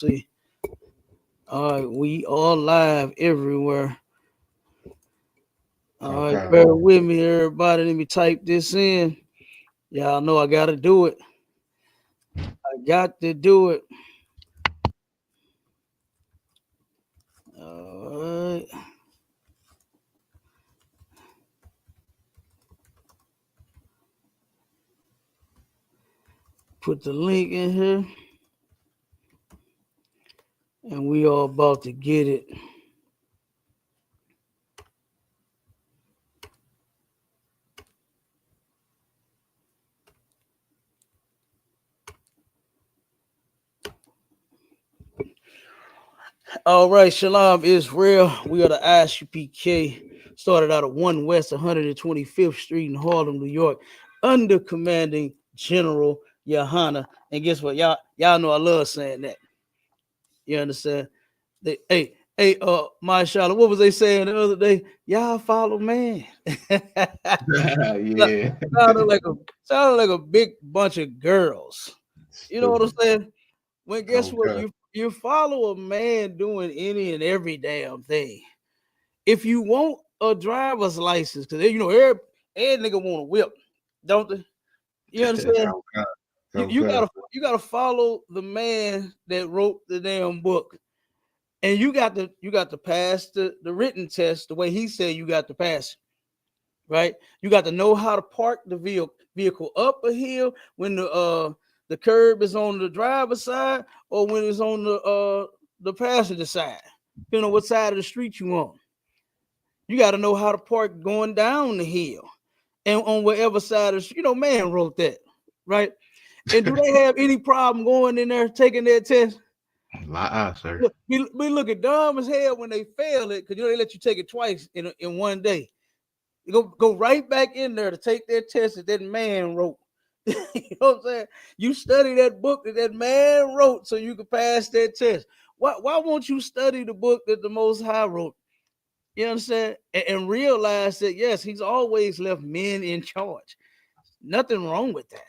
See, all right, we all live everywhere. All right, Okay. bear with me, everybody. Let me type this in. Y'all know I gotta do it. I got to do it. All right. Put the link in here, and we all about to get it. All right, Shalom Israel. We are the ISUPK. Started out at 1 West 125th Street in Harlem, New York, under commanding General YAHANNA. And guess what? Y'all know I love saying that. You understand? My Charlotte, what was they saying the other day? Y'all follow man. Yeah. sounded like a sounded like a big bunch of girls. You know what I'm Stupid. saying? When guess what? Okay. You follow a man doing any and every damn thing. If you want a driver's license, because every nigga want a whip, don't they? You understand? Okay. You Okay. gotta follow the man that wrote the damn book. And you got to pass the written test the way he said you got to pass it, right? You got to know how to park the vehicle up a hill when the curb is on the driver's side or when it's on the passenger side. You know what side of the street you on. You got to know how to park going down the hill and on whatever side of man wrote that, right? And do they have any problem going in there taking their test? Lie, sir. Look, we look at dumb as hell when they fail it because they let you take it twice in one day. You go right back in there to take that test that man wrote. You know what I'm saying? You study that book that man wrote so you can pass that test. Why won't you study the book that the Most High wrote? You understand? And realize that yes, he's always left men in charge. Nothing wrong with that.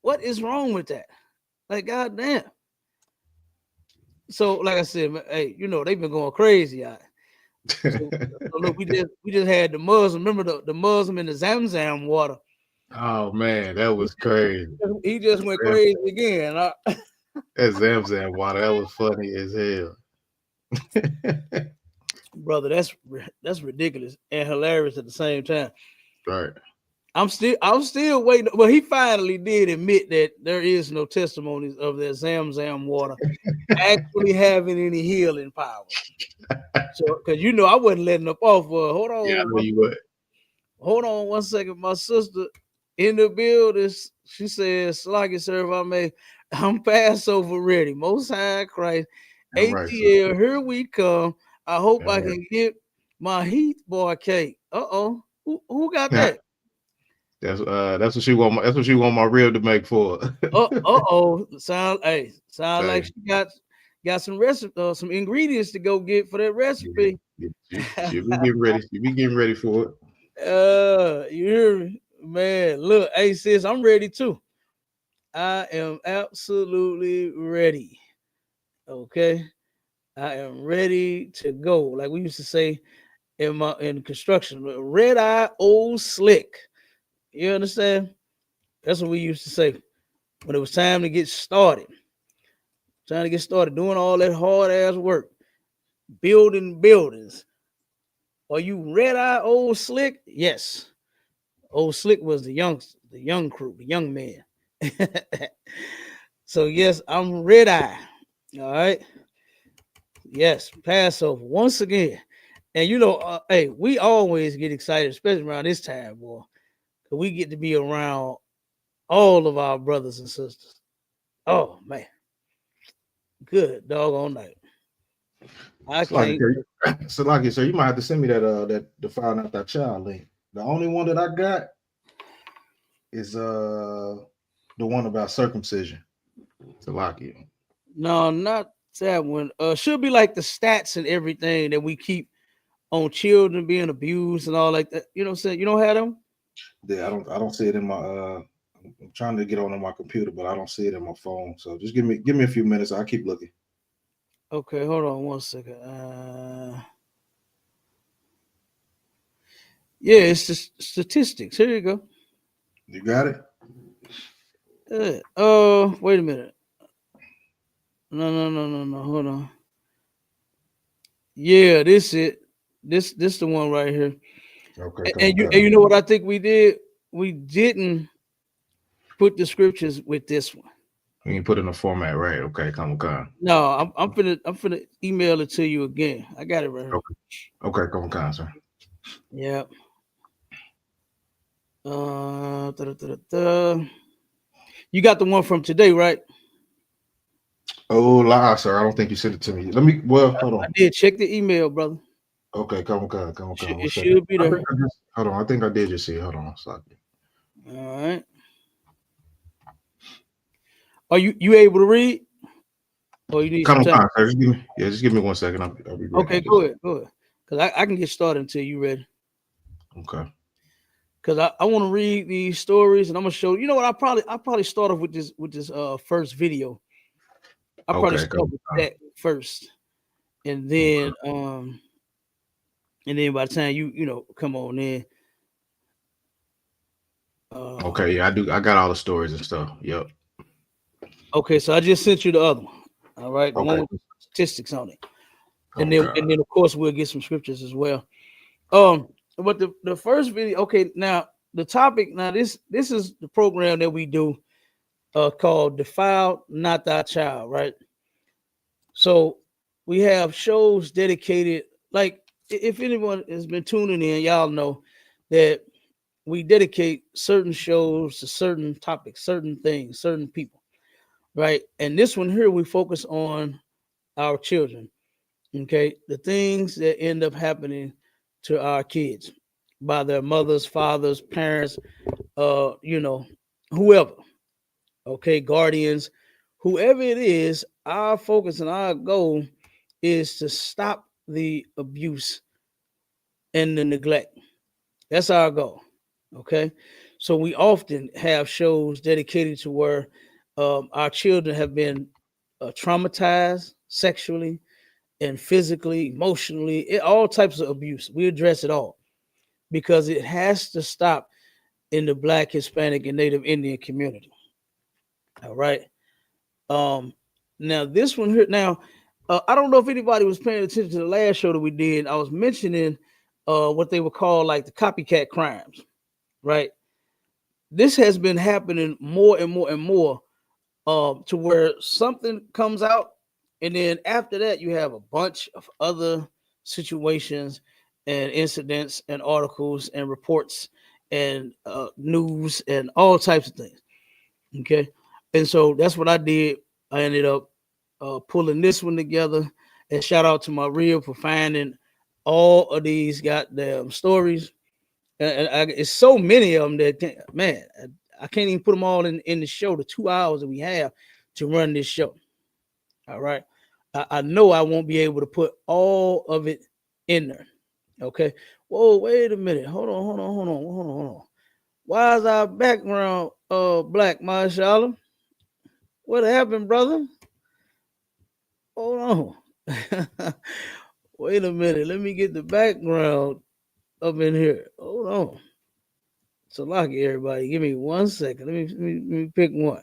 What is wrong with that? Like, goddamn. So, like I said, hey, they've been going crazy out. So look, we just had the Muslim. Remember the Muslim in the Zamzam water. Oh man, that was crazy. He just went Zam- crazy again. That Zamzam water, that was funny as hell. Brother, that's ridiculous and hilarious at the same time. Right. I'm still waiting. Well, he finally did admit that there is no testimonies of that Zamzam water actually having any healing power. So, because I wasn't letting up off. Yeah, I know you would. Hold on 1 second. My sister in the building, she says, "Slug sir, if I may, I'm Passover ready. Most High Christ, All right, sir. ATL, here we come. I hope All I right. can get my Heath boy cake. Who got that? That's what she want. That's what she want my rib to make for her. Sound like Hey, she got some some ingredients to go get for that yeah, recipe. yeah, she'll be getting ready. She'll be getting ready for it. You hear me? Man, look, hey sis, I'm ready too. I am absolutely ready. Okay. I am ready to go. Like we used to say in construction, red eye old slick. You understand? That's what we used to say when it was time to get started. Trying to get started doing all that hard ass work, building buildings. Are you red eye old slick? Yes. Old slick was the young crew, the young man. So yes, I'm red eye. All right. Yes, Passover once again. And hey, we always get excited, especially around this time, boy. 'Cause we get to be around all of our brothers and sisters. Oh man, good dog all night. I So like, can't. so like, sir, you might have to send me that to find out that child link. The only one that I got is the one about circumcision. To lock you. No, not that one. Should be like the stats and everything that we keep on children being abused and all like that. You know what I'm saying? You don't have them? Yeah, I don't see it in my I'm trying to get on my computer, but I don't see it in my phone. So just give me a few minutes. I'll keep looking. Okay, hold on one second. Yeah, it's the statistics. Here you go. You got it? Wait a minute. No. Hold on. Yeah, this it. This the one right here. Okay, And, come and on, you come and on. you know what I think we did? We didn't put the scriptures with this one. You can put in the format, right? Okay, come on, come on. No, I'm finna email it to you again. I got it right here. Okay, okay, come on, come on, sir. Yeah. Da. You got the one from today, right? Oh, lie, sir. I don't think you sent it to me. Let me. Well, hold I on. did check the email, brother. Okay, come on, come on, come on, come on. One It second. should be I there. think I just. Hold on. I think I did just see it. Hold on. Sorry. All right. Are you able to read, or you need Come some on, time? come on, sir. Just give me 1 second. I'll be ready. Okay, go ahead, go ahead. Cause I can get started until you ready. Okay. Cause I want to read these stories, and I'm gonna show. You know what? I probably start off with this first video. I probably Okay, start come with on. that first, and Okay. then by the time you come on in, uh, Okay, yeah, I do. I got all the stories and stuff. Yep. okay. So I just sent you the other one. All right, the one Okay. with statistics on it, Oh God. and then of course we'll get some scriptures as well. But the first video. Okay, now the topic. Now this is the program that we do, called "Defile Not Thy Child," right? So we have shows dedicated. Like if anyone has been tuning in, y'all know that we dedicate certain shows to certain topics, certain things, certain people, right? And this one here, we focus on our children. Okay, the things that end up happening to our kids by their mothers, fathers, parents, you know, whoever. Okay, guardians, whoever it is. Our focus and our goal is to stop the abuse and the neglect. That's our goal. Okay. So we often have shows dedicated to where our children have been traumatized sexually and physically, emotionally, all types of abuse. We address it all because it has to stop in the Black, Hispanic, and Native Indian community. All right. Um, Now this one here. Now, I don't know if anybody was paying attention to the last show that we did. I was mentioning what they would call like the copycat crimes, right? This has been happening more and more and more, to where something comes out, and then after that, you have a bunch of other situations and incidents and articles and reports and news and all types of things. Okay. And so that's what I did. I ended up pulling this one together. And shout out to my reel for finding all of these goddamn stories. It's so many of them that, man, I can't even put them all in the show, the 2 hours that we have to run this show. All right. I know I won't be able to put all of it in there. Okay. Whoa, wait a minute. Hold on. Why is our background black, mashallah? What happened, brother? Hold on. Wait a minute. Let me get the background up in here. Hold on. So lock it, everybody. Give me 1 second. Let me pick one.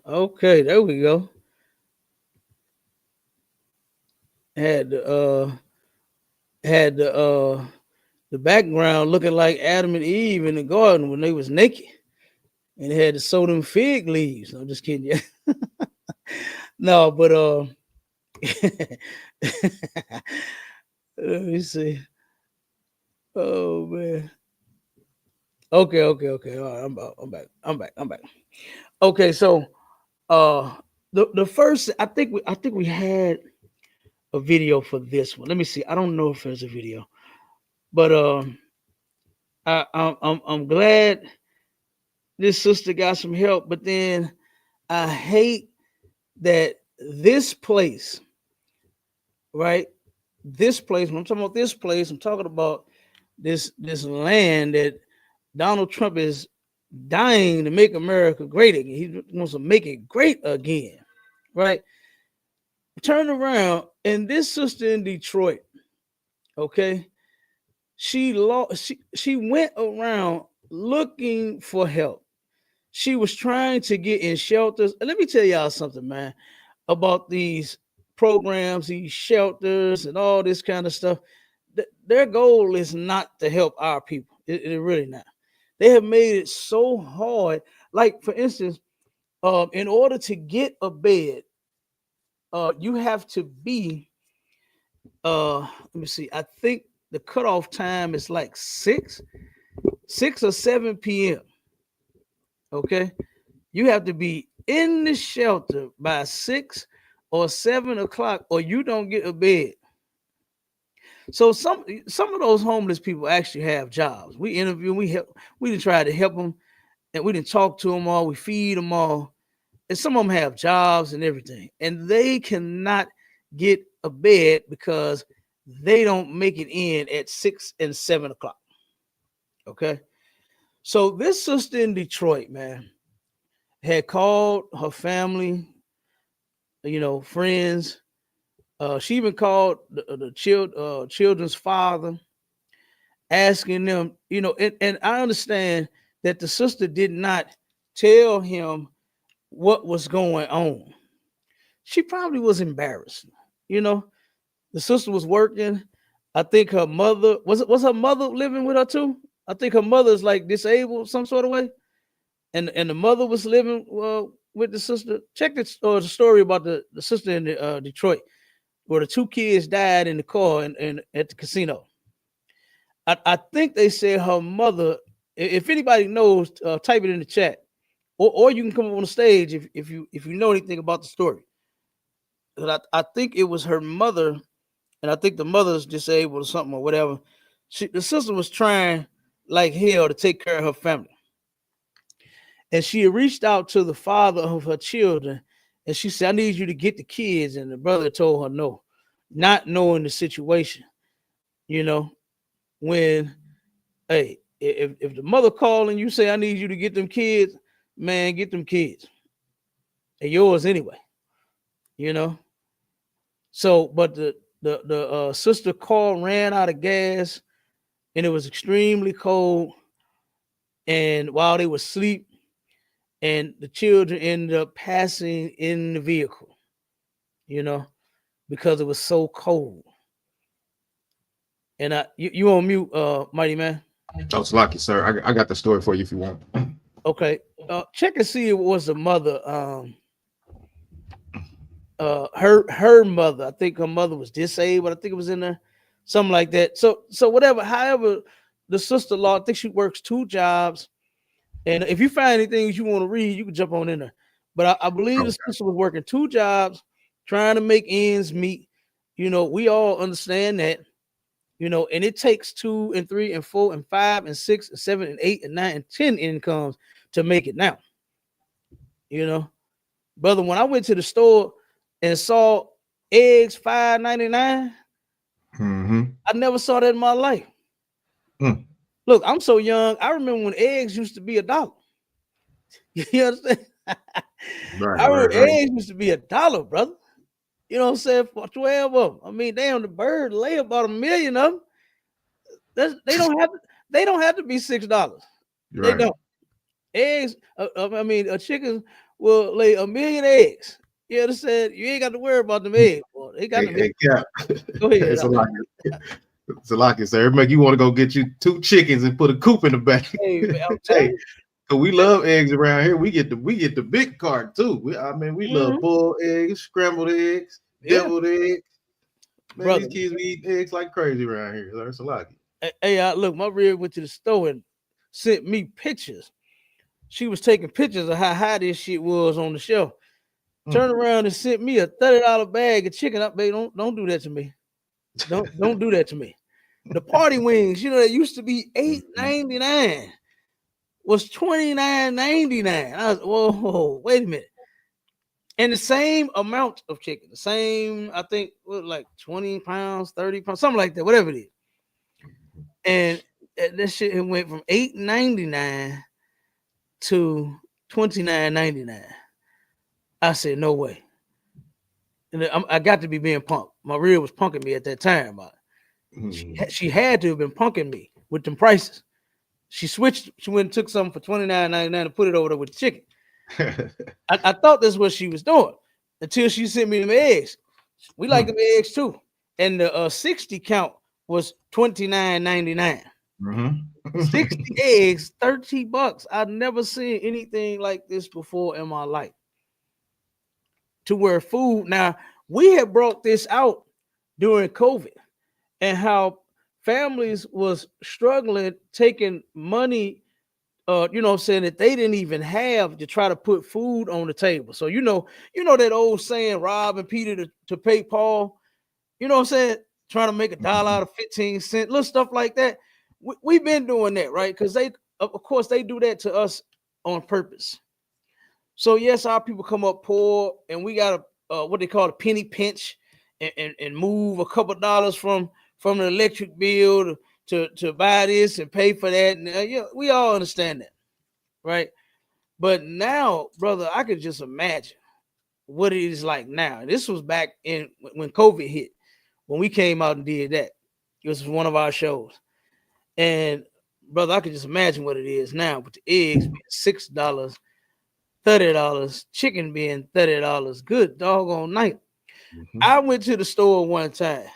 Okay, there we go. Had the background looking like Adam and Eve in the garden when they was naked, and they had to sew them fig leaves. I'm just kidding you. No, but let me see. Oh man. Okay. All right, I'm back. Okay, so uh the first I think we had a video for this one. Let me see. I don't know if there's a video, but I'm glad this sister got some help. But then I hate that this place, right? this place, when I'm talking about this place, I'm talking about this land that Donald Trump is dying to make America great again. He wants to make it great again, right? Turn around, and this sister in Detroit, okay, she went around looking for help. She was trying to get in shelters. And let me tell y'all something, man, about these programs, these shelters, and all this kind of stuff. Their goal is not to help our people. It really not. They have made it so hard. Like, for instance, in order to get a bed, you have to be let me see. I think the cutoff time is like 6 or 7 p.m. Okay. You have to be in the shelter by 6 or 7 o'clock, or you don't get a bed. So some of those homeless people actually have jobs. We interview, we didn't try to help them, and we didn't talk to them all, we feed them all. And some of them have jobs and everything. And they cannot get a bed because they don't make it in at 6 and 7 o'clock. Okay. So this sister in Detroit, man, had called her family, friends. She even called the children's father, asking them, and I understand that the sister did not tell him what was going on. She probably was embarrassed. You know, the sister was working. I think her mother was her mother living with her too. I think her mother's like disabled some sort of way, and the mother was living with the sister. Check this the story about the sister in Detroit, where the two kids died in the car and at the casino. I think they said her mother. If anybody knows, type it in the chat, or you can come up on the stage if you know anything about the story. But I think it was her mother, and I think the mother's disabled or something or whatever. The sister was trying like hell to take care of her family, and she had reached out to the father of her children, and she said, "I need you to get the kids." And the brother told her no, not knowing the situation. You know, when hey, if the mother calling you say, "I need you to get them kids," man, get them kids. They're yours anyway. You know. So, but the sister car ran out of gas, and it was extremely cold. And while they were asleep, and the children ended up passing in the vehicle, you know, because it was so cold. And you on mute, Mighty Man. Oh, it's lucky, sir. I got the story for you if you want. Okay, check and see if it was the mother. Her mother. I think her mother was disabled. I think it was in there, something like that. So whatever. However, the sister-in-law, I think she works 2 jobs. And if you find anything you want to read, you can jump on in there. But I believe the Okay. sister was working 2 jobs, trying to make ends meet. We all understand that. And it takes 2 and 3 and 4 and 5 and 6 and 7 and 8 and 9 and 10 incomes to make it now. Brother, when I went to the store and saw eggs $5.99, Mm-hmm. I never saw that in my life. Mm. Look, I'm so young. I remember when eggs used to be $1. You understand? Right, I remember right. eggs used to be $1, brother. You know what I'm saying? For 12 of them. I mean, damn, the bird lay about 1,000,000 of them. They don't have to be $6. They Right. don't. Eggs, I mean, a chicken will lay 1,000,000 eggs. You understand? You ain't got to worry about them eggs, boy. They got Hey, them eggs. hey, Cap. Go ahead. It's a lot. It's a lot, sir. It make you want to go get you 2 chickens and put a coop in the back. Hey, man, I'm telling Hey, you. cause we love eggs around here. We get the big cart too. We love Mhm. boiled eggs, scrambled eggs, Yeah, deviled eggs. Man, these brother. kids be eating eggs like crazy around here. So it's a lot. Hey, look, my rib went to the store and sent me pictures. She was taking pictures of how high this shit was on the shelf. Mm. Turned around and sent me a $30 bag of chicken. Up, baby, don't do that to me. Don't do that to me. The party wings, that used to be Mhm. $8.99, was $29.99. I was, whoa, wait a minute. and the same amount of chicken, the same, I think, what, like 20 pounds, 30 pounds, something like that, whatever it is. And that shit it went from $8.99 to $29.99. I said, no way. And I got to be being punked. My real was punking me at that time. She had to have been punking me with them prices. She switched. She went and took something for $29.99 and put it over there with the chicken. I thought that's what she was doing until she sent me them eggs. We like them eggs too. And the 60 count was $29.99. 60 eggs, $30. I've never seen anything like this before in my life. To where food, now we had brought this out during COVID and how families was struggling taking money, what I'm saying, that they didn't even have to try to put food on the table. So that old saying, robbing Peter to pay Paul, you know what I'm saying? Trying to make $1 out of 15 cents, little stuff like that. We've been doing that, right? Because of course, they do that to us on purpose. So yes, our people come up poor, and we got a what they call a penny pinch, and move a couple dollars from the electric bill to buy this and pay for that. And we all understand that, right? But now, brother, I could just imagine what it is like now. This was back in when COVID hit, when we came out and did that. This was one of our shows, and brother, I could just imagine what it is now with the eggs being $6. $30, chicken being $30. Good doggone night. I went to the store one time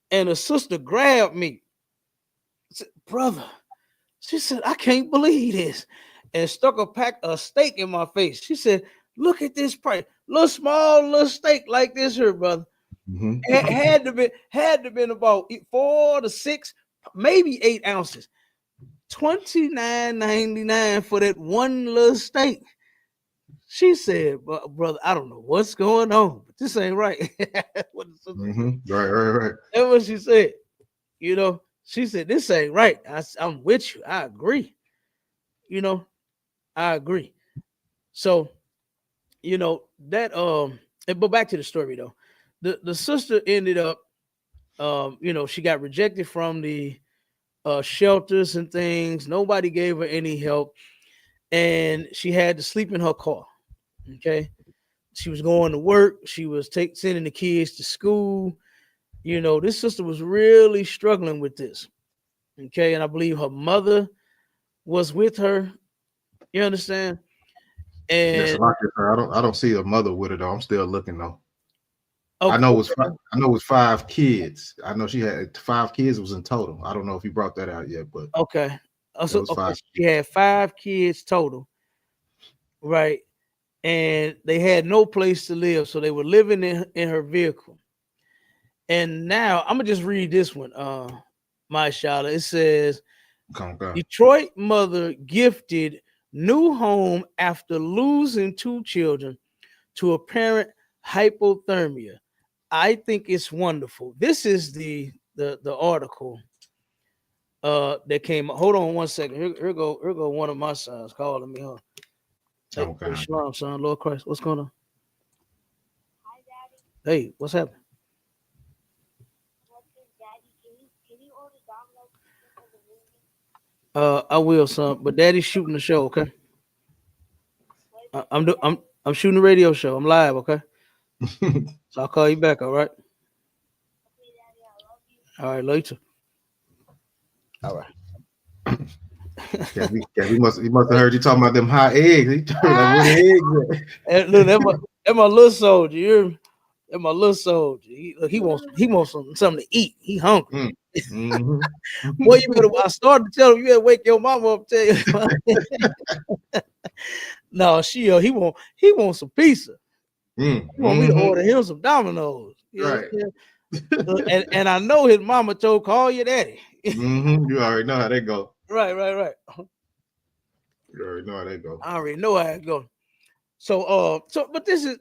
and a sister grabbed me. Said, brother, she said, I can't believe this. And stuck a pack of steak in my face. She said, look at this price. Little steak like this here, brother. Had to been about 4 to 6, maybe 8 ounces. $29.99 for that one little steak. She said, brother, I don't know what's going on, but this ain't right. Right. That's what she said. She said, this ain't right. I'm with you. I agree. I agree. So, that, but back to the story though. The sister ended up, she got rejected from the shelters and things. Nobody gave her any help. And she had to sleep in her car. Okay. She was going to work. She was sending the kids to school. This sister was really struggling with this. Okay. And I believe her mother was with her. You understand? And I don't see a mother with her though. I'm still looking though. okay. I know it was 5 kids. I know she had 5 kids was in total. I don't know if you brought that out yet, but okay. So she had 5 kids total. Right. And they had no place to live. So they were living in her vehicle. And now I'm gonna just read this one, my Shala. It says Detroit mother gifted new home after losing 2 children to apparent hypothermia. I think it's wonderful. This is the article that came. Hold on one second. Here go one of my sons calling me. Huh? Hey, Shalom, son. Lord Christ, what's going on? Hi, Daddy. Hey, what's happening? I will, son. But Daddy's shooting the show, okay? I'm shooting a radio show. I'm live, okay? So I'll call you back, all right? All right, later. All right. He must have heard you talking about them hot eggs. He like, what eggs? Look, that my little soldier. That my little soldier. He wants something to eat. He hungry. Boy, you better. I started to tell him you better wake your mama up. Tell you. No, he wants some pizza. He want me to order him some Domino's. Right. And I know his mama told call your daddy. You already know how they go. Right. You already know how they go. I already know how it goes. So but this is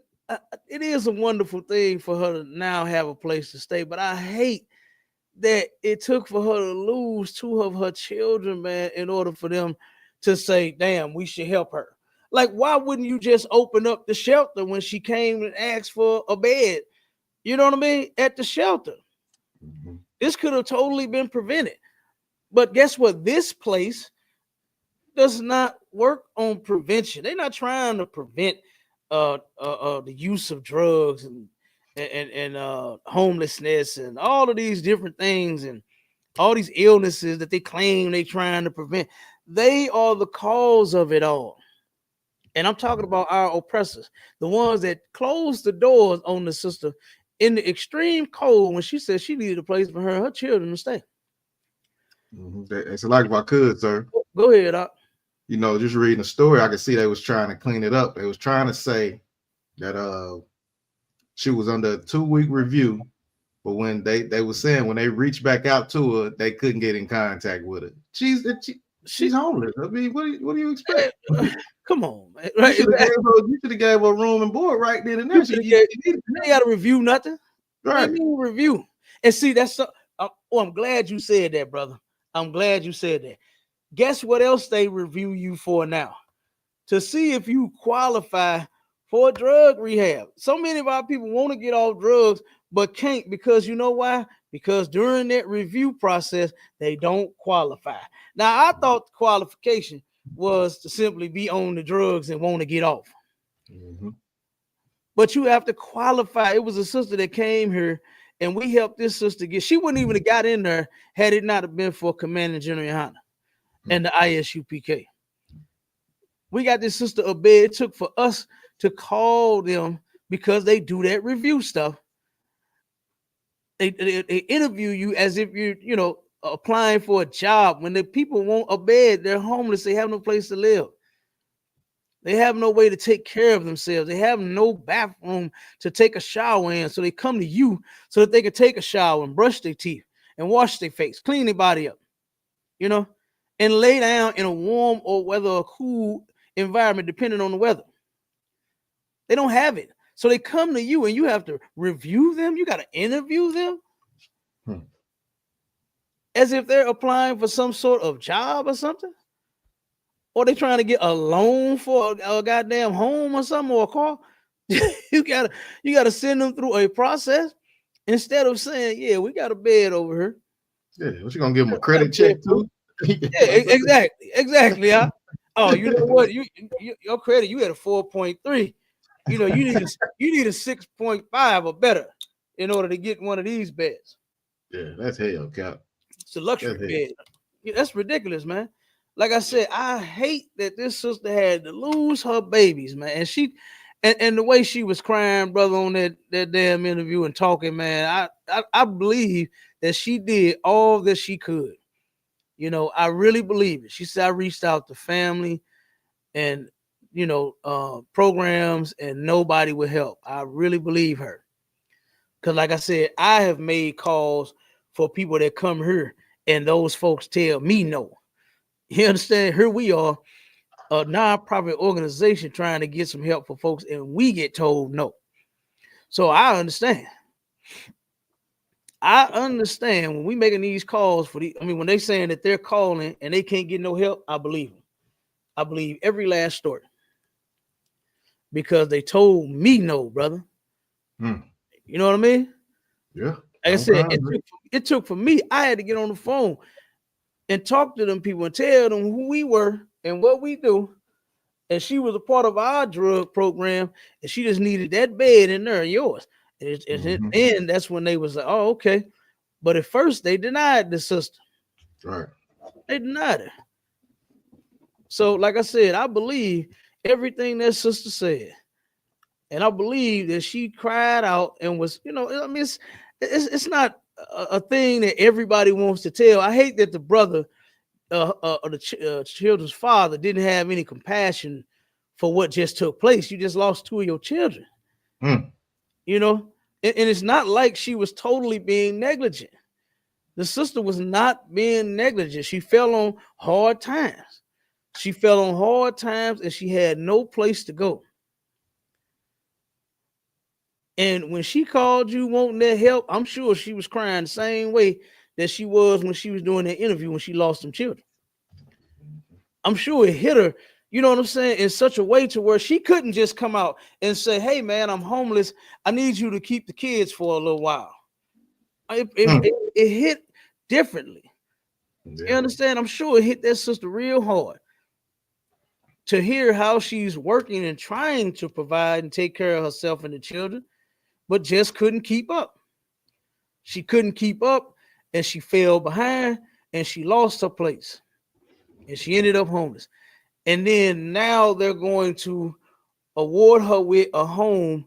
it is a wonderful thing for her to now have a place to stay. But I hate that it took for her to lose 2 of her children, man, in order for them to say, damn, we should help her. Like, why wouldn't you just open up the shelter when she came and asked for a bed? You know what I mean? At the shelter. Mm-hmm. This could have totally been prevented. But guess what? This place does not work on prevention. They're not trying to prevent the use of drugs and homelessness and all of these different things and all these illnesses that they claim they're trying to prevent. They are the cause of it all. And I'm talking about our oppressors, the ones that closed the doors on the sister in the extreme cold when she said she needed a place for her children to stay. Mm-hmm. It's like if I could, sir. Go ahead, Doc. Just reading the story, I could see they was trying to clean it up. They was trying to say that she was under a 2-week review, but when they were saying when they reached back out to her, they couldn't get in contact with her. She's homeless. I mean, what do you expect? Come on, man. You Right? should have gave her a room and board right then and there. They got to review nothing. Right. They need a review. And see, I'm glad you said that, brother. I'm glad you said that. Guess what else they review you for now? To see if you qualify for drug rehab. So many of our people want to get off drugs, but can't because you know why? Because during that review process, they don't qualify. Now, I thought the qualification was to simply be on the drugs and want to get off. Mm-hmm. But you have to qualify. It was a sister that came here, and we helped this sister get. She wouldn't even have got in there had it not have been for Commanding General YAHANNA and the ISUPK. We got this sister a bed. It took for us to call them because they do that review stuff. They interview you as if you're applying for a job. When the people want a bed, they're homeless. They have no place to live. They have no way to take care of themselves. They have no bathroom to take a shower in. So they come to you so that they can take a shower and brush their teeth and wash their face, clean their body up, and lay down in a warm or whether a cool environment, depending on the weather. They don't have it. So they come to you and you have to review them. You got to interview them as if they're applying for some sort of job or something. Or they trying to get a loan for a goddamn home or something or a car. you gotta send them through a process instead of saying, yeah, we got a bed over here. Yeah, what you gonna give them a credit check too? Yeah, exactly. Huh? Oh, you know what? Your credit, you had a 4.3. You need a 6.5 or better in order to get one of these beds. Yeah, that's hell, Cap. It's a luxury bed. Yeah, that's ridiculous, man. Like I said, I hate that this sister had to lose her babies, man. And the way she was crying, brother, on that damn interview and talking, man, I believe that she did all that she could. I really believe it. She said I reached out to family and programs and nobody would help. I really believe her. Because like I said, I have made calls for people that come here and those folks tell me no. You understand? Here we are, a nonprofit organization trying to get some help for folks, and we get told no. So I understand. When we making these calls when they saying that they're calling and they can't get no help, I believe them. I believe every last story. Because they told me no, brother. You know what I mean? Yeah. Like I said, it took for me, I had to get on the phone and talk to them people and tell them who we were and what we do. And she was a part of our drug program, and she just needed that bed in there, yours. And that's when they was like, oh, okay. But at first, they denied the sister. Right. They denied her. So, like I said, I believe everything that sister said. And I believe that she cried out and was, it's not a thing that everybody wants to tell. I hate that the brother the children's father didn't have any compassion for what just took place. You just lost 2 of your children. And it's not like she was totally being negligent. The sister was not being negligent. She fell on hard times. And she had no place to go. And when she called you wanting that help, I'm sure she was crying the same way that she was when she was doing that interview when she lost some children. I'm sure it hit her You know what I'm saying? In such a way to where she couldn't just come out and say, "Hey, man, I'm homeless. I need you to keep the kids for a little while." It hit differently. You Yeah. understand? I'm sure it hit that sister real hard to hear how she's working and trying to provide and take care of herself and the children, but just couldn't keep up. She couldn't keep up and she fell behind and she lost her place and she ended up homeless. And then now they're going to award her with a home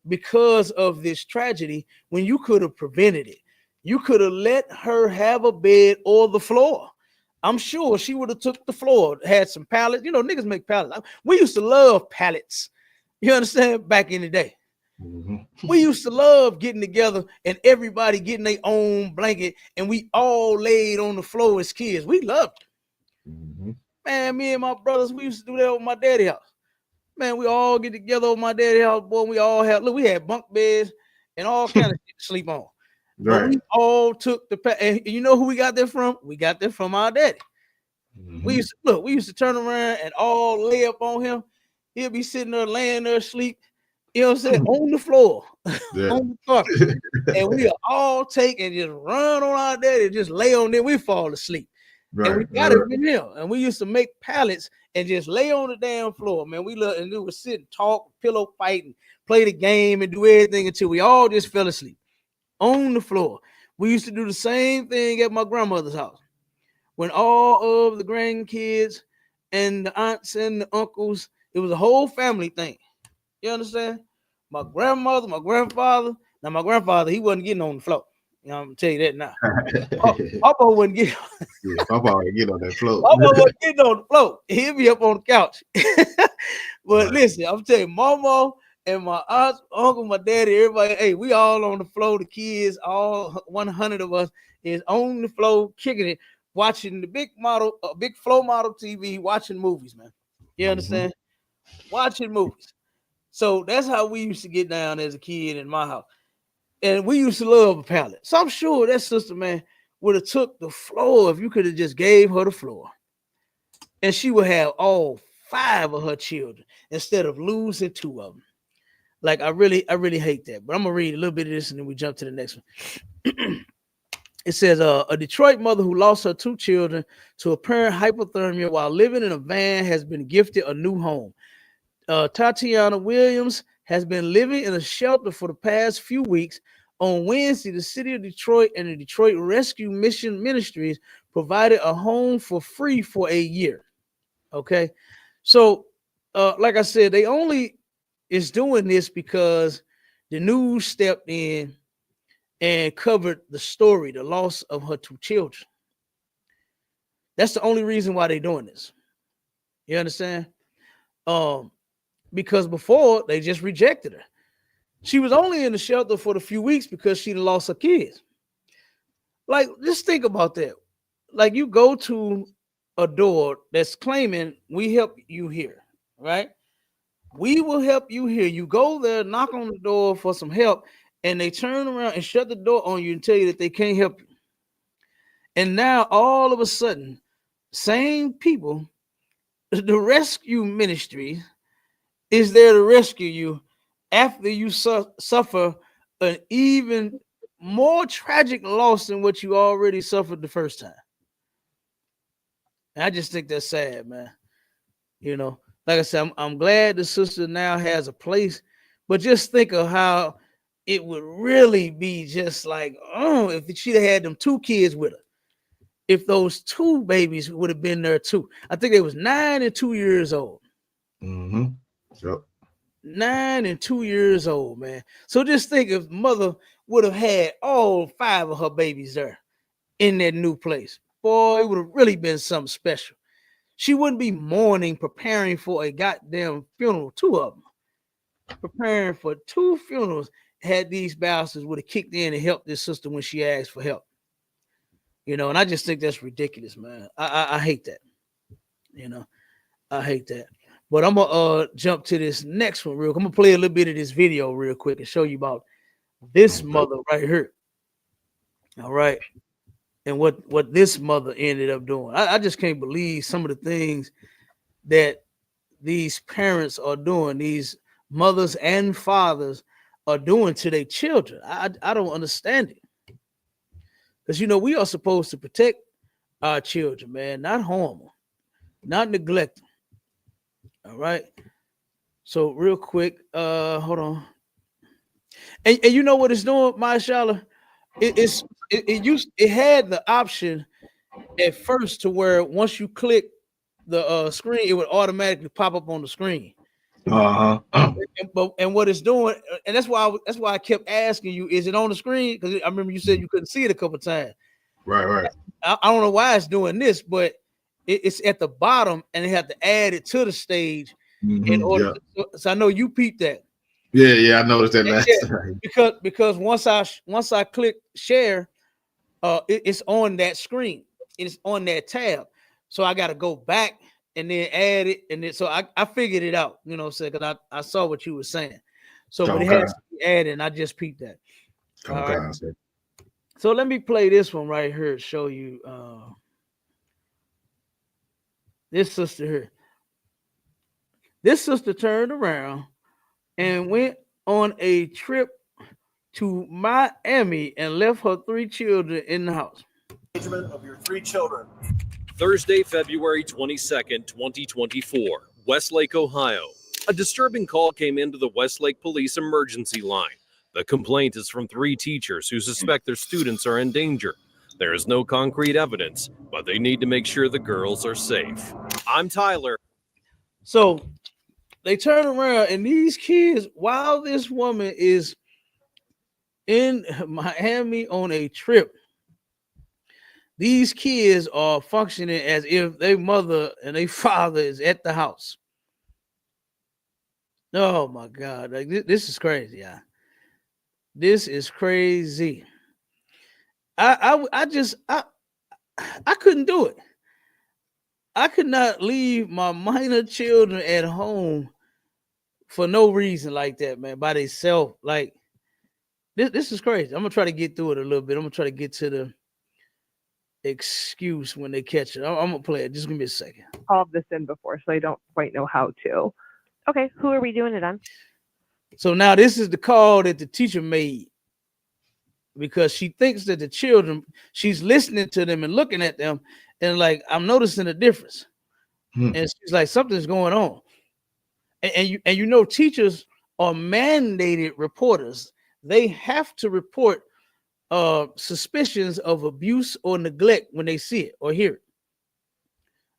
because of this tragedy when you could have prevented it. You could have let her have a bed or the floor. I'm sure she would have took the floor, had some pallets. You know, niggas make pallets. We used to love pallets. You understand? Back in the day. Mhm. We used to love getting together and everybody getting their own blanket and we all laid on the floor as kids. We loved it. Mhm. Man, me and my brothers, we used to do that with my daddy house. Man, we all get together on my daddy house, boy. We all had look, we had bunk beds and all kind of shit to sleep on. But Right. we all took and you know who we got that from? We got that from our daddy. Mhm. We used to turn around and all lay up on him. He'll be sitting there laying there asleep, you know what I'm saying, on the floor, Yeah. on the carpet. And we'll all take and just run on our daddy and just lay on there. We fall asleep. And we Right. got it Right. from him. And we used to make pallets and just lay on the damn floor, man. We look and we would sit and talk, pillow fight, and play the game and do everything until we all just fell asleep on the floor. We used to do the same thing at my grandmother's house when all of the grandkids and the aunts and the uncles, it was a whole family thing. You understand? My grandmother, my grandfather. Now, my grandfather, he wasn't getting on the floor. You know, I'm gonna tell you that now. Papa wouldn't get Yeah, Papa already get on that float. Papa wasn't getting on the floor. He'd be up on the couch. But Right. listen, I'm telling you, Mama and my aunts, uncle, my daddy, everybody, hey, we all on the floor. The kids, all 100 of us, is on the floor kicking it, watching the big flow model TV, watching movies, man. You Mhm. understand? Watching movies. So that's how we used to get down as a kid in my house. And we used to love a pallet. So I'm sure that sister, man, would have took the floor if you could have just gave her the floor. And she would have all five of her children instead of losing two of them. Like I really hate that. But I'm gonna read a little bit of this and then we jump to the next one. It says a Detroit mother who lost her two children to apparent hypothermia while living in a van has been gifted a new home. Tatiana Williams has been living in a shelter for the past few weeks. On Wednesday, the city of Detroit and the Detroit Rescue Mission Ministries provided a home for free for a year. Okay. So, like I said, they only is doing this because the news stepped in and covered the story, the loss of her two children. That's the only reason why they're doing this. You understand? Um, because before they just rejected her. She was only in the shelter for the few weeks because she lost her kids. Like, just think about that. Like, you go to a door that's claiming we help you here, right? We will help you here. You go there, knock on the door for some help, and they turn around and shut the door on you and tell you that they can't help you. And now all of a sudden, same people, the rescue ministry is there to rescue you after you suffer an even more tragic loss than what you already suffered the first time. And I just think that's sad, man. You know, like I said, I'm glad the sister now has a place, but just think of how it would really be just like, oh, if she'd have had them two kids with her, if those two babies would have been there too. I think they was 9 and 2 years old. Mhm. Yep. 9 and 2 years old, man. So just think if mother would have had all five of her babies there in that new place. Boy, it would have really been something special. She wouldn't be mourning, preparing for a goddamn funeral, two of them, preparing for two funerals. Had these bastards would have kicked in and helped this sister when she asked for help. You know, and I just think that's ridiculous, man. I hate that. You know, I hate that. But I'm gonna jump to this next one real. I'm gonna play a little bit of this video real quick and show you about this Okay. mother right here. All right. And what this mother ended up doing. I just can't believe some of the things that these parents are doing, these mothers and fathers are doing to their children. I don't understand it. Because we are supposed to protect our children, man, not harm them, not neglect them. All right. So real quick, hold on. And you know what it's doing, Mashallah? It had the option at first to where once you click the screen, it would automatically pop up on the screen. And what it's doing, and that's why I kept asking you, is it on the screen? Because I remember you said you couldn't see it a couple of times. Right. I don't know why it's doing this, but it's at the bottom, and they have to add it to the stage in order. So I know you peeped that. Yeah, I noticed that last time. Because once I click share, it's on that screen. It's on that tab. So I got to go back and then add it, and then so I figured it out. You know what I'm saying? Because I saw what you were saying. So but it has to be added, and I just peeped that. All right. So let me play this one right here to show you this sister here. This sister turned around and went on a trip to Miami and left her 3 children in the house. Of your 3 children. Thursday, February 22nd, 2024, Westlake, Ohio. A disturbing call came into the Westlake Police emergency line. The complaint is from 3 teachers who suspect their students are in danger. There is no concrete evidence, but they need to make sure the girls are safe. I'm Tyler. So they turn around, and these kids, while this woman is in Miami on a trip, these kids are functioning as if their mother and their father is at the house. Oh my God. Like this is crazy. Yeah. This is crazy. I couldn't do it. I could not leave my minor children at home for no reason like that, man, by themselves. Like this is crazy. I'm gonna try to get through it a little bit. I'm gonna try to get to the excuse when they catch it. I'm gonna play it. Just give me a second. Called this in before, so I don't quite know how to. Okay, who are we doing it on? So now this is the call that the teacher made because she thinks that the children, she's listening to them and looking at them, and like I'm noticing a difference. And she's like, something's going on. And you know, teachers are mandated reporters. They have to report suspicions of abuse or neglect when they see it or hear it.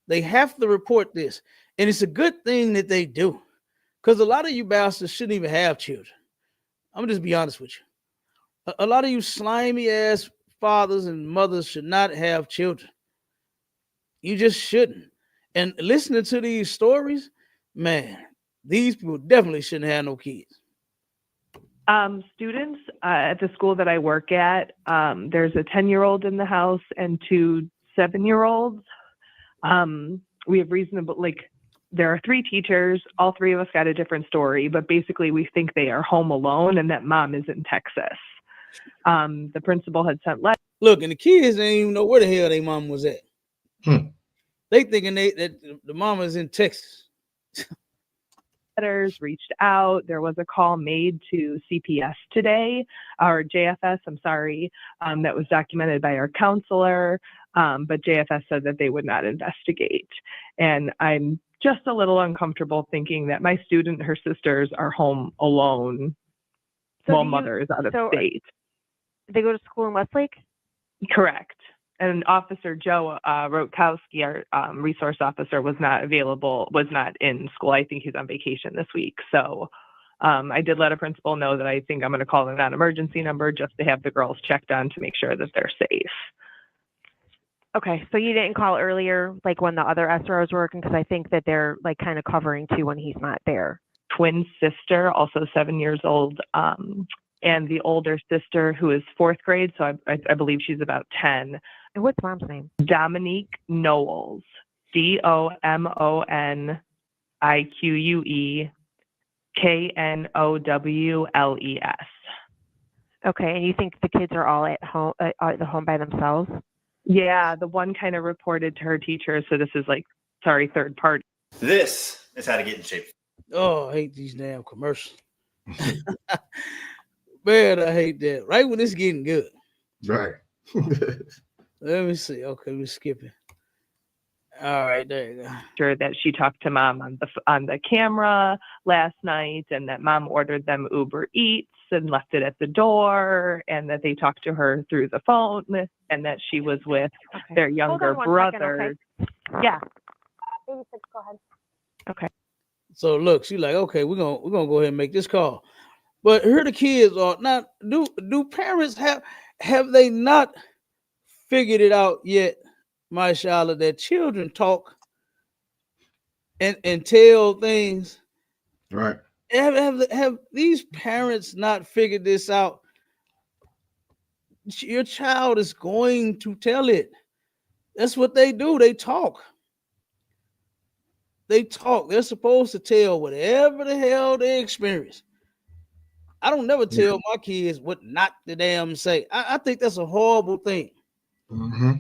They have to report this. And it's a good thing that they do. Because a lot of you bastards shouldn't even have children. I'm going to just be honest with you. A lot of you slimy ass fathers and mothers should not have children. You just shouldn't. And listening to these stories, man, these people definitely shouldn't have no kids. Students at the school that I work at, there's a 10-year-old in the house and 2 7-year-olds. We have there are 3 teachers. All 3 of us got a different story, but basically we think they are home alone and that mom is in Texas. The principal had sent letters. Look, and the kids didn't even know where the hell their mom was at. They thinking that the mama is in Texas. Letters reached out. There was a call made to CPS today, or JFS, I'm sorry, that was documented by our counselor, but JFS said that they would not investigate. And I'm just a little uncomfortable thinking that my student and her sisters are home alone while mother is out of state. They go to school in Westlake? Correct. And Officer Joe Rotkowski, our resource officer, was not in school. I think he's on vacation this week. So I did let a principal know that I think I'm going to call a non-emergency number just to have the girls checked on to make sure that they're safe. Okay, so you didn't call earlier, like when the other SROs were working, because I think that they're like kind of covering too when he's not there. Twin sister, also 7 years old, and the older sister who is 4th grade, so I believe she's about 10. And what's mom's name? Dominique Knowles, DOMONIQUE KNOWLES. Okay, and you think the kids are all at the home by themselves? Yeah, the one kind of reported to her teacher, so this is third party. This It's how to get in shape. Oh, I hate these damn commercials. Man, I hate that. Right when it's getting good. Right. Let me see. Okay, we're skipping. All right, there you go. Sure that she talked to mom on the camera last night, and that mom ordered them Uber Eats and left it at the door, and that they talked to her through the phone, and that she was with their younger brother. Yeah. Go ahead. Okay. So look, she's like, okay, we're gonna go ahead and make this call. But here the kids are not. Do parents have they not figured it out yet, my Charlotte, that children talk and tell things? Right. Have these parents not figured this out? Your child is going to tell it. That's what they do. They talk. They talk. They're supposed to tell whatever the hell they experience. I don't never tell my kids what not to damn say. I think that's a horrible thing. Mm-hmm.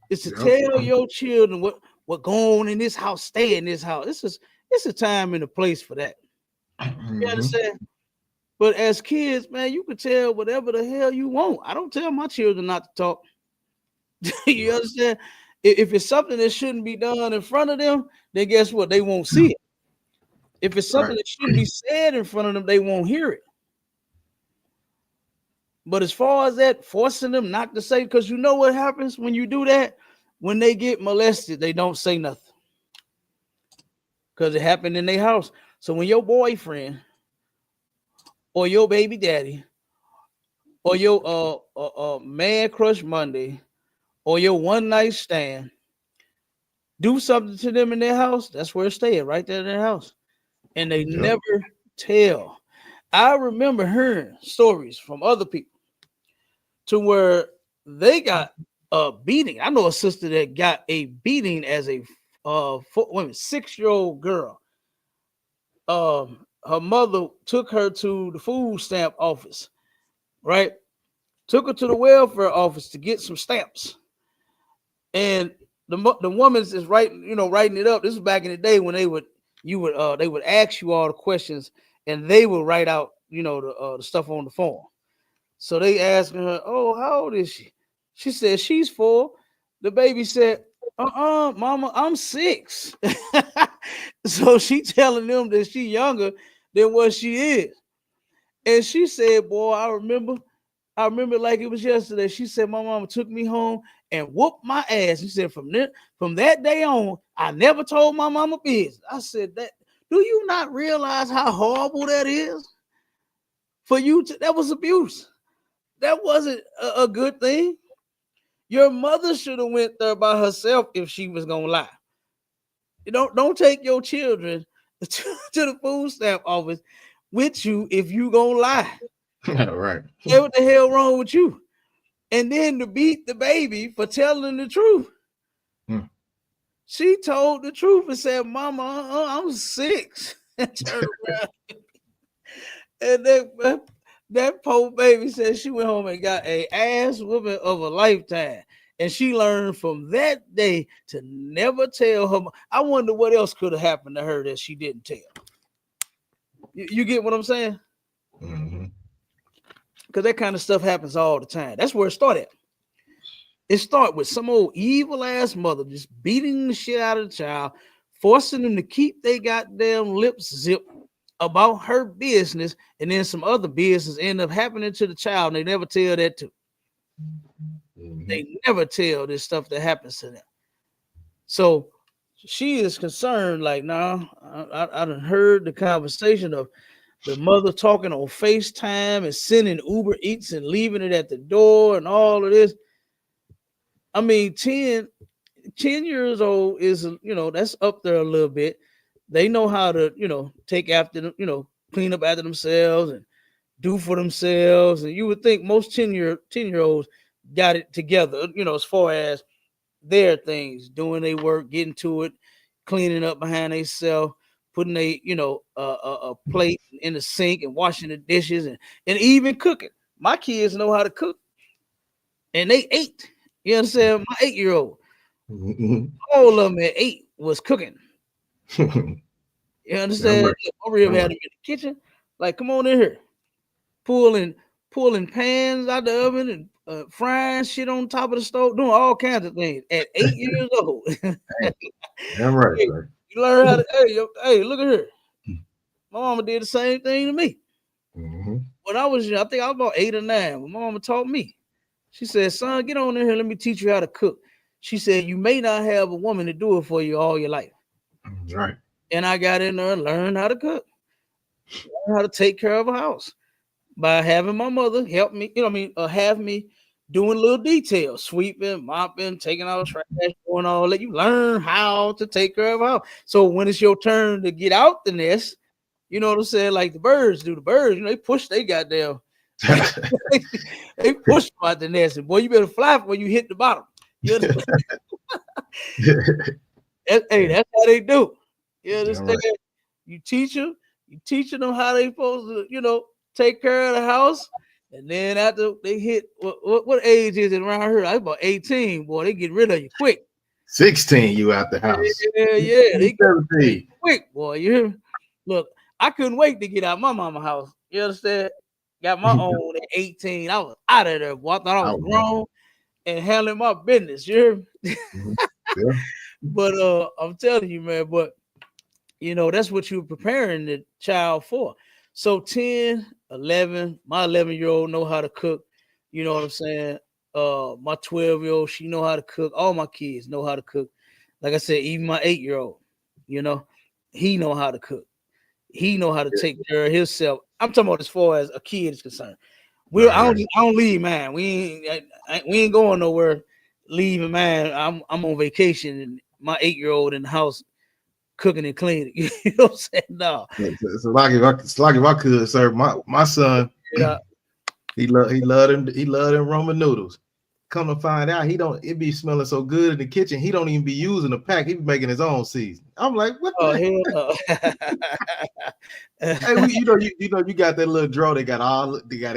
It's to tell your children what going on in this house, stay in this house. It's a time and a place for that. You understand? But as kids, man, you can tell whatever the hell you want. I don't tell my children not to talk. You understand? If it's something that shouldn't be done in front of them, then guess what? They won't see it. If it's something that shouldn't be said in front of them, they won't hear it. But as far as that, forcing them not to say, because you know what happens when you do that? When they get molested, they don't say nothing. Because it happened in their house. So when your boyfriend or your baby daddy or your man crush Monday or your one night stand do something to them in their house, that's where it's staying, right there in their house. And they never tell. I remember hearing stories from other people to where they got a beating. I know a sister that got a beating as a 6-year-old girl. Her mother took her to the food stamp office, right? Took her to the welfare office to get some stamps. And the woman's is writing it up. This is back in the day when they would ask you all the questions and they would write out, the stuff on the form. So they asking her, oh, how old is she? She said she's 4. The baby said, mama, I'm 6. So she telling them that she younger than what she is. And she said, boy, I remember like it was yesterday. She said, my mama took me home and whooped my ass. She said, from that day on, I never told my mama business. I said, do you not realize how horrible that is? For you that was abuse. That wasn't a good thing. Your mother should have went there by herself if she was gonna lie. You don't take your children to the food stamp office with you if you gonna lie. Right. Hey, what the hell wrong with you? And then to beat the baby for telling the truth. She told the truth and said, "Mama, I'm 6." And turned around. And that poor baby said she went home and got a ass whooping of a lifetime. And she learned from that day to never tell her. I wonder what else could have happened to her that she didn't tell. You get what I'm saying? Because that kind of stuff happens all the time. That's where it started. It started with some old evil ass mother just beating the shit out of the child, forcing them to keep their goddamn lips zipped about her business, and then some other business end up happening to the child, and they never tell that too. They never tell this stuff that happens to them. So she is concerned, like, nah, I done heard the conversation of the mother talking on FaceTime and sending Uber Eats and leaving it at the door and all of this. I mean, 10 years old is, that's up there a little bit. They know how to, take after them, clean up after themselves and do for themselves. And you would think most 10-year-olds got it together, as far as their things, doing their work, getting to it, cleaning up behind themselves, putting a plate in the sink and washing the dishes and even cooking. My kids know how to cook. And they ate. You understand? My 8-year-old. All of them at 8 was cooking. You understand? right. My rib All had him in the kitchen. Like, come on in here. Pulling pans out the oven and frying shit on top of the stove, doing all kinds of things at 8 years old. Damn right, Hey, sir. you learn how to, hey, look at her. My mama did the same thing to me. Mm-hmm. When I was young, I think I was about 8 or 9, when my mama taught me. She said, son, get on in here. Let me teach you how to cook. She said, you may not have a woman to do it for you all your life. Right. And I got in there and learned how to cook, learned how to take care of a house by having my mother help me, have me doing little details, sweeping, mopping, taking out trash, doing all that. You learn how to take care of a house. So when it's your turn to get out the nest, you know what I'm saying? Like the birds do. The birds, they push they goddamn. They push them out the nest. And boy, you better fly when you hit the bottom. You understand? Hey, that's how they do. You understand? Right. You teaching them how they supposed to, take care of the house. And then after they hit what age is it around here? I about 18, boy. They get rid of you quick. 16, you out the house. Yeah. They get 17. quick, boy. You hear me? Look, I couldn't wait to get out my mama house. You understand? Got my own at 18. I was out of there, boy. I thought I was grown and handling my business. You hear me? Yeah. But I'm telling you, man, that's what you're preparing the child for. So 10, 11, my 11-year-old know how to cook. You know what I'm saying? My 12-year-old, she know how to cook. All my kids know how to cook. Like I said, even my 8-year-old, he know how to cook. He know how to take care of himself. I'm talking about as far as a kid is concerned. I don't leave mine. We ain't going nowhere. Leaving mine. I'm on vacation and my 8-year-old in the house cooking and cleaning. You know what I'm saying? No. It's like if I could, sir. My son, he loved them Roman noodles. Come to find out, it be smelling so good in the kitchen. He don't even be using a pack. He be making his own season. I'm like, what? Oh hell no. Hey, you got that little drawer. They got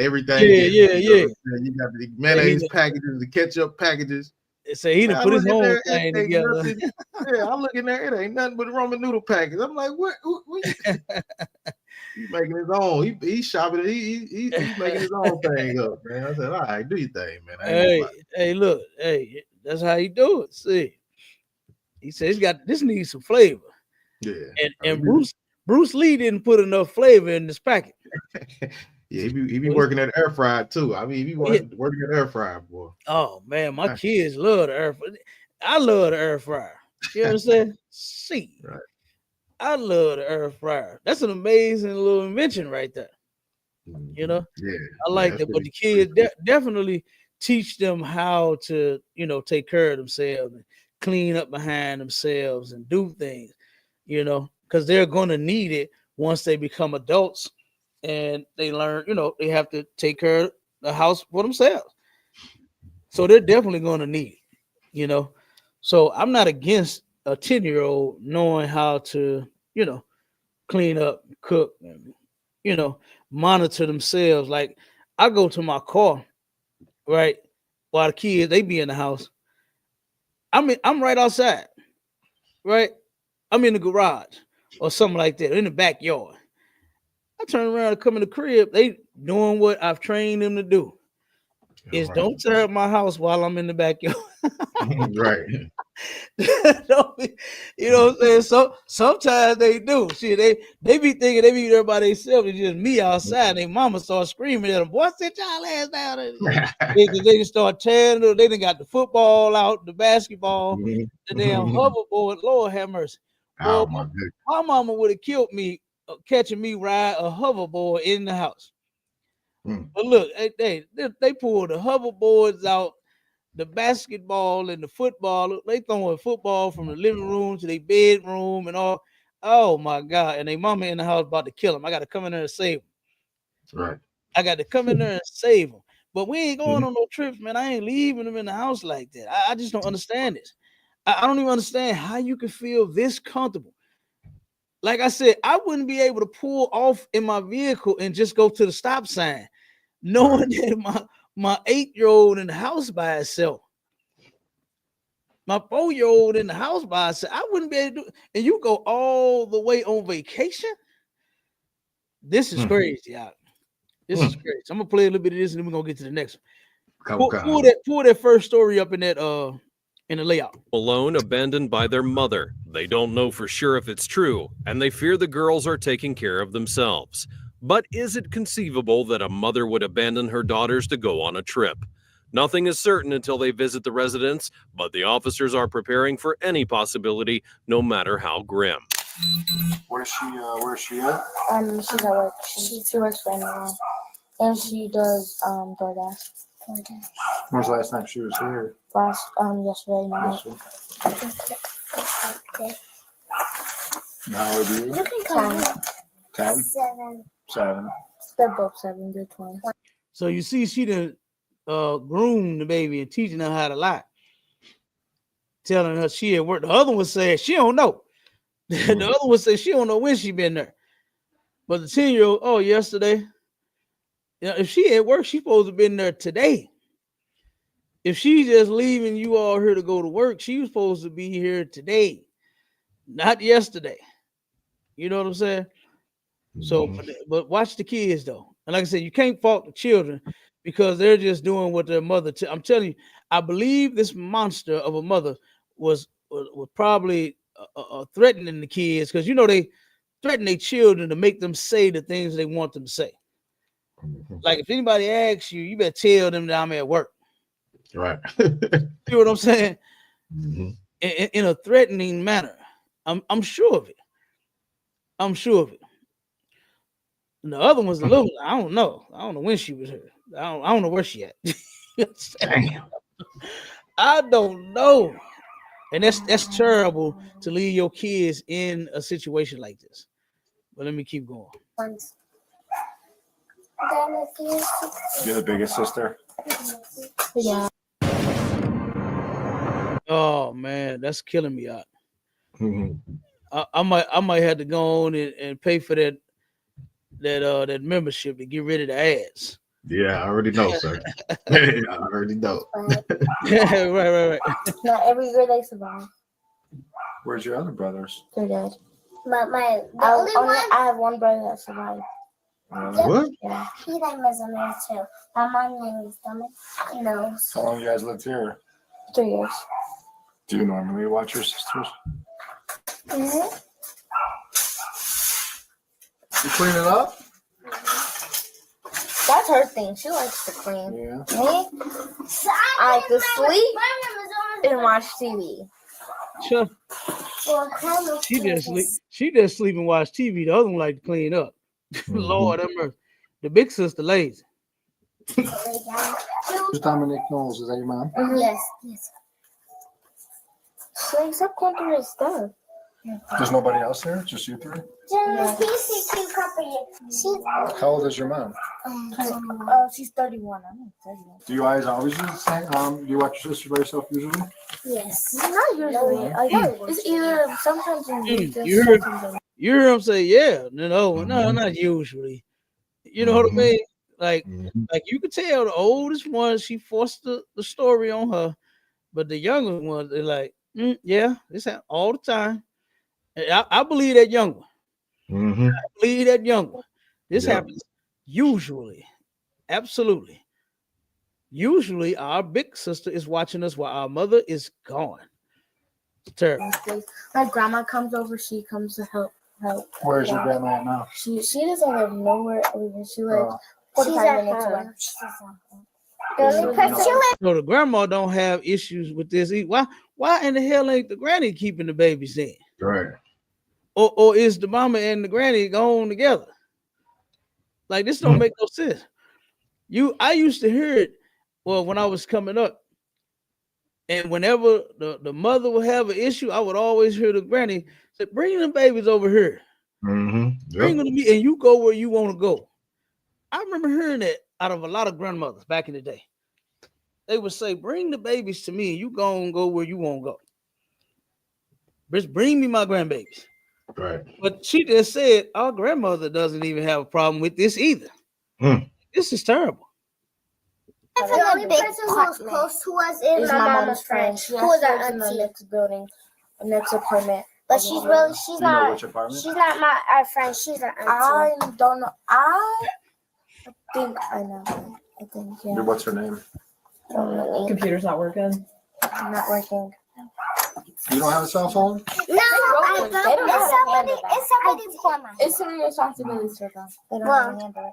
everything. Yeah. You got the mayonnaise packages, the ketchup packages. Say he done put his own thing together. I look in there, it ain't nothing but a Roman noodle package. I'm like, what he's making his own. He's shopping. He's making his own thing up, man. I said, all right, do your thing, man. Hey, look, that's how he do it. See, he says this needs some flavor. Yeah, and Bruce Lee didn't put enough flavor in this packet. Yeah, he be working at air fryer too. I mean, he be working at air fryer, boy. Oh man, my kids love the air fryer. I love the air fryer. You understand? See, right. I love the air fryer. That's an amazing little invention right there. Yeah, I like that. But the kids definitely teach them how to, take care of themselves and clean up behind themselves and do things, because they're going to need it once they become adults and they learn, they have to take care of the house for themselves. So they're definitely going to need it, So I'm not against a 10-year-old knowing how to, clean up, cook, and, monitor themselves. Like I go to my car, right? While the kids, they be in the house. I'm right outside, right? I'm in the garage or something like that, in the backyard. I turn around and come in the crib. They doing what I've trained them to do. Is don't tear up my house while I'm in the backyard. Right. You know what I'm saying? So sometimes they do. See, they be thinking they be there by themselves. It's just me outside. Their mama start screaming at them. Boy, sit y'all ass down. They can start tearing them. They done got the football out, the basketball, the damn hoverboard. Lord have mercy. Boy, my mama would have killed me catching me ride a hoverboard in the house. But look, they pulled the hoverboards out, the basketball and the football. They throwing football from the living room to their bedroom and all. Oh my God. And their mama in the house about to kill them. I got to come in there and save them. Right. I got to come in there and save them. But we ain't going on no trips, man. I ain't leaving them in the house like that. I just don't understand this. I don't even understand how you can feel this comfortable. Like I said, I wouldn't be able to pull off in my vehicle and just go to the stop sign, knowing that my 8-year-old in the house by itself. my 4-year-old in the house by herself. I wouldn't be able to do. And you go all the way on vacation. This is crazy, y'all. This is crazy. So I'm gonna play a little bit of this, and then we're gonna get to the next one. Pull that first story up in that in the layout. Alone, abandoned by their mother. They don't know for sure if it's true, and they fear the girls are taking care of themselves. But is it conceivable that a mother would abandon her daughters to go on a trip? Nothing is certain until they visit the residence, but the officers are preparing for any possibility, no matter how grim. Where's she at? She's at work. She works right now, and she does DoorDash. When's the last time she was here? Yesterday night. How old are you? You can come. 10? 7. They're both 7. They're twins. So you see, she done groom the baby and teaching her how to lie, telling her she at work. The other one said she don't know. The other one said she don't know when she been there. But the 10-year-old, oh, yesterday. Yeah, if she at work, she supposed to have been there today. If she's just leaving you all here to go to work, she was supposed to be here today, not yesterday. You know what I'm saying? So, but watch the kids though. And like I said, you can't fault the children because they're just doing what their mother. I'm telling you, I believe this monster of a mother was probably threatening the kids because they threaten their children to make them say the things they want them to say. Like if anybody asks you, you better tell them that I'm at work. Right. You know what I'm saying? In a threatening manner. I'm sure of it. I'm sure of it. And the other one's a little. I don't know. I don't know when she was here. I don't know where she at. Damn. I don't know. And that's terrible to leave your kids in a situation like this. But let me keep going. You're the biggest sister? Yeah. Oh man, that's killing me out. I might have to go on and pay for that membership to get rid of the ads. Yeah, I already know, sir. I already know. Right. Not every year they survive. Where's your other brothers? They're dead. I have one brother that survived. What? Yeah. He was a man too. My mom named his stomach. No. How long you guys lived here? 3 years. Do you normally watch your sisters? Mm-hmm. You clean it up? That's her thing. She likes to clean. Yeah. Me? I like to sleep and watch TV. Sure. She just sleep and watch TV. The other one like to clean up. Lord have mercy. The big sister lazy. Who's Dominic Knowles? Is that your mom? Mm-hmm. Yes. So except going through his stuff. There's nobody else there? Just you three? Yeah. How old is your mom? She's 31. I'm 31. Do you guys always do the same? Do you watch your sister by yourself usually? Yes. Not usually. It's either sometimes in weekends. You hear him say, yeah. No, not usually. You know what I mean? Like you could tell the oldest one, she forced the story on her, but the younger ones, they're like, yeah, this happens all the time. I believe that young one. I believe that young one. This happens usually. Absolutely. Usually our big sister is watching us while our mother is gone. It's terrible. My grandma comes over, she comes to help. Where's your grandma at now? She doesn't live nowhere over here. She lives 45 minutes away. So the grandma don't have issues with this. Why in the hell ain't the granny keeping the babies in? Right. Or is the mama and the granny gone together? Like this don't make no sense. I used to hear it when I was coming up. And whenever the mother would have an issue, I would always hear the granny say, bring them babies over here. Bring them to me and you go where you want to go. I remember hearing that out of a lot of grandmothers back in the day. They would say, bring the babies to me and you go where you want to go. Just bring me my grandbabies. Right. But she just said our grandmother doesn't even have a problem with this either. This is terrible. The only person who was close to us is my mom's friend. Who was our auntie in the next building, next apartment. But she's not. She's not our friend. She's our auntie. I don't know. I think I know. I think yeah. What's her name? Computer's not working. Not working. You don't have a cell phone? No, it's somebody's corner. It's somebody's responsibility, sir. They don't handle it.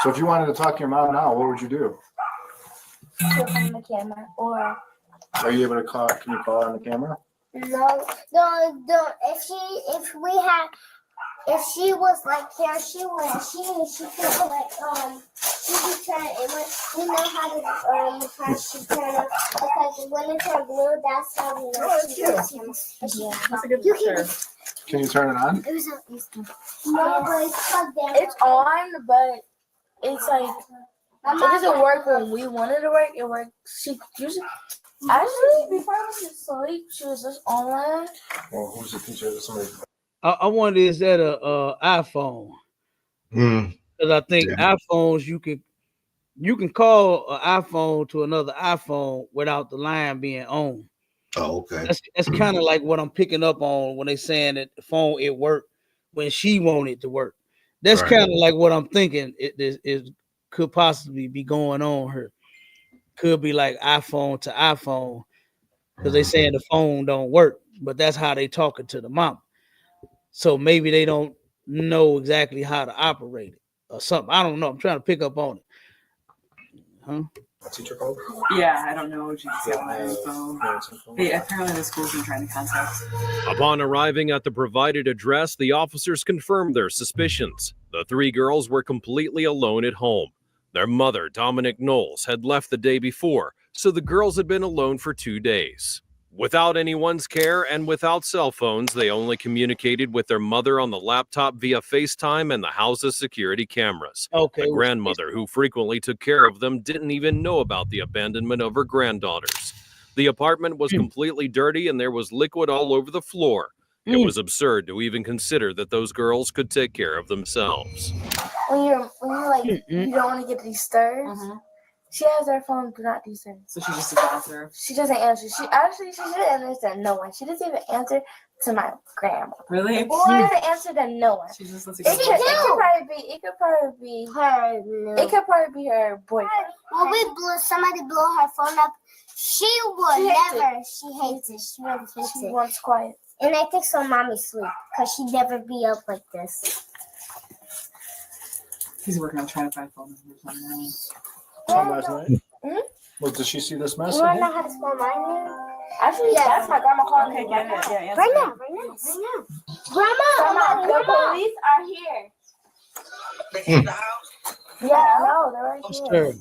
So if you wanted to talk to your mom now, what would you do? Put on the camera, or Are you able to call? Can you call on the camera? no. If she was like here, she could like she be trying we know how she turn up because when it's her blue, that's how we know That's a good picture. Can you turn it on? It was no, but it's plugged in. It's on, but it's like it doesn't work when we want it to work. It works. She usually actually before I was asleep, she was just online. Well, who's the teacher? Somebody. I wonder, is that a iPhone? Because I think iPhones you can call an iPhone to another iPhone without the line being on. Oh, okay. That's kind of like what I'm picking up on when they saying that the phone it worked when she wanted it to work. That's kind of like what I'm thinking. It could possibly be going on here. Could be like iPhone to iPhone because they saying the phone don't work, but that's how they talking to the mom. So maybe they don't know exactly how to operate it or something. I don't know. I'm trying to pick up on it. Huh? Teacher called? Yeah, I don't know. She's got my phone. Hey, apparently the school's been trying to contact. Upon arriving at the provided address, the officers confirmed their suspicions. The three girls were completely alone at home. Their mother, Dominic Knowles, had left the day before, so the girls had been alone for 2 days. Without anyone's care and without cell phones, they only communicated with their mother on the laptop via FaceTime and the house's security cameras. Okay. The grandmother, who frequently took care of them, didn't even know about the abandonment of her granddaughters. The apartment was completely dirty and there was liquid all over the floor. It was absurd to even consider that those girls could take care of themselves. When you're like you don't want to get disturbed. She has her phone do not disturb. So she just doesn't answer. She doesn't answer. She didn't answer to no one. She doesn't even answer to my grandma. Really? Or doesn't answer to no one. She just lets It could probably be her boyfriend. When somebody blow her phone up, she never. She hates it. She really hates it. She wants quiet. And I think so mommy sleep because she'd never be up like this. He's working on trying to find phone numbers online. Last night? Well, did she see this message? You want to know how to spell my name? Actually, that's my grandma calling me right now. Yeah, Right now. Grandma, the police are here. Yeah, no, they're right here.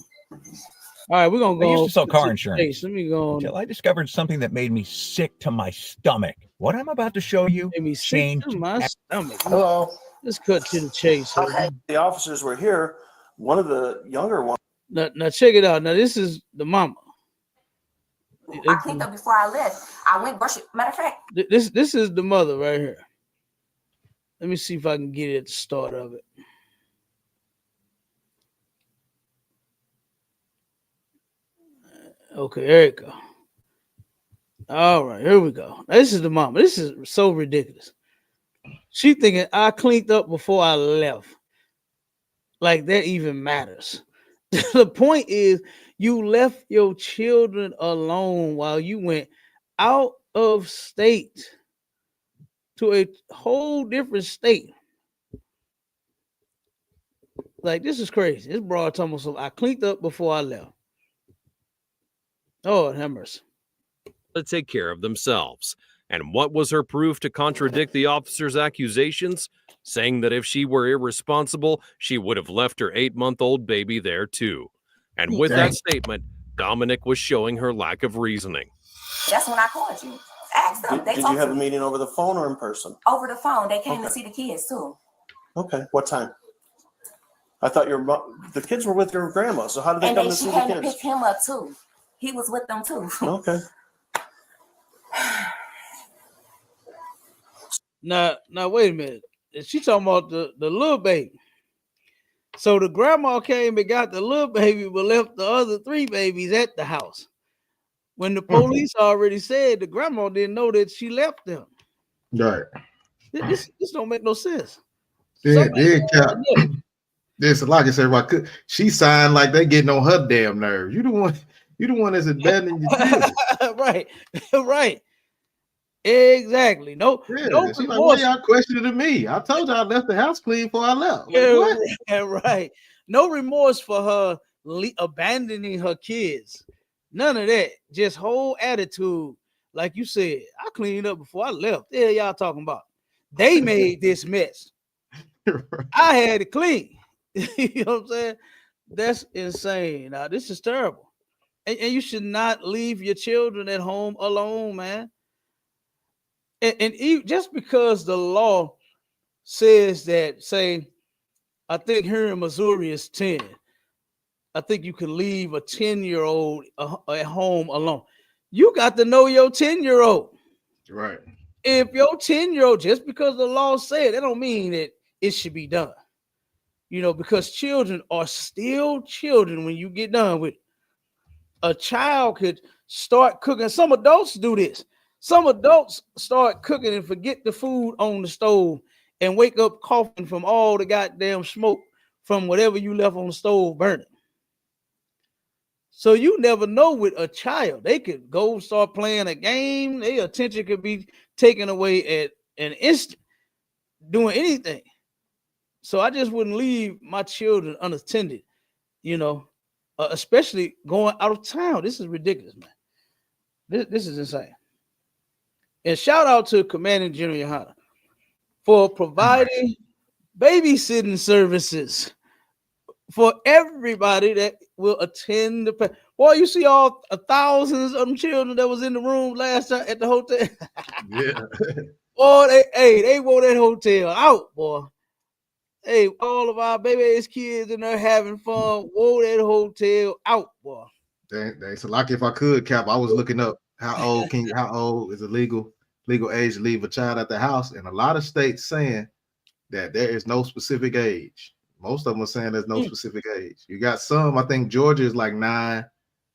All right, we're gonna go. I used to sell car insurance. Let me go on. Until I discovered something that made me sick to my stomach. What I'm about to show you Made me sick changed to my stomach. Hello. Let's cut to the chase. Okay. The officers were here. One of the younger ones. Now check it out. Now this is the mama. I cleaned up before I left. I went brush it. Matter of fact, This is the mother right here. Let me see if I can get it at the start of it. Okay, there you go. All right, here we go. Now, this is the mama. This is so ridiculous. She thinking I cleaned up before I left. Like that even matters. The point is you left your children alone while you went out of state to a whole different state. Like this is crazy. This broad talking about I cleaned up before I left. Oh, have mercy. To take care of themselves. And what was her proof to contradict the officer's accusations? Saying that if she were irresponsible, she would have left her 8-month-old baby there too. And with that statement, Dominic was showing her lack of reasoning. that's when I called you. Asked them. Did you have a meeting over the phone or in person? over the phone. They came to see the kids too. Okay. What time? I thought the kids were with your grandma. So how did they And come then to she see came the to kids? pick him up too. He was with them too. Okay. Now wait a minute. Is she talking about the little baby? So the grandma came and got the little baby, but left the other 3 babies at the house. When the police already said the grandma didn't know that she left them. Right. This don't make no sense. Then Cap, this like I said, she signed like they getting on her damn nerves. You the one that's abandoning your children. Right, right. Exactly. No, no she's like, why y'all questioning me? I told you I left the house clean before I left. Like, what? Right. No remorse for her abandoning her kids. None of that. Just whole attitude. Like you said, I cleaned up before I left. Yeah, y'all talking about. They made this mess. I had it clean. You know what I'm saying? That's insane. Now, this is terrible. And you should not leave your children at home alone, man. And just because the law says that, say, I think here in Missouri is 10. I think you can leave a 10-year-old at home alone. You got to know your 10-year-old. Right. If your 10-year-old, just because the law said, that don't mean that it should be done. You know, because children are still children when you get done with it. A child could start cooking. Some adults do this. Some adults start cooking and forget the food on the stove and wake up coughing from all the goddamn smoke from whatever you left on the stove burning. So you never know with a child. They could go start playing a game. Their attention could be taken away at an instant, doing anything. So I just wouldn't leave my children unattended, you know, especially going out of town. This is ridiculous, man. This is insane. And shout out to Commanding General YAHANNA for providing babysitting services for everybody that will attend the. Boy, you see all thousands of them children that was in the room last time at the hotel. Yeah. Boy, they wore that hotel out, boy. Hey, all of our baby ass kids in there having fun. Wore that hotel out, boy. Thanks. So like if I could, Cap, I was looking up how old is a legal age to leave a child at the house, and a lot of states saying that there is no specific age. Most of them are saying there's no specific age. You got some, I think Georgia is like 9.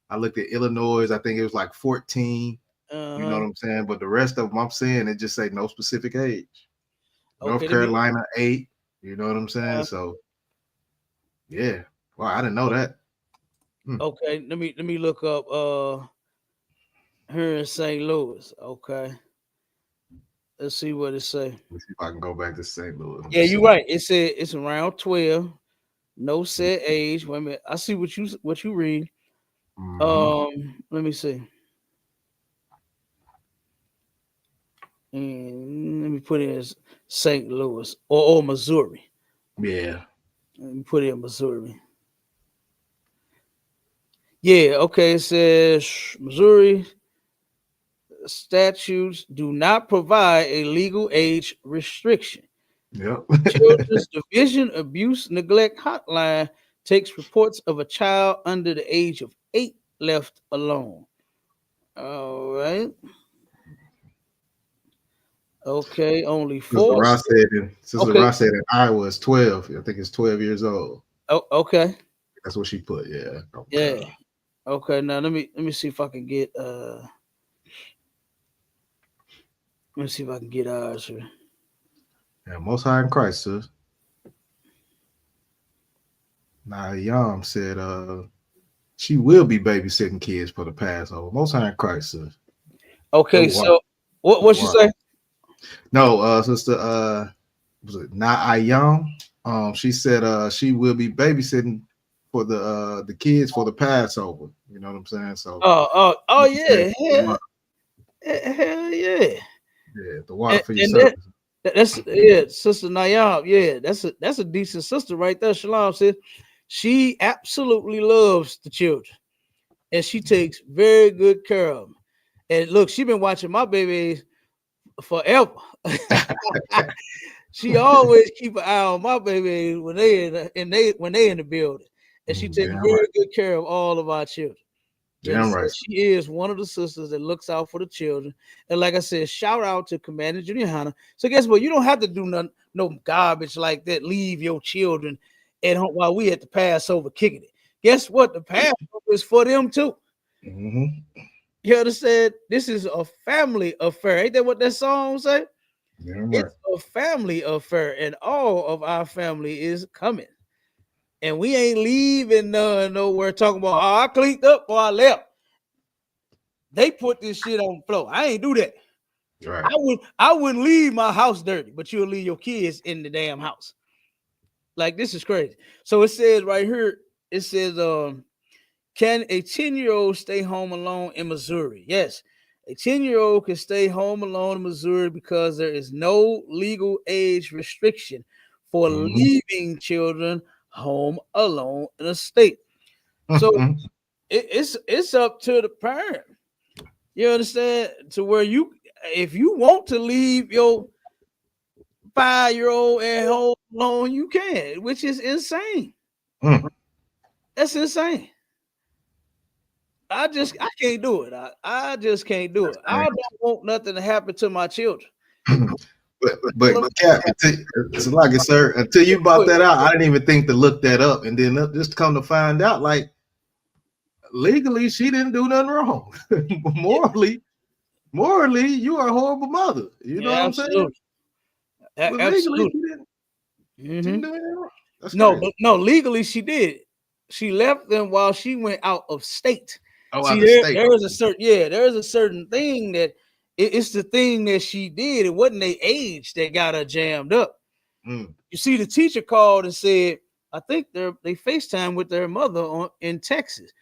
I looked at Illinois, I think it was like 14. You know what I'm saying? But the rest of them, I'm saying it just say no specific age. North Carolina 8. You know what I'm saying? So yeah. Wow, I didn't know that. Okay, let me look up here in St. Louis. Okay. Let's see what it say. Let's see if I can go back to St. Louis. Yeah, you're right. It said it's around 12. No set age. Wait a minute. I see what you read. Let me see. And let me put it as St. Louis or Missouri. Yeah. Let me put it in Missouri. Yeah, okay. It says Missouri statutes do not provide a legal age restriction. Yep. Children's Division Abuse Neglect Hotline takes reports of a child under the age of 8 left alone. All right. Okay, only 4. Sister Ross said in Iowa is 12. I think it's 12 years old. Oh, okay. That's what she put. Yeah. Okay. Yeah. Okay. Now let me see if I can get let me see if I can get ours here. Yeah, Most High in Christ, sis. Now Yam said she will be babysitting kids for the Passover. Most High in Christ, sis. Okay, so what you say? No, sister was it Ayam? She said she will be babysitting for the kids for the Passover. You know what I'm saying? So oh yeah, hell yeah. Yeah, the water for your service. That's Sister Nayab. Yeah, that's a decent sister right there. Shalom says she absolutely loves the children, and she takes very good care of them. And look, she's been watching my babies forever. She always keep an eye on my baby when they in the building, and she takes very good care of all of our children. Damn right. She is one of the sisters that looks out for the children. And like I said, shout out to Commander Junior YAHANNA. So guess what? You don't have to do no garbage like that. Leave your children at home while we at the Passover kicking it. Guess what? The Passover is for them too. Mm-hmm. You understand? This is a family affair. Ain't that what that song say? Yeah, right. It's a family affair, and all of our family is coming. And we ain't leaving nowhere talking about, oh, I cleaned up or I left. They put this shit on the floor. I ain't do that. Right. I wouldn't leave my house dirty, but you'll leave your kids in the damn house. Like, this is crazy. So it says right here, it says, can a 10-year-old stay home alone in Missouri? Yes. A 10-year-old can stay home alone in Missouri because there is no legal age restriction for leaving children home alone in a state. So it's up to the parent. You understand? To where if you want to leave your 5-year-old at home alone, you can, which is insane. That's insane. I can't do it. I just can't do it. I don't want nothing to happen to my children. But Cap, it's like it, sir. Until you brought that out, I didn't even think to look that up, and then just come to find out, like legally, she didn't do nothing wrong. morally, you are a horrible mother. You know what I'm saying? But legally, she didn't do anything wrong. That's crazy. But no, legally she did. She left them while she went out of state. Oh, see, there is a certain thing that it's the thing that she did. It wasn't their age that got her jammed up. You see, the teacher called and said, I think they FaceTime with their mother in Texas.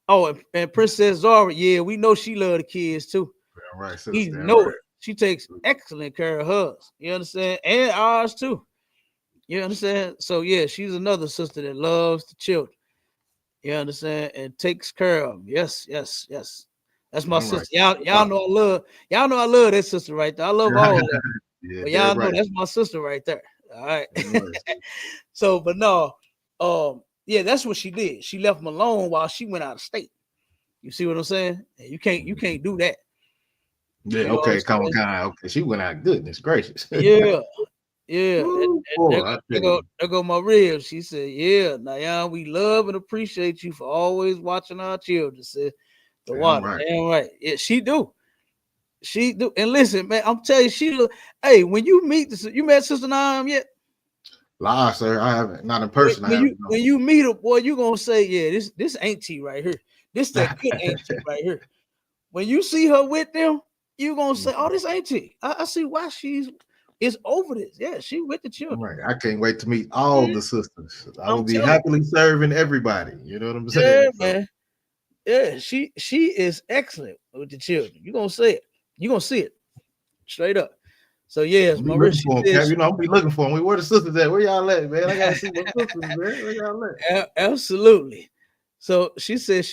Oh, and Princess Zara, yeah, we know she love the kids too. Yeah, right, we know it. She takes excellent care of hers. You understand? And ours too. You understand? So yeah, she's another sister that loves the children. You understand? And takes care of them. Yes. That's my sister. Right. Y'all know I love that sister right there. I love all of them. Yeah, but y'all know that's my sister right there. All right. So, but no, yeah, that's what she did. She left them alone while she went out of state. You see what I'm saying? You can't do that. Yeah, you okay, come on, okay. She went out. Goodness gracious. Yeah. Ooh, there go my ribs. She said, yeah, Nayan, we love and appreciate you for always watching our children. Said the water. Damn right. Yeah, she do. And listen, man, I'm telling you, hey, when you meet you met Sister Naam yet? Lie, sir. I haven't, not in person. When you meet her, boy, you're gonna say, yeah, this auntie right here. This that good auntie right here. When you see her with them, you're gonna say, oh, this auntie. I see why is over this. Yeah, she with the children. Right. I can't wait to meet all the sisters. I will be happily serving everybody. You know what I'm saying? Yeah, man. Yeah, she is excellent with the children. You're gonna see it. You're gonna see it straight up. So yes, I'll be looking for them. Where the sisters at? Where y'all at, man? I gotta see my sisters, man. Where y'all at? Absolutely. So she said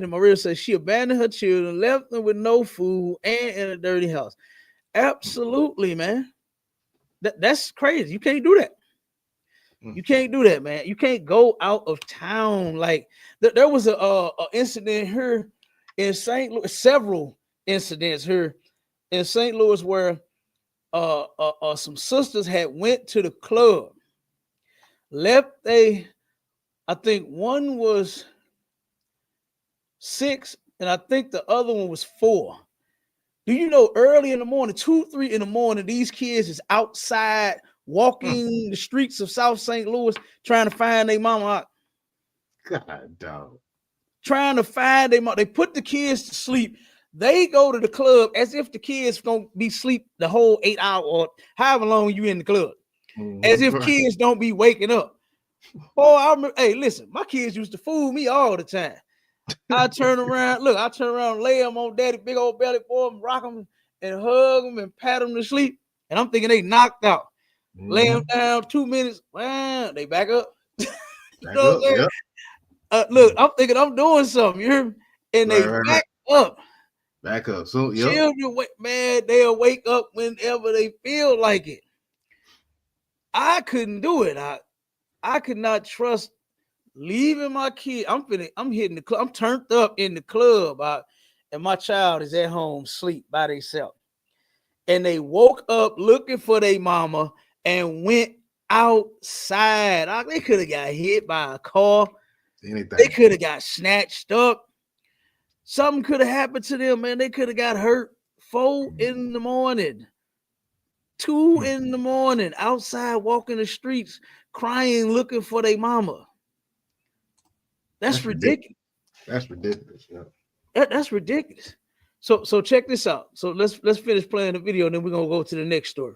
Maria said she abandoned her children, left them with no food and in a dirty house. Absolutely, man. That's crazy. You can't do that. You can't do that, man. You can't go out of town. Like there was a incident here in St. Louis, several incidents here in St. Louis where some sisters had went to the club, left I think one was 6 and I think the other one was 4. Do you know early in the morning, 2, 3 in the morning, these kids is outside walking the streets of South St. Louis trying to find their mama out. God, dog. Trying to find their mama. They put the kids to sleep. They go to the club as if the kids gonna be asleep the whole 8 hours or however long you in the club. As if kids don't be waking up. Oh, I remember, hey, listen, my kids used to fool me all the time. I turn around, lay them on daddy, big old belly for them, rock them and hug them and pat them to sleep. And I'm thinking they knocked out. Lay them down 2 minutes, wow, they back up. You know what I'm saying? Look, I'm thinking I'm doing something, you hear me? And they back up. Back up. So children, man, they'll wake up whenever they feel like it. I couldn't do it. I could not trust leaving my kid. I'm hitting the club. I'm turned up in the club, and my child is at home sleep by themselves. And they woke up looking for their mama and went outside. They could have got hit by a car. Anything. They could have got snatched up. Something could have happened to them, man. They could have got hurt. 4 in the morning, 2 in the morning, outside walking the streets, crying, looking for their mama. That's ridiculous. That's ridiculous. Yeah. That's ridiculous. So check this out. So let's finish playing the video, and then we're gonna go to the next story.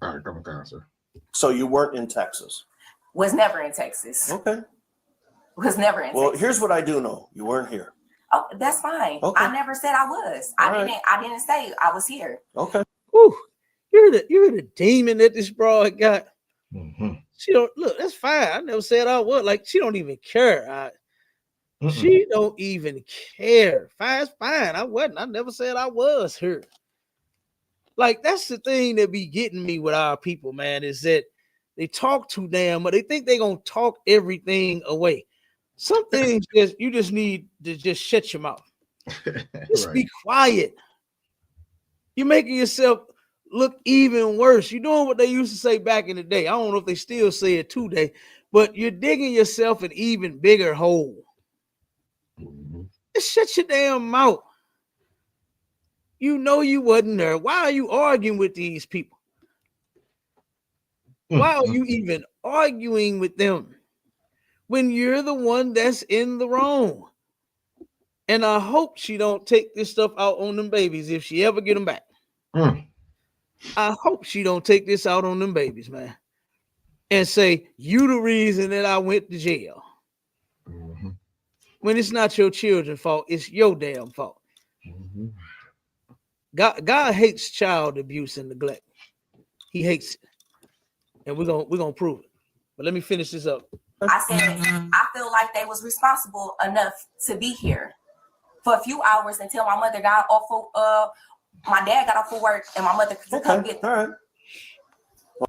All right, come on, sir. So you weren't in Texas? Was never in Texas. Okay. Was never in Well, Texas. here's what I do know. You weren't here. Oh, that's fine. Okay. I never said I was. I didn't say I was here. Okay. Whew. You're the demon that this broad got. She don't look. That's fine. I never said I was. Like, she don't even care. She don't even care. Fine, it's fine. I wasn't. I never said I was her. Like, that's the thing that be getting me with our people, man, is that they talk too damn, but they think they're gonna talk everything away. Some things you just need to just shut your mouth. Just be quiet. You're making yourself look even worse. You're doing what they used to say back in the day. I don't know if they still say it today, but you're digging yourself an even bigger hole. Just shut your damn mouth. You know you wasn't there. Why are you arguing with these people? Why are you even arguing with them when you're the one that's in the wrong? And I hope she don't take this stuff out on them babies if she ever get them back. I hope she don't take this out on them babies, man, and say, you the reason that I went to jail. When it's not your children's fault, it's your damn fault. God hates child abuse and neglect. He hates it. And we're gonna prove it. But let me finish this up. I said I feel like they was responsible enough to be here for a few hours until my mother got off of my dad got off of work and my mother could come get them. All right.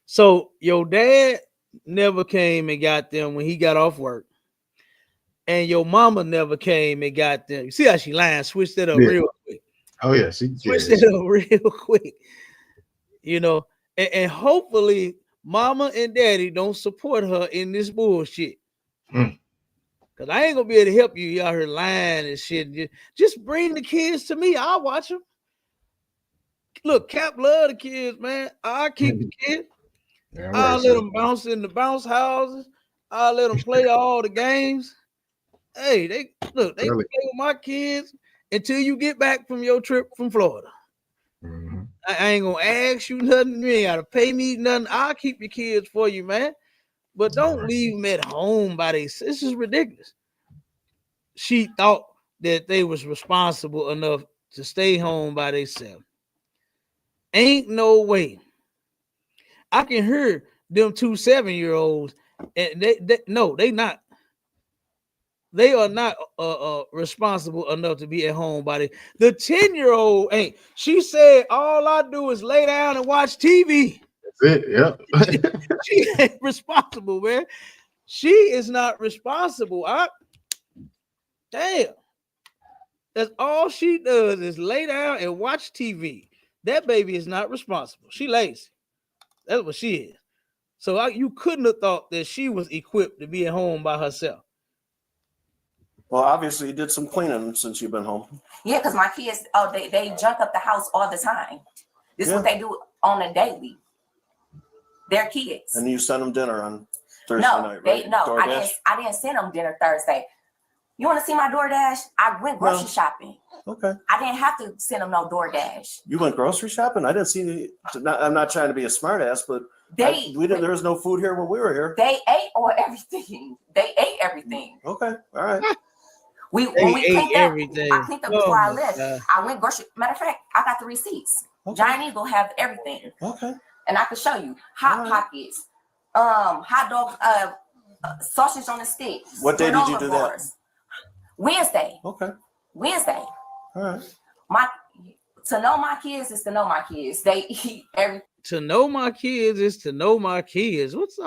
So your dad never came and got them when he got off work. And your mama never came and got them. You see how she lying? Switched it up real quick. Oh, yeah. She switched it up real quick. You know, and hopefully mama and daddy don't support her in this bullshit. Because I ain't going to be able to help you. Y'all here lying and shit. Just bring the kids to me. I'll watch them. Look, Cap love the kids, man. I'll keep the kids. Yeah, I'll let them bounce in the bounce houses. I'll let them play all the games. Hey, they play with my kids until you get back from your trip from Florida. I ain't gonna ask you nothing. You ain't gotta pay me nothing. I'll keep your kids for you, man. But don't leave them at home by themselves. This is ridiculous. She thought that they was responsible enough to stay home by themselves. Ain't no way. I can hear them 2 7-year-olds, and they not. They are not responsible enough to be at home by the 10-year-old ain't. She said, all I do is lay down and watch TV. That's it. Yep. She ain't responsible, man. She is not responsible. Damn. That's all she does is lay down and watch TV. That baby is not responsible. She lazy. That's what she is. So you couldn't have thought that she was equipped to be at home by herself. Well, obviously, you did some cleaning since you've been home. Yeah, because my kids, they junk up the house all the time. This is what they do on a daily. They're kids. And you sent them dinner on Thursday night, right? I didn't send them dinner Thursday. You want to see my DoorDash? I went grocery shopping. Okay. I didn't have to send them no DoorDash. You went grocery shopping? I didn't see. I'm not trying to be a smartass, but there was no food here when we were here. They ate everything. They ate everything. Okay. All right. When we cleaned up, I cleaned up before I left. God. I went grocery. Matter of fact, I got the receipts. Okay. Giant Eagle have everything. Okay. And I can show you Hot Pockets, hot dog, sausage on the stick. What day did you do that? Wednesday. Okay. Wednesday. All right. To know my kids is to know my kids. They eat everything. To know my kids is to know my kids. What's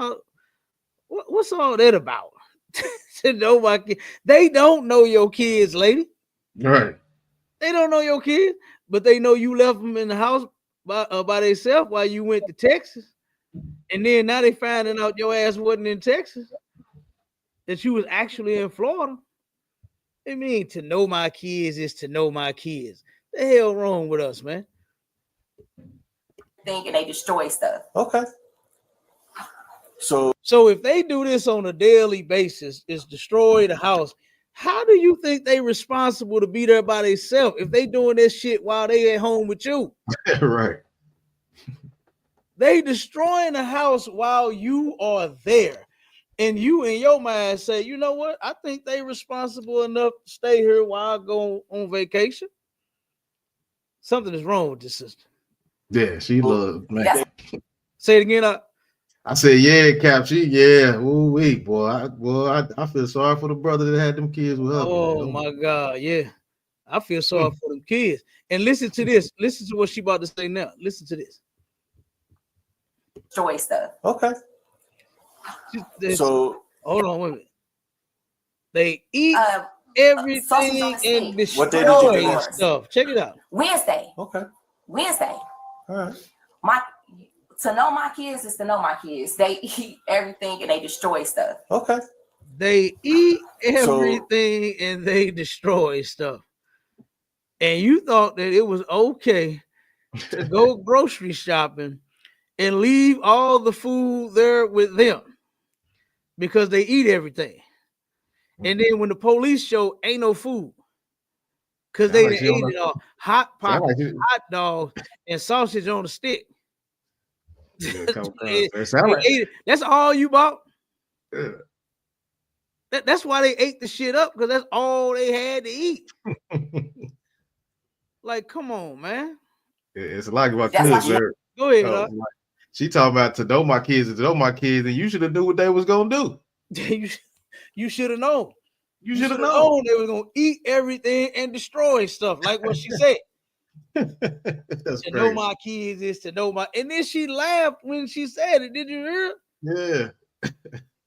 all that about? To know my kids. They don't know your kids, lady. Right. They don't know your kids, but they know you left them in the house by themselves while you went to Texas. And then now they finding out your ass wasn't in Texas, that you was actually in Florida. I mean, to know my kids is to know my kids. The hell wrong with us, man? Thinking they destroy stuff. Okay. So if they do this on a daily basis, is destroy the house. How do you think they responsible to be there by themselves if they doing this shit while they at home with you? Right. They destroying the house while you are there. And you in your mind say, you know what? I think they responsible enough to stay here while I go on vacation. Something is wrong with this sister. Yeah, she loved man. Yes. Say it again. I said, yeah, Cap. Ooh, wee, boy. I feel sorry for the brother that had them kids with her. Oh my God, yeah. I feel sorry for them kids. And listen to this. Listen to what she about to say now. Listen to this. Destroy stuff. Okay. So hold on, wait a minute. They eat everything and destroy stuff. Check it out. Wednesday. Okay. Wednesday. All right. To know my kids is to know my kids. They eat everything and they destroy stuff. Okay. They eat everything and they destroy stuff. And you thought that it was okay to go grocery shopping and leave all the food there with them because they eat everything. And then when the police show, ain't no food because they ate it all. Hot pockets, hot dogs, and sausage on the stick. That's all you bought. Yeah. That's why they ate the shit up, because that's all they had to eat. Like, come on, man. It's like my kids. Go ahead. She talking about to know my kids, and you should have knew what they was gonna do. You should have known. You should have known they were gonna eat everything and destroy stuff, like what she said. That's to crazy. Know my kids is to know my. And then she laughed when she said it. Did you hear it? Yeah.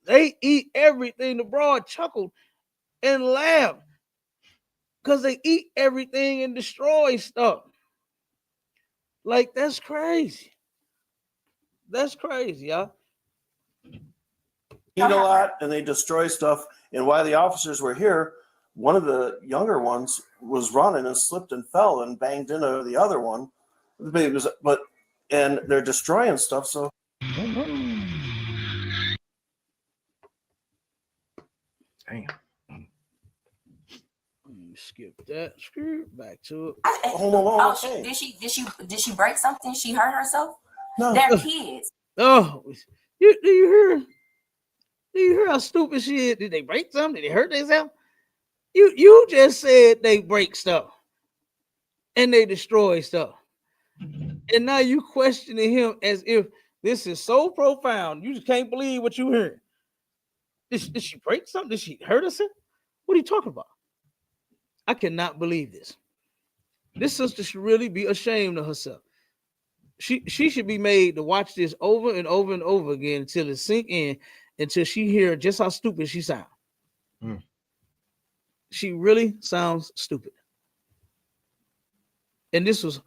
They eat everything. The broad chuckled and laughed because they eat everything and destroy stuff. Like, that's crazy. That's crazy, y'all. Eat a lot and they destroy stuff. And while the officers were here, one of the younger ones was running and slipped and fell and banged into the other one. And they're destroying stuff. So damn. Skip that. Screw back to it. Did she break something? She hurt herself? No. They're kids. Oh, do you hear how stupid she is? Did they break something? Did they hurt themselves? You just said they break stuff and they destroy stuff. And now you questioning him as if this is so profound. You just can't believe what you heard. Did she break something? Did she hurt herself? What are you talking about? I cannot believe this. This sister should really be ashamed of herself. She should be made to watch this over and over and over again until it sink in, until she hears just how stupid she sounds. She really sounds stupid. And this is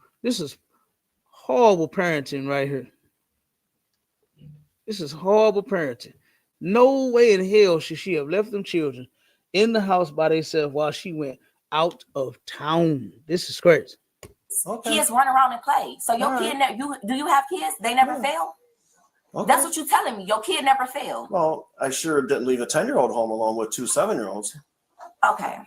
horrible parenting right here. This is horrible parenting. No way in hell should she have left them children in the house by themselves while she went out of town. This is crazy. Okay. Kids run around and play. So your kid, do you have kids? They never fail? Okay. That's what you're telling me. Your kid never failed. Well, I sure didn't leave a 10-year-old home alone with 2 7-year-olds. Okay.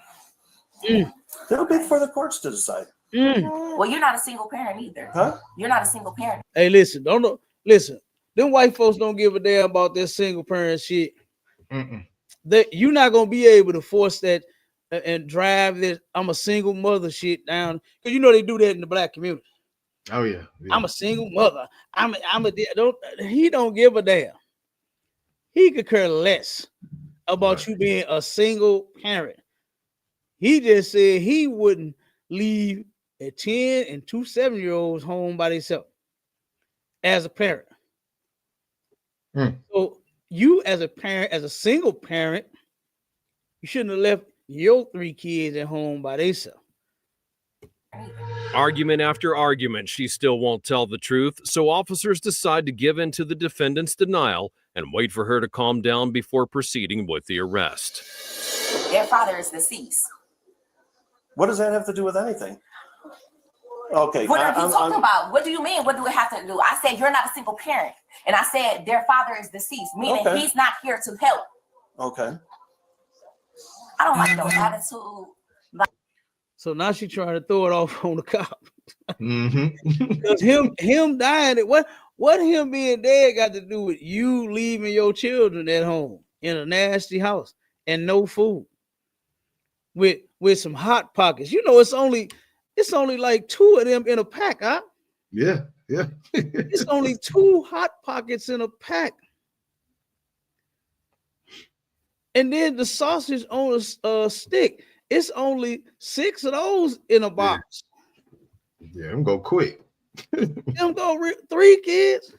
It'll be for the courts to decide. Well, you're not a single parent either. Huh? You're not a single parent. Hey, listen, listen. Them white folks don't give a damn about this single parent shit. You're not gonna be able to force that and drive this I'm a single mother shit down, because you know they do that in the black community. Oh yeah. I'm a single mother. He don't give a damn. He could care less about you being a single parent. He just said he wouldn't leave a 10 and 2 7-year-olds home by themselves as a parent. So you as a parent, as a single parent, you shouldn't have left your 3 kids at home by themselves. Argument after argument, she still won't tell the truth, so officers decide to give in to the defendant's denial and wait for her to calm down before proceeding with the arrest. Their father is deceased. What does that have to do with anything? Okay. What are you talking about? What do you mean? What do it have to do? I said you're not a single parent, and I said their father is deceased, meaning he's not here to help. Okay. I don't like no attitude. So now she's trying to throw it off on the cop. Mm-hmm. Because him dying, what him being dead got to do with you leaving your children at home in a nasty house and no food with some hot pockets? You know, it's only like 2 of them in a pack, huh? Yeah. It's only 2 hot pockets in a pack. And then the sausage on a stick. It's only 6 of those in a box. Yeah, I'm go quick. Them go 3 kids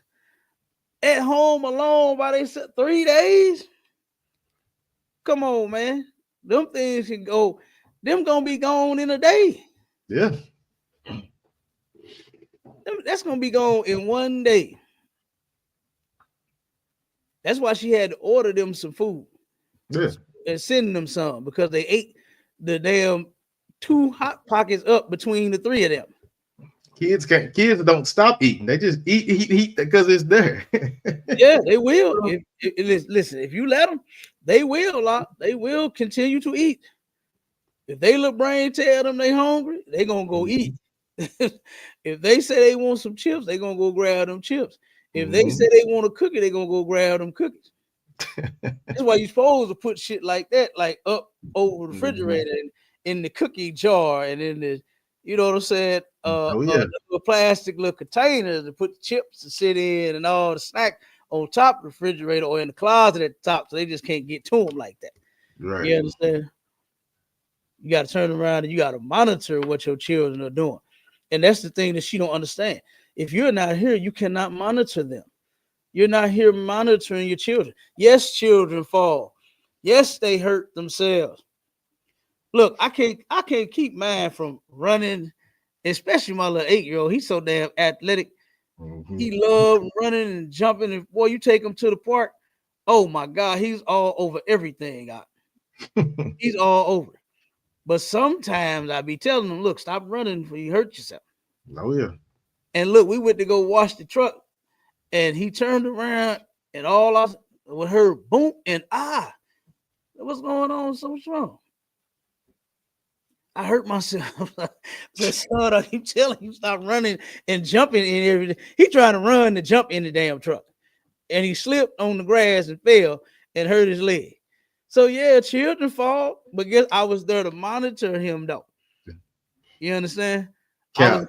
at home alone by themselves 3 days. Come on, man. Them things can go. Them gonna be gone in a day. Yeah. That's gonna be gone in 1 day. That's why she had to order them some food. Yeah. And send them some because they ate the damn 2 hot pockets up between the 3 of them. Kids don't stop eating. They just eat because it's there. Yeah, they will. Listen, if you let them, they will continue to eat. If they little brain tell them they hungry, they gonna go eat. If they say they want some chips, they gonna go grab them chips. If they say they want a cookie, they gonna go grab them cookies. That's why you're supposed to put shit like that, like up over the refrigerator and in the cookie jar and in the, you know what I'm saying? The plastic little containers to put the chips to sit in and all the snack on top of the refrigerator or in the closet at the top, so they just can't get to them like that. Right. You understand? You got to turn around and you got to monitor what your children are doing. And that's the thing that she don't understand. If you're not here, you cannot monitor them. You're not here monitoring your children. Yes, children fall. Yes, they hurt themselves. Look, I can't keep mine from running, especially my little 8-year-old. He's so damn athletic. He loves running and jumping. And boy, you take him to the park. Oh my God, he's all over everything. He's all over. But sometimes I be telling him, look, stop running before you hurt yourself. Oh yeah. And look, we went to go wash the truck. And he turned around and all I with her boom and what's going on? So what's wrong? I hurt myself. The son, I keep telling you stop running and jumping in everything. He trying to run to jump in the damn truck. And he slipped on the grass and fell and hurt his leg. So yeah, children fall, but guess I was there to monitor him though. You understand? Yeah.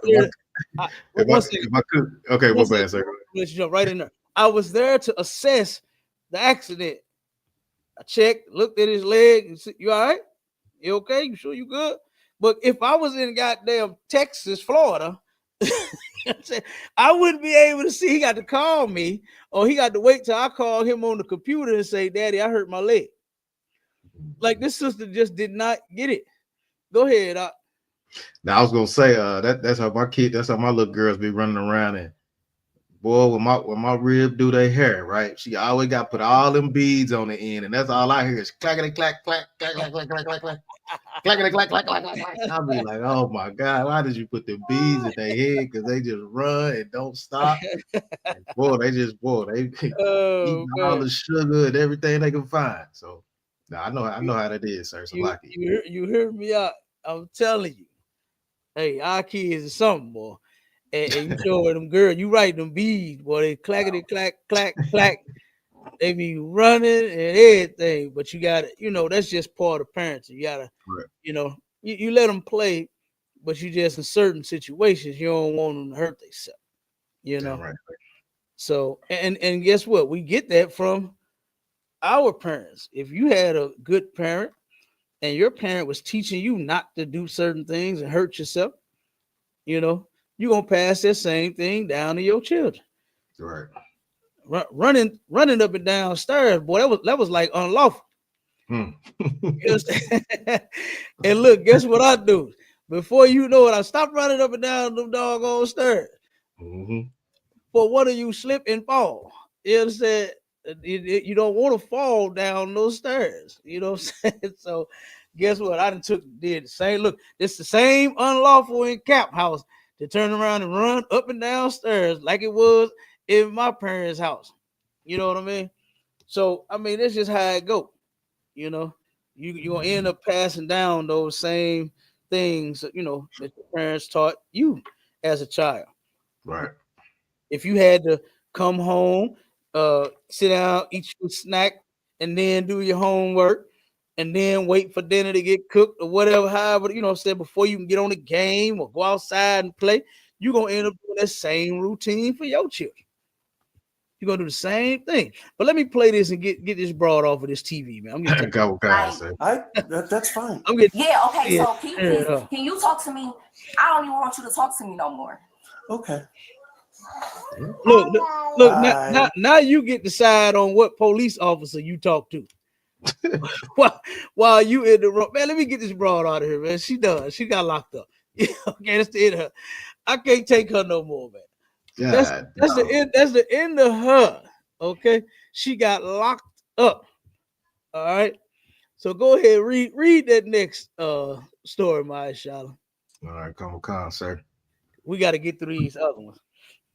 Okay, what bad, sir? Let's jump right in there. I was there to assess the accident. I checked, looked at his leg, and said, "You all right? You okay? You sure you good?" But if I was in goddamn Texas, Florida, I wouldn't be able to see. He got to call me, or he got to wait till I call him on the computer and say, "Daddy, I hurt my leg." Like this sister just did not get it. Go ahead. Now I was gonna say that's how my little girls be running around, and boy, when my rib do their hair, right? She always got to put all them beads on the end, and that's all I hear is clackety clack clack clack clack clack clack clack clack clackety clack clack clack clack. I'll be like, oh my God, why did you put the beads in their head? Because they just run and don't stop. And boy, they eating all the sugar and everything they can find. So now I know how that is, sir. So you hear me out. I'm telling you. Hey, our kids is something, boy. And you showing them, girl, you write them beads, boy. They clackety clack, clack, clack. They be running and everything. But you got to, that's just part of parenting. You got to, you let them play, but you just in certain situations, you don't want them to hurt themselves, Right. So, and guess what? We get that from our parents. If you had a good parent, and your parent was teaching you not to do certain things and hurt yourself, you're going to pass that same thing down to your children. Right. Running up and down stairs, boy, that was like unlawful. And look, guess what I do? Before you know it, I stopped running up and down them doggone stairs. Mm-hmm. For one of you slip and fall. You understand? You don't want to fall down those stairs. You know what I'm saying? So guess what? I did the same. Look, it's the same unlawful in Cap House to turn around and run up and down stairs like it was in my parents' house. You know what I mean? So I mean, that's just how it go. You know, you're gonna end up passing down those same things, that your parents taught you as a child. Right. If you had to come home, sit down, eat your snack, and then do your homework, and then wait for dinner to get cooked or whatever, however, said before you can get on the game or go outside and play, you're gonna end up doing that same routine for your children. You're gonna do the same thing. But let me play this and get this broad off of this TV, man. I'm getting that's fine. I'm getting Okay, yeah, so can you talk to me? I don't even want you to talk to me no more. Okay. Look, now you get to decide on what police officer you talk to. while you in the room, man. Let me get this broad out of here, man. She got locked up. Okay, that's the end of her. I can't take her no more, man. That's the end. That's the end of her. Okay, she got locked up. All right. So go ahead, read that next story, my Shala. All right, come on, sir. We got to get through these other ones.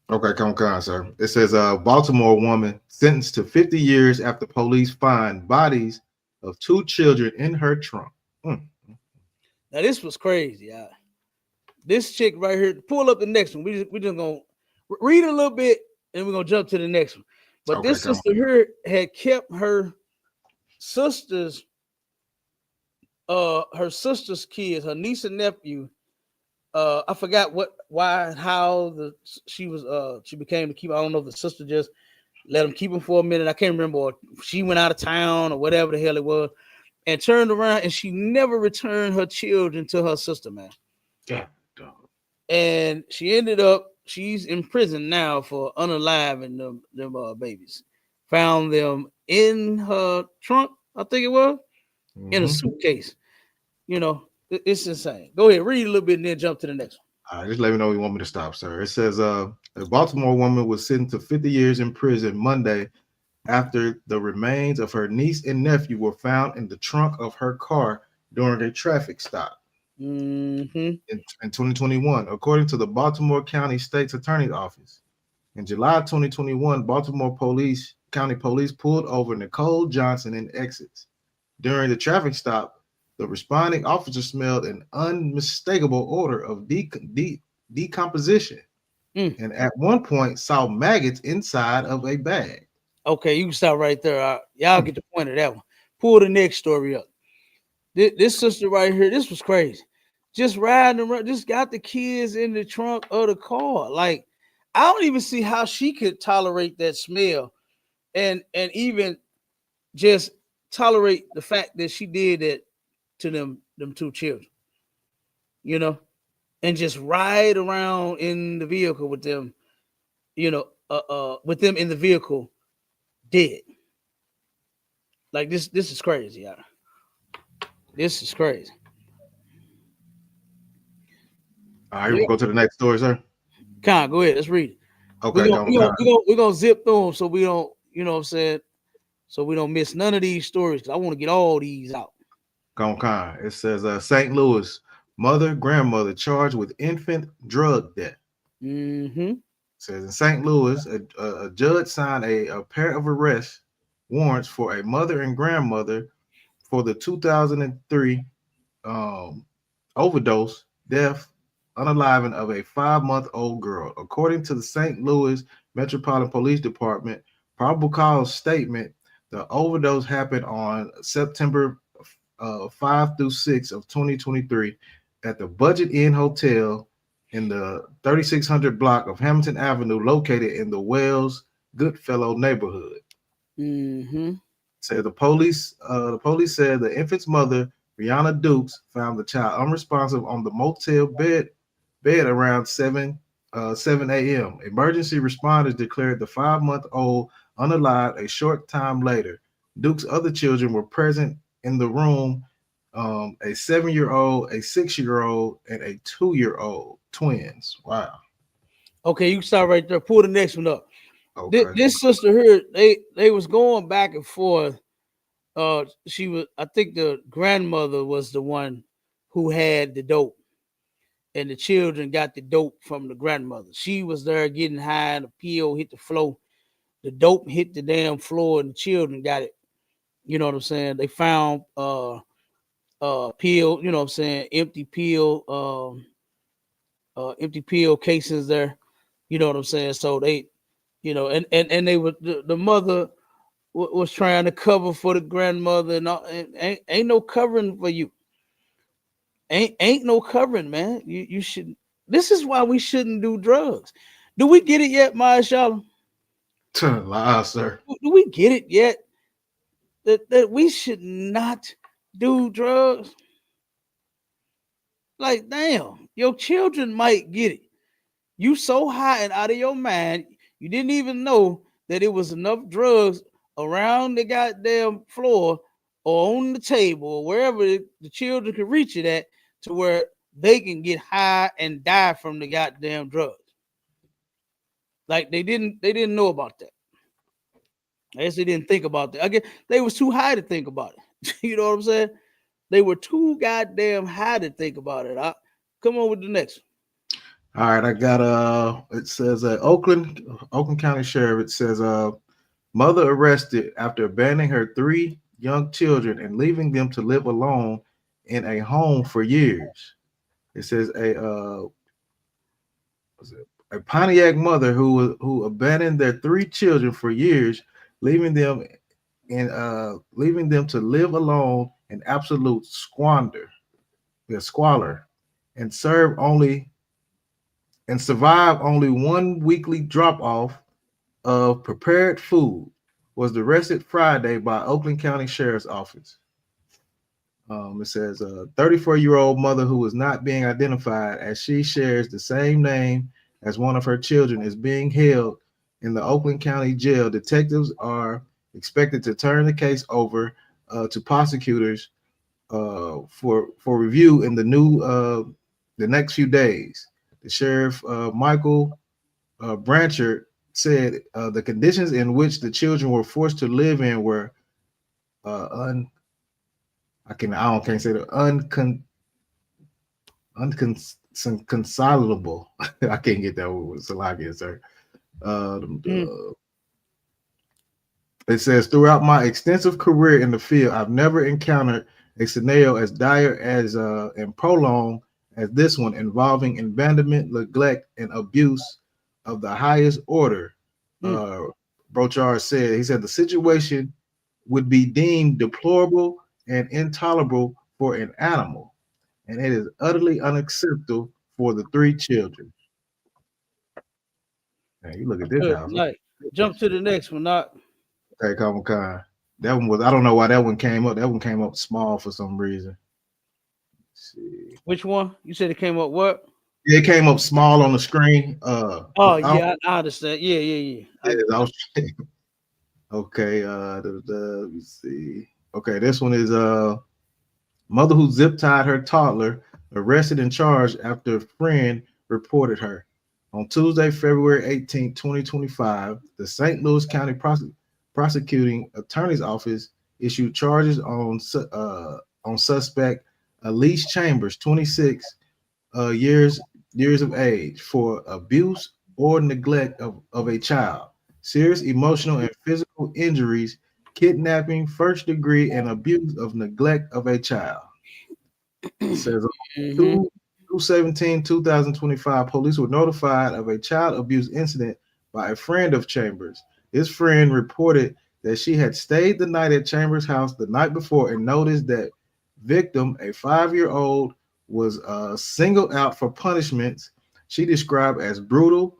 Okay, come on, sir. It says Baltimore woman sentenced to 50 years after police find bodies of 2 children in her trunk. Now this was crazy. This chick right here. Pull up the next one. We just gonna read a little bit, and we're gonna jump to the next one. But this sister here had kept her sister's kids, her niece and nephew. I forgot why and how she became to keep. I don't know if the sister just let them keep them for a minute. I can't remember. Or she went out of town or whatever the hell it was, and turned around, and she never returned her children to her sister, man. Yeah. And she ended up. She's in prison now for unaliving them babies. Found them in her trunk, I think it was, in a suitcase. It's insane. Go ahead, read a little bit and then jump to the next one. All right, just let me know you want me to stop, sir. It says a Baltimore woman was sentenced to 50 years in prison Monday after the remains of her niece and nephew were found in the trunk of her car during a traffic stop. In 2021, according to the Baltimore County State's Attorney's Office. In July 2021, Baltimore County Police pulled over Nicole Johnson in exits. During the traffic stop, the responding officer smelled an unmistakable odor of decomposition, and at one point saw maggots inside of a bag. Okay, you can stop right there. Y'all get the point of that one. Pull the next story up. This sister right here, this was crazy. Just riding around, just got the kids in the trunk of the car. Like, I don't even see how she could tolerate that smell and even just tolerate the fact that she did that to them 2 children, and just ride around in the vehicle with them, with them in the vehicle dead. Like this is crazy, y'all. This is crazy. All right, we'll go to the next story, sir. Con, go ahead. Let's read it. Okay, we're gonna zip through them so we don't, what I'm saying, so we don't miss none of these stories because I want to get all these out. Con. It says St. Louis grandmother charged with infant drug debt. It says in St. Louis, a judge signed a pair of arrest warrants for a mother and grandmother for the 2003 overdose death unaliving of a 5-month-old girl. According to the St. Louis Metropolitan Police Department probable cause statement, the overdose happened on September 5 through 6 of 2023 at the Budget Inn Hotel in the 3600 block of Hamilton Avenue, located in the Wells Goodfellow neighborhood. Said the police said the infant's mother, Brianna Dukes, found the child unresponsive on the motel bed around 7 a.m. Emergency responders declared the 5-month-old unalived a short time later. Duke's other children were present in the room A 7-year-old, a 6-year-old, and a 2-year-old twins. Wow. Okay, you start right there. Pull the next one up. Okay. This sister here, they was going back and forth. She was, I think the grandmother was the one who had the dope, and the children got the dope from the grandmother. She was there getting high, and the pill hit the floor. The dope hit the damn floor, and the children got it. You know what I'm saying? They found pill, you know what I'm saying, empty pill cases there. You know what I'm saying? So they, you know, and they were the mother was trying to cover for the grandmother, and, all, and ain't no covering for you. Ain't no covering, man. You should. This is why we shouldn't do drugs. Do we get it yet, Marshala? Lie, sir. Do we get it yet? That we should not do drugs. Like, damn, your children might get it. You so high and out of your mind, you didn't even know that it was enough drugs around the goddamn floor or on the table or wherever the children can reach it at, to where they can get high and die from the goddamn drugs. Like they didn't know about that. I guess they didn't think about that. I guess they was too high to think about it. You know what I'm saying? They were too goddamn high to think about it. Come on with the next one. All right, I got it says Oakland County Sheriff. It says mother arrested after abandoning her 3 young children and leaving them to live alone in a home for years. It says a Pontiac mother who abandoned their 3 children for years, leaving them to live alone in absolute squalor, and survive only 1 weekly drop off of prepared food, was arrested Friday by Oakland County Sheriff's Office. It says a 34-year-old mother who is not being identified, as she shares the same name as one of her children, is being held in the Oakland County Jail. Detectives are expected to turn the case over to prosecutors for review in the next few days. The sheriff, Michael Branchard, said the conditions in which the children were forced to live in were can't say the unconsolable. I can't get that word. Salakia, sir. It says, throughout my extensive career in the field, I've never encountered a scenario as dire as and prolonged as this one, involving abandonment, neglect, and abuse of the highest order. Brochard said. He said the situation would be deemed deplorable and intolerable for an animal, and it is utterly unacceptable for the 3 children. Man, you look at this Good house. night. Jump to the next one. Not okay, Common Con. That one was, I don't know why that one came up. That one came up small for some reason. Let's see. Which one? You said it came up what? Yeah, it came up small on the screen. I understand. Yeah. Okay, let me see. Okay, this one is mother who zip tied her toddler, arrested and charged after a friend reported her. On Tuesday, February 18, 2025, the St. Louis County Prosecuting Attorney's Office issued charges on suspect Elise Chambers, 26 years of age, for abuse or neglect of a child, serious emotional and physical injuries, kidnapping, first degree, and abuse of neglect of a child. It says 2/17/2025, police were notified of a child abuse incident by a friend of Chambers. This friend reported that she had stayed the night at Chambers' house the night before and noticed that victim, a 5-year-old, was singled out for punishments she described as brutal.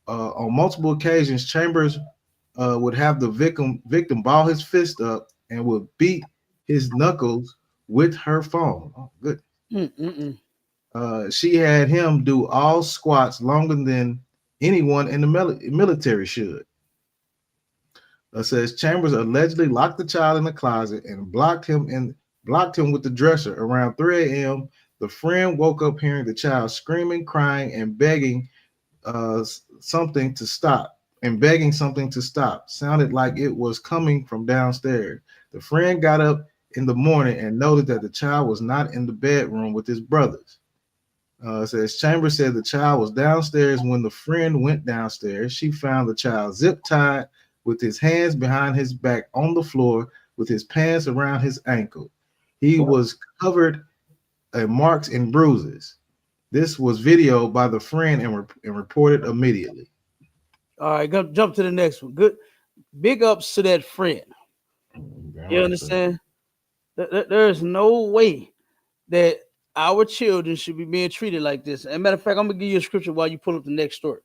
On multiple occasions, Chambers would have the victim ball his fist up and would beat his knuckles with her phone. Oh, good. She had him do all squats longer than anyone in the military should. Says Chambers allegedly locked the child in the closet and blocked him blocked him with the dresser. Around 3 a.m., the friend woke up hearing the child screaming, crying, and begging something to stop. Sounded like it was coming from downstairs. The friend got up in the morning and noted that the child was not in the bedroom with his brothers. It says Chambers said the child was downstairs when the friend went downstairs. She found the child zip tied with his hands behind his back on the floor with his pants around his ankle. He was covered in marks and bruises. This was videoed by the friend and reported immediately. All right, jump to the next one. Good, big ups to that friend. You understand? There's no way that our children should be being treated like this. As a matter of fact, I'm gonna give you a scripture while you pull up the next story.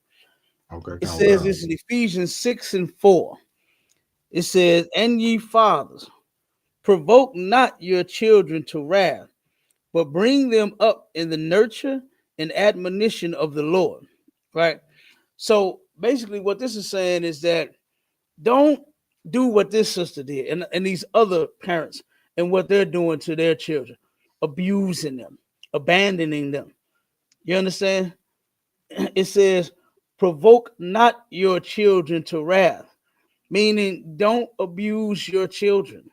Okay. It says this in Ephesians 6:4. It says, "And ye fathers, provoke not your children to wrath, but bring them up in the nurture and admonition of the Lord." Right? So basically, what this is saying is that don't do what this sister did and these other parents and what they're doing to their children, abusing them, abandoning them. You understand? It says, provoke not your children to wrath, meaning don't abuse your children.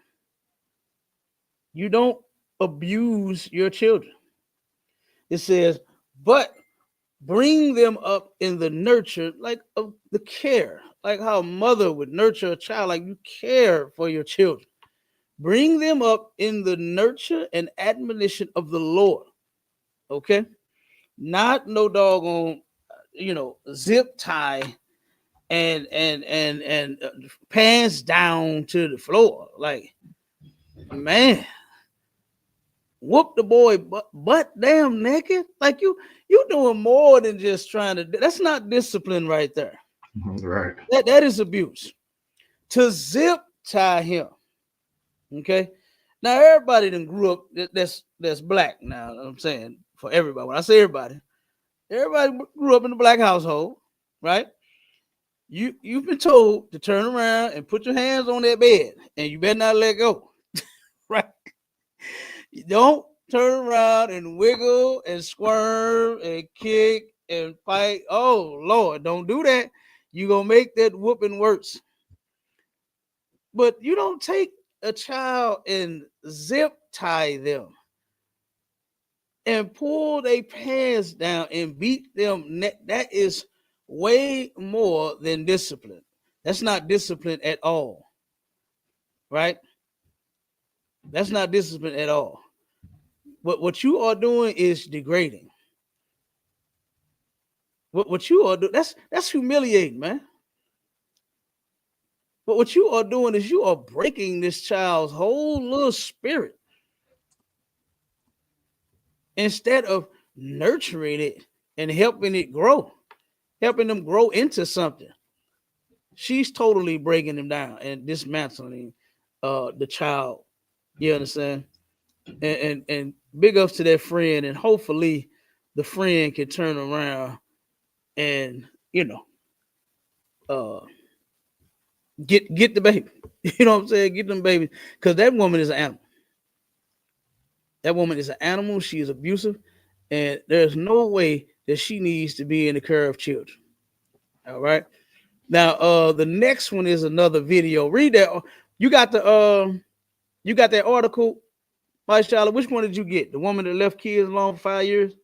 You don't abuse your children. It says, but bring them up in the nurture, like of the care, like how a mother would nurture a child, like you care for your children. Bring them up in the nurture and admonition of the Lord. Okay? Not no doggone, zip tie and pants down to the floor. Like, man, whoop the boy butt damn naked. Like you doing more than just trying to. That's not discipline right there. Right. That is abuse. To zip tie him. Okay. Now everybody that grew up that's black. Now I'm saying for everybody. When I say everybody grew up in a black household, right? You've been told to turn around and put your hands on that bed, and you better not let go. Right? You don't turn around and wiggle and squirm and kick and fight. Oh Lord, don't do that. You're gonna make that whooping worse. But you don't take a child and zip tie them and pull their pants down and beat them. That is way more than discipline. That's not discipline at all. Right? That's not discipline at all. But what you are doing is degrading. What you are doing, that's humiliating, man. But what you are doing is you are breaking this child's whole little spirit. Instead of nurturing it and helping it grow, helping them grow into something. She's totally breaking them down and dismantling the child. You understand? And big ups to that friend, and hopefully the friend can turn around and get the baby. You know what I'm saying? Get them babies, because that woman is an animal. That woman is an animal. She is abusive, and there's no way that she needs to be in the care of children. All right. Now, the next one is another video. Read that. You got that article, Vice Charlotte. Which one did you get? The woman that left kids alone for 5 years?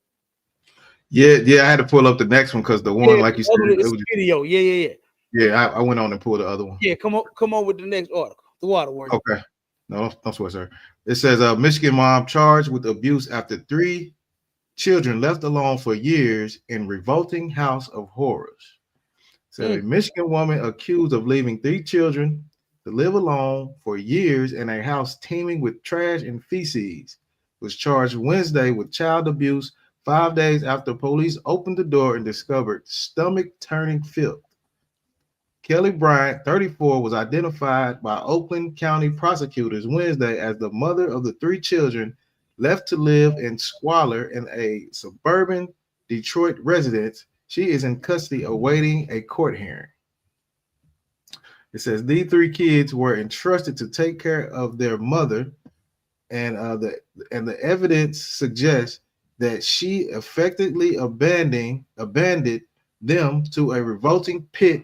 Yeah. I had to pull up the next one because the one, like you said, it was video. Yeah. Yeah, I went on and pulled the other one. Yeah, come on with the next article. The water word. Okay. No, don't sweat, sir. It says Michigan mom charged with abuse after 3 children left alone for years in revolting house of horrors. So a Michigan woman accused of leaving 3 children to live alone for years in a house teeming with trash and feces was charged Wednesday with child abuse 5 days after police opened the door and discovered stomach-turning filth. Kelly Bryant, 34, was identified by Oakland County prosecutors Wednesday as the mother of the 3 children left to live in squalor in a suburban Detroit residence. She is in custody awaiting a court hearing. It says these 3 kids were entrusted to take care of their mother, and the evidence suggests that she effectively abandoned them to a revolting pit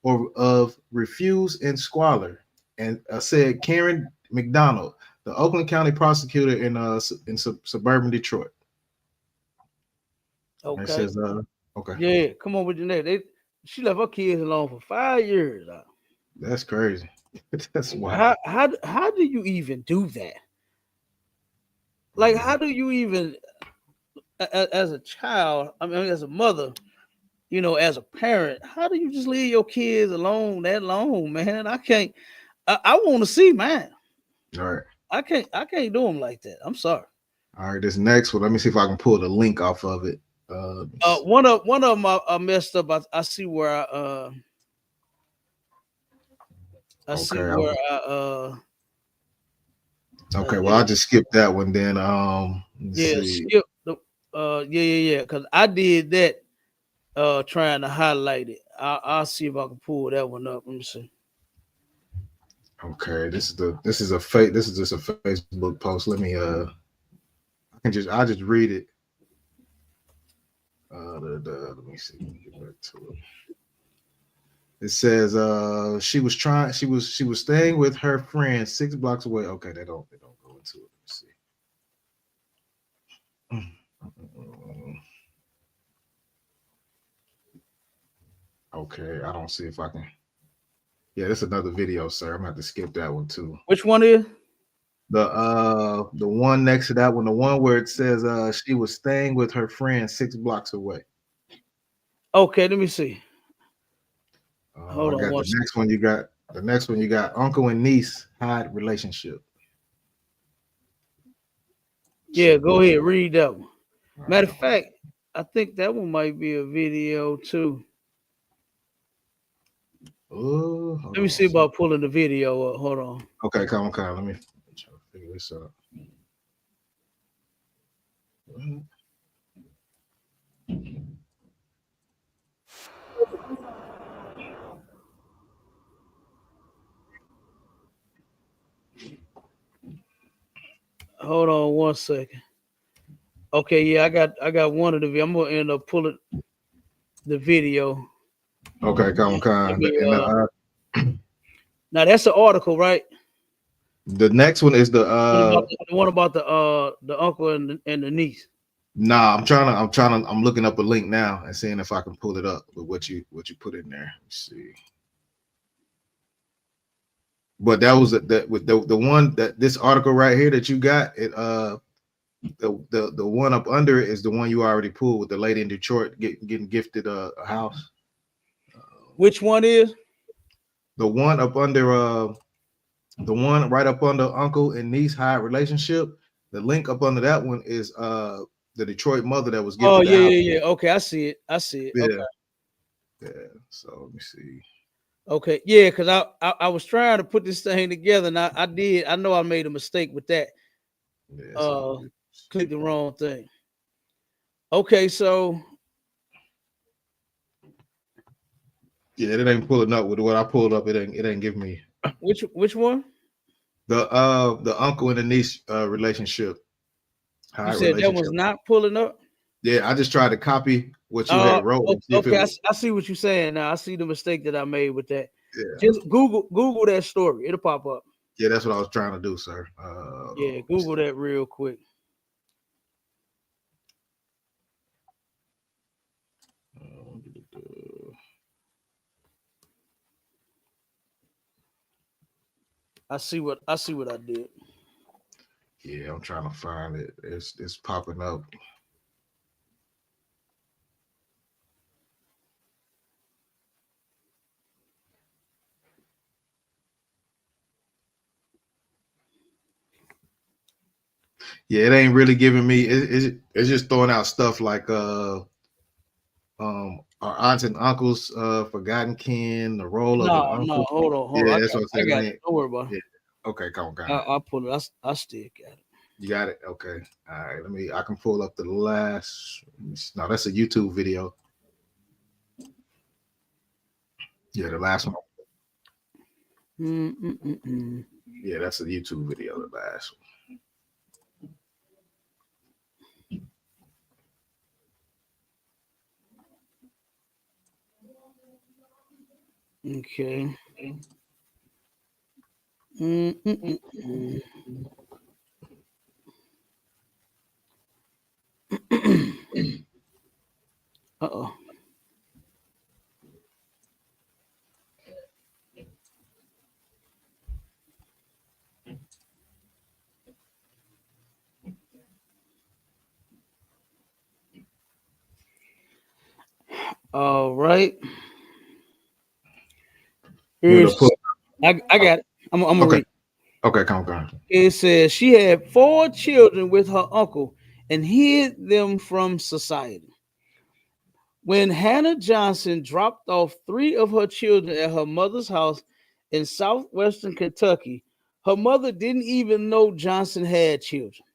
of refuse and squalor, and said Karen McDonald, the Oakland County prosecutor in suburban Detroit. Okay. It says, okay. Yeah, come on with your next. She left her kids alone for 5 years. That's crazy. That's wild. How do you even do that? Like, how do you even, as a child, I mean, as a mother, as a parent, how do you just leave your kids alone that long, man? I can't. I want to see mine. All right. I can't do them like that. I'm sorry. All right. This next one, let me see if I can pull the link off of it. One of them I messed up. I see where I see where okay, well, I'll just skip that one then. Skip the yeah. Because I did that trying to highlight it. I'll see if I can pull that one up. Let me see. Okay, this is just a Facebook post. Let me I'll just read it. Let me see. Get back to it. It says she was staying with her friend 6 blocks away. Okay, they don't go into it. Let's see. Okay, I don't see if I can. Yeah, that's another video, sir. I'm gonna have to skip that one too. Which one is? The one next to that one, the one where it says she was staying with her friend 6 blocks away. Okay, let me see. Hold on. The next one you got uncle and niece hide relationship. Yeah, go ahead, read that one. Matter of fact, I think that one might be a video too. Let me see about pulling the video up. Hold on. Okay, come on. Let me try to figure this out. Hold on 1 second. Okay, yeah, I got one of the. I'm gonna end up pulling the video. Okay, come on. Now that's the article, right? The next one is the one about the uncle and the niece. Nah, I'm looking up a link now and seeing if I can pull it up with what you put in there. Let's see. But that was the one that this article right here that you got it the one up under it is the one you already pulled with the lady in Detroit getting gifted a house. Which one is? The one up under the one right up under uncle and niece high relationship. The link up under that one is the Detroit mother that was gifted. Oh yeah. Okay, I see it. Yeah. Okay. Yeah. So let me see. Okay, yeah, because I was trying to put this thing together, and I did. I know I made a mistake with that. Yeah, clicked the wrong thing. Okay, so yeah, it ain't pulling up with what I pulled up. It ain't giving me which one? The uncle and the niece relationship. You said that was not pulling up. Yeah, I just tried to copy what you had wrote. Okay, I see what you're saying now. I see the mistake that I made with that. Yeah. Just Google that story. It'll pop up. Yeah, that's what I was trying to do, sir. Yeah, Google that real quick. I see what I did. Yeah, I'm trying to find it. It's popping up. Yeah, it ain't really giving me. It's just throwing out stuff like our aunts and uncles, forgotten kin, the role of the uncle. No, hold on. Yeah, that's what I'm saying. I got it. Don't worry about it. Yeah. Okay, come on. I'll pull it. I still got it. You got it. Okay. All right. I can pull up the last. No, that's a YouTube video. Yeah, the last one. Yeah, that's a YouTube video. The last one. Okay. Mm-mm-mm-mm. Uh-oh. All right. You want to Here's put I got it. I'm gonna okay. read. Okay, come on. It says she had 4 children with her uncle and hid them from society. When Hannah Johnson dropped off 3 of her children at her mother's house in southwestern Kentucky, her mother didn't even know Johnson had children.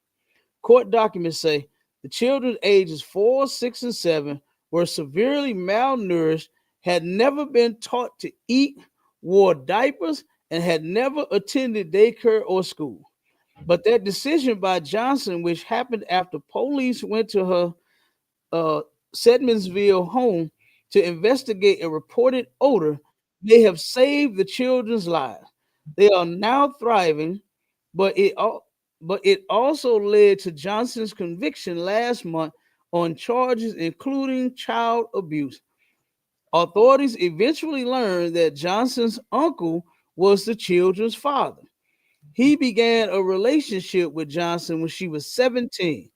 Court documents say the children ages 4, 6, and 7 were severely malnourished, had never been taught to eat, wore diapers, and had never attended daycare or school. But that decision by Johnson, which happened after police went to her uh, Sedmondsville home to investigate a reported odor, may have saved the children's lives. They are now thriving, but it also led to Johnson's conviction last month on charges including child abuse. Authorities eventually learned that Johnson's uncle was the children's father. He began a relationship with Johnson when she was 17.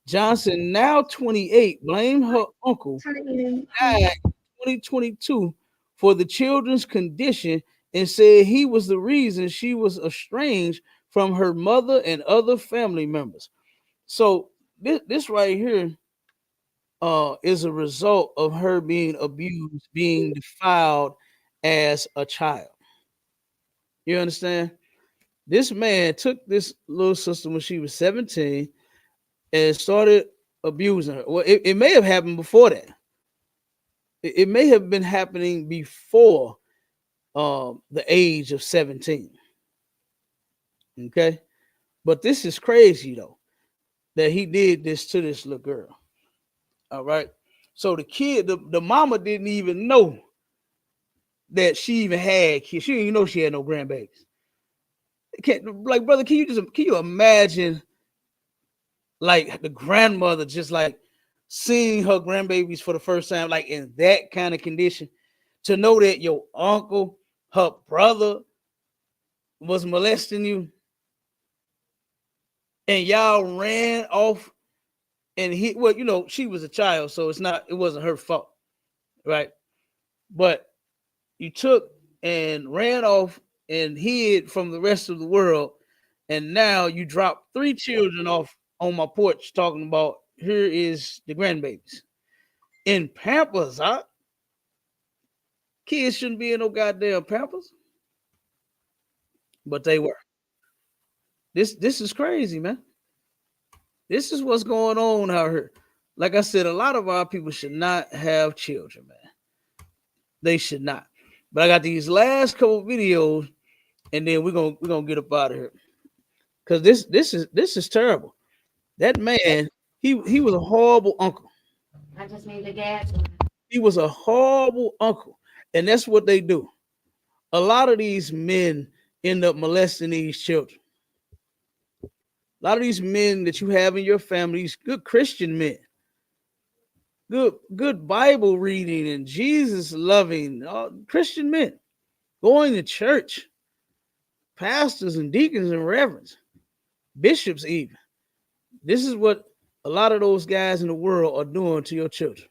Johnson, now 28, blamed her uncle, who died in 2022, for the children's condition and said he was the reason she was estranged from her mother and other family members. So this right here is a result of her being abused, being defiled as a child. You understand? This man took this little sister when she was 17 and started abusing her. Well, it may have happened before that. It may have been happening before the age of 17. Okay. But this is crazy though, that he did this to this little girl. All right. So the kid, the mama didn't even know that she even had kids. She didn't even know she had no grandbabies. Like, brother, can you imagine like the grandmother just like seeing her grandbabies for the first time, like in that kind of condition, to know that your uncle, her brother was molesting you, and y'all ran off and she was a child, so it wasn't her fault, right? But you took and ran off and hid from the rest of the world, and now you dropped 3 children off on my porch talking about here is the grandbabies in Pampers, huh? Kids shouldn't be in no goddamn Pampers, but they were. This is crazy, man. This is what's going on out here. Like I said, a lot of our people should not have children, man. They should not. But I got these last couple videos, and then we're gonna get up out of here. Cause this is terrible. That man, he was a horrible uncle. I just need the gas. He was a horrible uncle. And that's what they do. A lot of these men end up molesting these children. A lot of these men that you have in your family, these good Christian men, good Bible reading and Jesus loving Christian men, going to church, pastors and deacons and reverends, bishops even. This is what a lot of those guys in the world are doing to your children.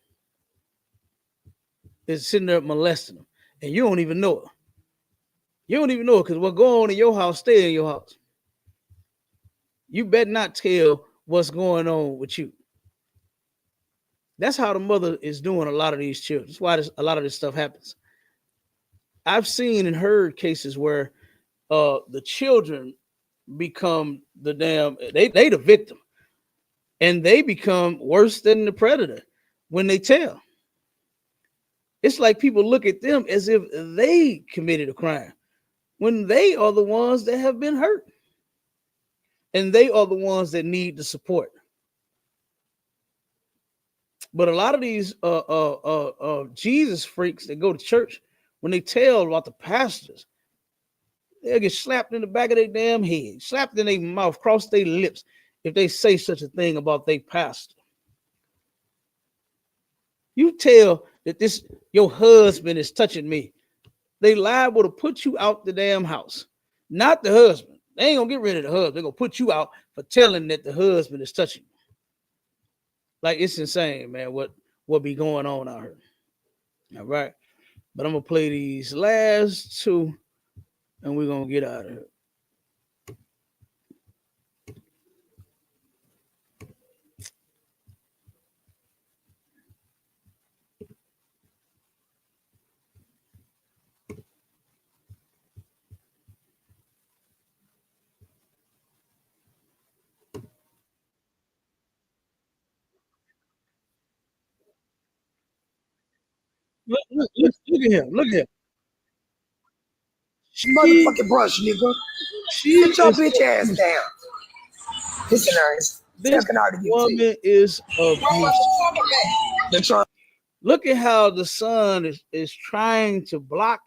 Is sitting there molesting them, and you don't even know it. You don't even know it because what go on in your house stay in your house. You better not tell what's going on with you. That's how the mother is doing a lot of these children. That's why a lot of this stuff happens. I've seen and heard cases where the children become they the victim, and they become worse than the predator when they tell. It's like people look at them as if they committed a crime when they are the ones that have been hurt, and they are the ones that need the support. But a lot of these Jesus freaks that go to church when they tell about the pastors, they'll get slapped in the back of their damn head, slapped in their mouth, cross their lips if they say such a thing about their pastor. You tell that your husband is touching me, they liable to put you out the damn house. Not the husband. They ain't gonna get rid of the husband. They're gonna put you out for telling that the husband is touching you. Like, it's insane, man, what be going on out here. All right. But I'm gonna play these last two and we're gonna get out of here. Look at him. Look at him. Motherfucking brush, nigga. Sit your bitch ass down. Listen, Ernest. This woman is abusive. Look at how the son is trying to block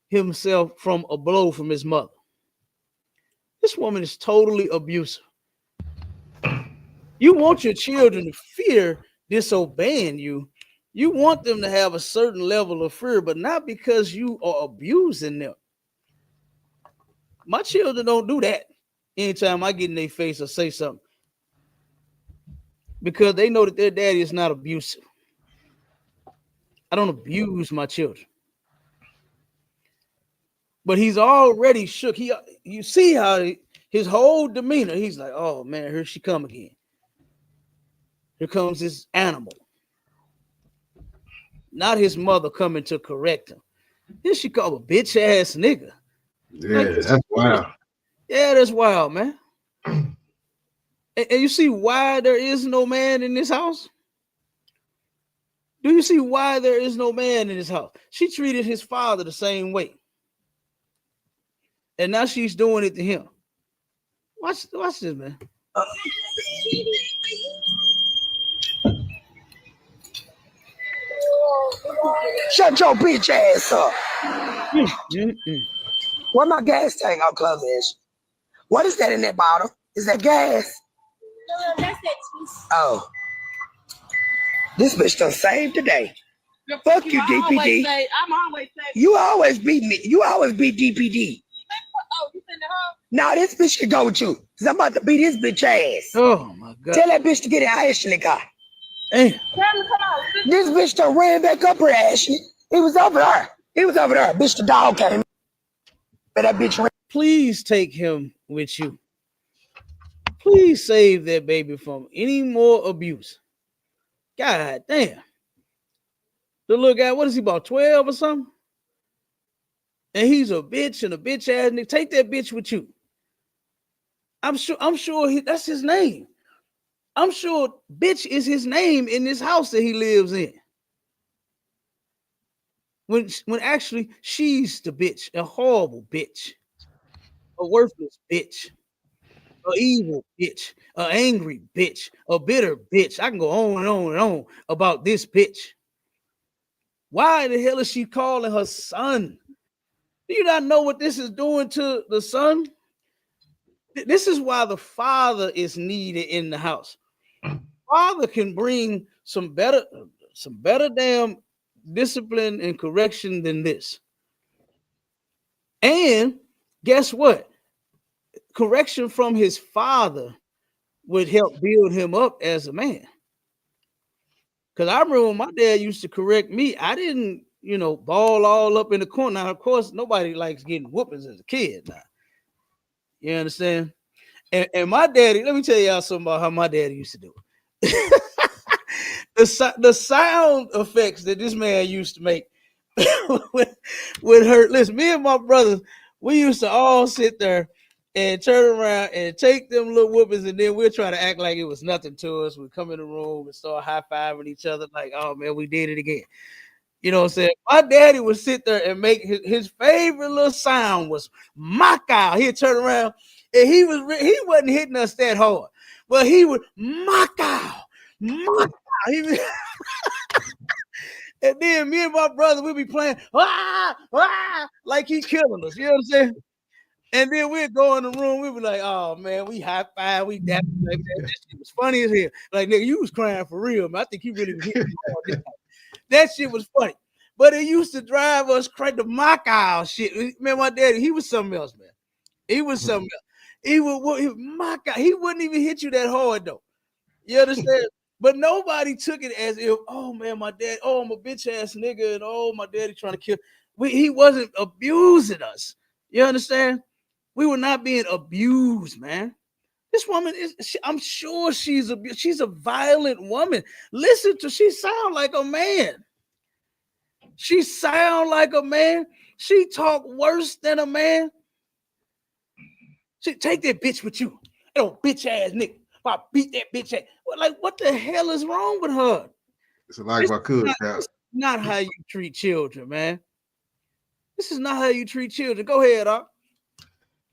himself from a blow from his mother. This woman is totally abusive. You want your children to fear disobeying you. You want them to have a certain level of fear, but not because you are abusing them. My children don't do that anytime I get in their face or say something, because they know that their daddy is not abusive. I don't abuse my children. But he's already shook. You see how his whole demeanor, he's like, oh man, here she come again. Here comes this animal. Not his mother coming to correct him. Then she called a bitch ass nigga. Yeah, like, that's wild. Yeah, that's wild, man. And you see why there is no man in this house? Do you see why there is no man in this house? She treated his father the same way. And now she's doing it to him. Watch this, man. Shut your bitch ass up. Where my gas tank on club is? What is that in that bottle? Is that gas? No, that's it. Oh. This bitch done saved today. Fuck you, DPD. I'm always saying. You always beat me. You always beat DPD. Oh, you send it home? Nah, this bitch can go with you. Cause I'm about to beat this bitch ass. Oh my God. Tell that bitch to get in Ashley. Hey. This bitch done ran back up her Ashley. He was over there. Bitch, the dog came. But that bitch ran. Please take him with you. Please save that baby from any more abuse. God damn. The little guy, what is he, about 12 or something? And he's a bitch and a bitch ass nigga. Take that bitch with you. I'm sure that's his name. I'm sure bitch is his name in this house that he lives in. When actually she's the bitch, a horrible bitch, a worthless bitch, a evil bitch, a angry bitch, a bitter bitch. I can go on and on and on about this bitch. Why the hell is she calling her son? Do you not know what this is doing to the son? This is why the father is needed in the house. Father can bring some better damn discipline and correction than this. And guess what? Correction from his father would help build him up as a man. Because I remember when my dad used to correct me, I didn't, ball all up in the corner. Now, of course, nobody likes getting whoopings as a kid now. You understand? And my daddy, let me tell y'all something about how my daddy used to do it. The sound effects that this man used to make would hurt. Listen, me and my brothers, we used to all sit there and turn around and take them little whoopings, and then we'll try to act like it was nothing to us. We'd come in the room and start high-fiving each other like, oh, man, we did it again. You know what I'm saying? My daddy would sit there and make his favorite little sound was mock-out. He'd turn around, and he wasn't hitting us that hard, but he would mock-out. And then me and my brother, we be playing, like he killing us. You know what I'm saying? And then we'd go in the room, we be like, oh man, we high five, we dap. Like, that shit was funny as hell. Like, nigga, you was crying for real, man. I think he really was hitting hard this time. That shit was funny. But it used to drive us crazy to mock our shit. Man, my daddy, he was something else, man. He was something else. He would mock out. He wouldn't even hit you that hard though. You understand? But nobody took it as if, oh man, my dad, oh, I'm a bitch ass nigga, and oh, my daddy trying to kill. He wasn't abusing us. You understand? We were not being abused, man. This woman I'm sure she's a violent woman. Listen to, she sound like a man. She sound like a man. She talk worse than a man. She take that bitch with you. That old bitch ass nigga. I beat that bitch ass. Like, what the hell is wrong with her? It's like I could. This is not how you treat children, man. This is not how you treat children. Go ahead, Doc.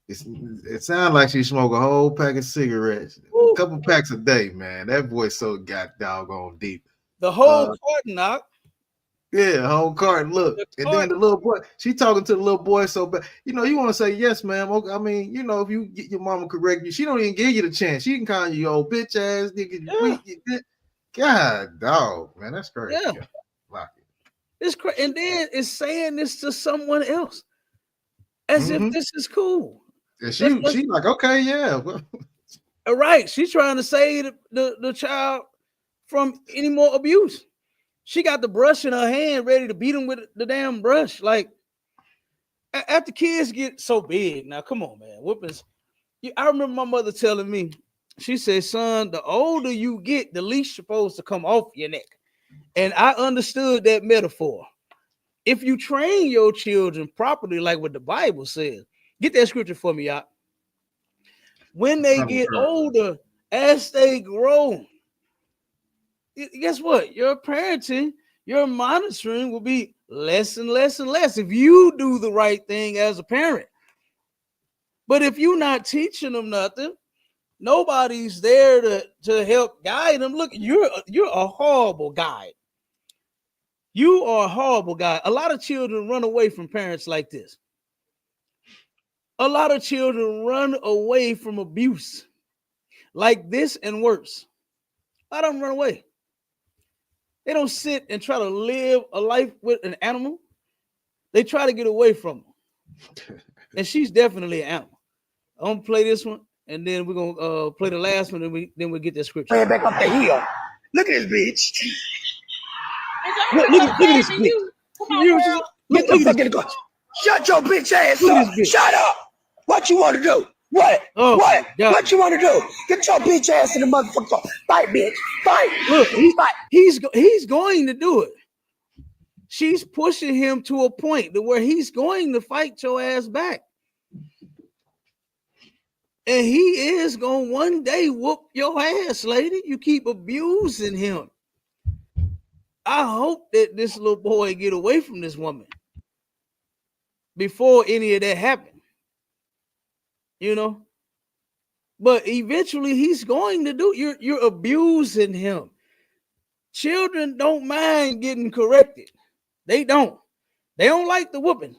It sounds like she smoked a whole pack of cigarettes, a couple packs a day, man. That voice so got doggone deep. The whole carton, Doc. Yeah, whole carton. Look, and then the little boy, she talking to the little boy so bad. You know, you want to say yes, ma'am. Okay, I mean, you know, if you get your mama correct you, she don't even give you the chance. She can call you old bitch ass nigga. Yeah. God, dog, man, that's crazy. Yeah. It's crazy, and then it's saying this to someone else as if this is cool. And she like, okay, yeah. All right, she's trying to save the child from any more abuse. She got the brush in her hand, ready to beat him with the damn brush. Like, after kids get so big, now come on, man, whoopings. I remember my mother telling me, she said, "Son, the older you get, the least you're supposed to come off your neck." And I understood that metaphor. If you train your children properly, like what the Bible says, get that scripture for me, y'all. When they get older, as they grow, guess what? Your parenting, your monitoring will be less and less and less if you do the right thing as a parent. But if you're not teaching them nothing, nobody's there to help guide them. Look, you're a horrible guide. You are a horrible guy. A lot of children run away from parents like this. A lot of children run away from abuse like this and worse. A lot of them run away. They don't sit and try to live a life with an animal. They try to get away from them. And she's definitely an animal. I'm going to play this one, and then we're going to play the last one, and then we'll get that scripture. Ran back up the hill. Look at this bitch. Look at this bitch. Get the fucking go. Shut your bitch ass up. Shut up. What you want to do? What? Oh, what? God. What you want to do? Get your bitch ass in the motherfucker. Fight, bitch. Fight. Look, he's going to do it. She's pushing him to a point to where he's going to fight your ass back. And he is going to one day whoop your ass, lady. You keep abusing him. I hope that this little boy get away from this woman before any of that happened. You know? But eventually he's going to do, you're abusing him. Children don't mind getting corrected. They don't like the whooping.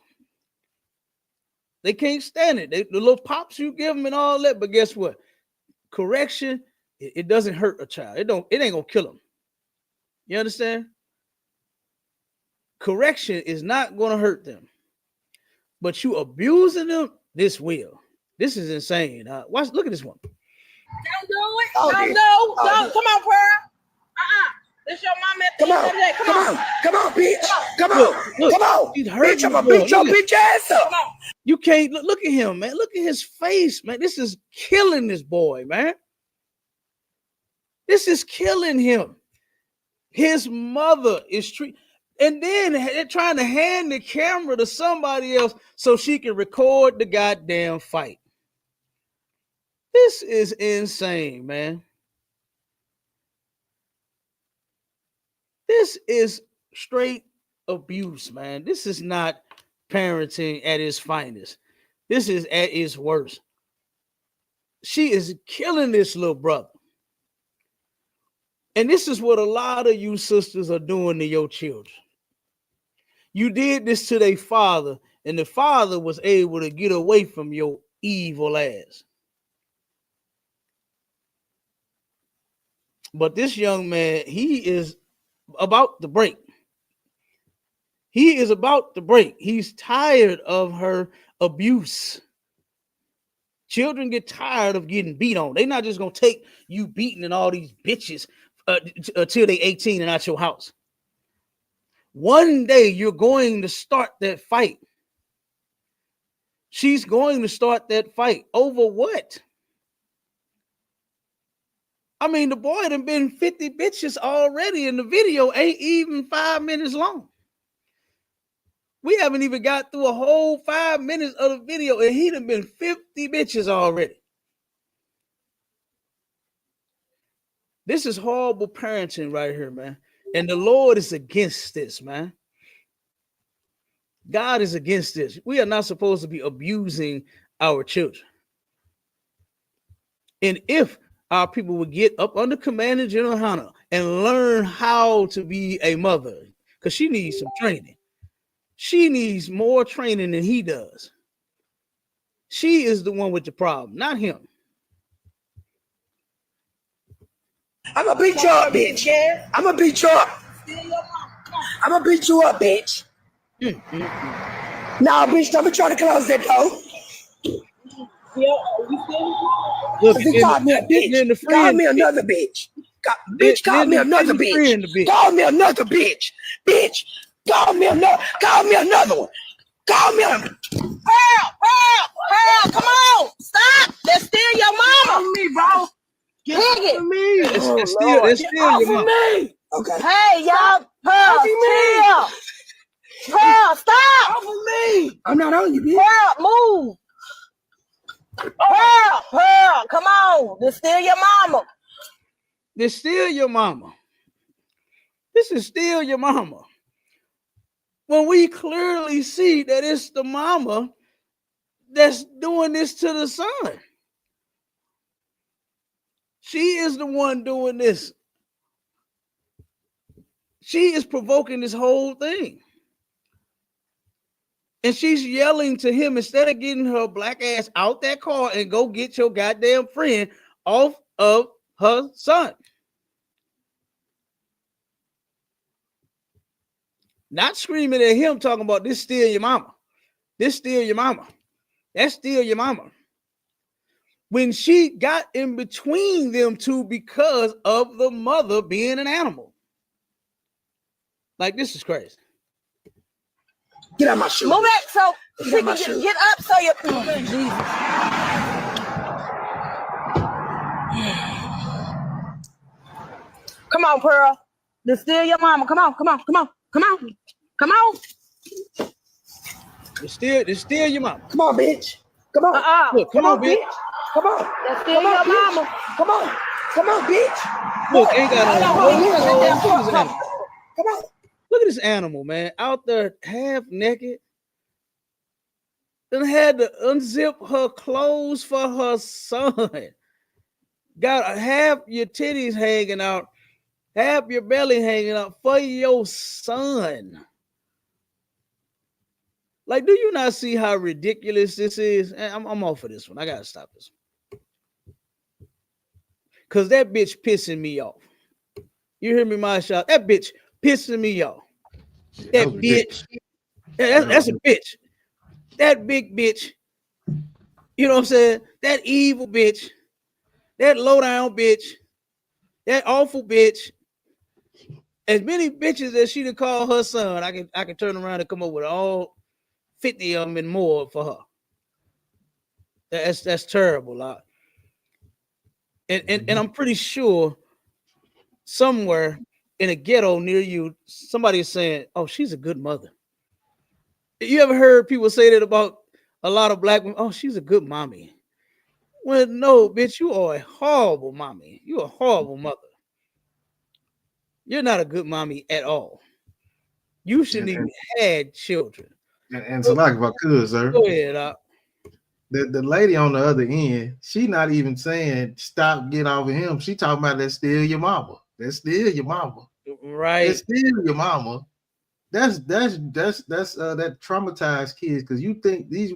They can't stand it. The little pops you give them and all that, but guess what? Correction, it doesn't hurt a child. It ain't gonna kill them. You understand? Correction is not gonna hurt them. But you abusing them, this will. This is insane. Look at this one. Don't do it. Don't. Come on, Pearl. This your mama. Come on, bitch. Come on. Bitch, I'm gonna beat your bitch ass up. You can't look at him, man. Look at his face, man. This is killing this boy, man. This is killing him. His mother is and then they're trying to hand the camera to somebody else so she can record the goddamn fight. This is insane, man. This is straight abuse, man. This is not parenting at its finest. This is at its worst. She is killing this little brother. And this is what a lot of you sisters are doing to your children. You did this to their father, and the father was able to get away from your evil ass. But this young man, he is about to break. He is about to break. He's tired of her abuse. Children get tired of getting beat on. They're not just going to take you beating and all these bitches until they 18 and out your house. One day you're going to start that fight. She's going to start that fight over what? I mean, the boy done been 50 bitches already, and the video ain't even 5 minutes long. We haven't even got through a whole 5 minutes of the video, and he done been 50 bitches already. This is horrible parenting right here, man. And the Lord is against this, man. God is against this. We are not supposed to be abusing our children. And if our people would get up under Command of General HISPANICS and learn how to be a mother, because she needs some training. She needs more training than he does. She is the one with the problem, not him. I'm gonna beat you up, bitch. I'm gonna beat you up. I'm gonna beat you up, bitch. Nah, bitch, don't be trying to close that door. Look, he called me a bitch. Call me another bitch. Bitch, call me another bitch. Call me another bitch. Bitch, call me another one. Call me a... Pearl, come on. Stop. That's still your mama. Off me, bro. Get off me. It's still your mama. Me. Okay. Hey, y'all. Pearl, chill. Pearl, stop. Off of me. I'm not on you, bitch. Pearl, move. Pearl, come on. This still your mama. This still your mama. This is still your mama. When we clearly see that it's the mama that's doing this to the son. She is the one doing this. She is provoking this whole thing. And she's yelling to him instead of getting her black ass out that car and go get your goddamn friend off of her son. Not screaming at him talking about this still your mama. This still your mama. That's still your mama. When she got in between them two because of the mother being an animal. Like, this is crazy. Get out my shoe. Move back so she can get up so you... Jesus. Come on, Pearl. This still your mama. Come on. It's still your mama. Come on, bitch. Come on. Look, come on, bitch. Come on. That's still your mama. Come on, bitch. Look, ain't got Come on. Look at this animal, man, out there half naked. Then had to unzip her clothes for her son. Got half your titties hanging out, half your belly hanging out for your son. Like, do you not see how ridiculous this is? I'm off of this one. I gotta stop this one. Cause that bitch pissing me off. You hear me, my shot? That bitch pissing me off. That bitch. That's a bitch. That big bitch. You know what I'm saying? That evil bitch. That low down bitch. That awful bitch. As many bitches as she to call her son, I can turn around and come up with all 50 of them and more for her. That's terrible. And I'm pretty sure somewhere in a ghetto near you, somebody is saying, oh, she's a good mother. You ever heard people say that about a lot of black women? Oh, she's a good mommy. Well, no, bitch, you are a horrible mommy. You're a horrible mother. You're not a good mommy at all. You shouldn't even had children. And so, like, if I could, sir. Go ahead. The lady on the other end, she not even saying stop, get off of him. She talking about that's still your mama. That's still your mama. Right. That's still your mama. that's that traumatized kids, because you think these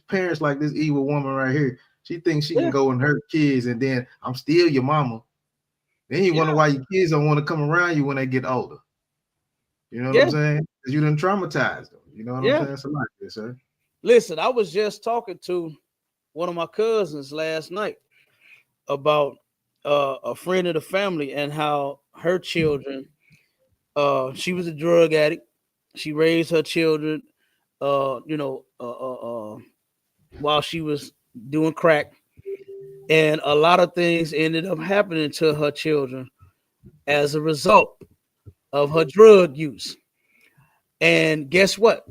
parents like this evil woman right here, she thinks she can go and hurt kids, and then I'm still your mama. Then you wonder why your kids don't want to come around you when they get older. You know what I'm saying? Because you done traumatized them. You know what I'm saying? So like this, sir. Listen, I was just talking to one of my cousins last night about a friend of the family and how her children, she was a drug addict. She raised her children, while she was doing crack. And a lot of things ended up happening to her children as a result of her drug use. And guess what?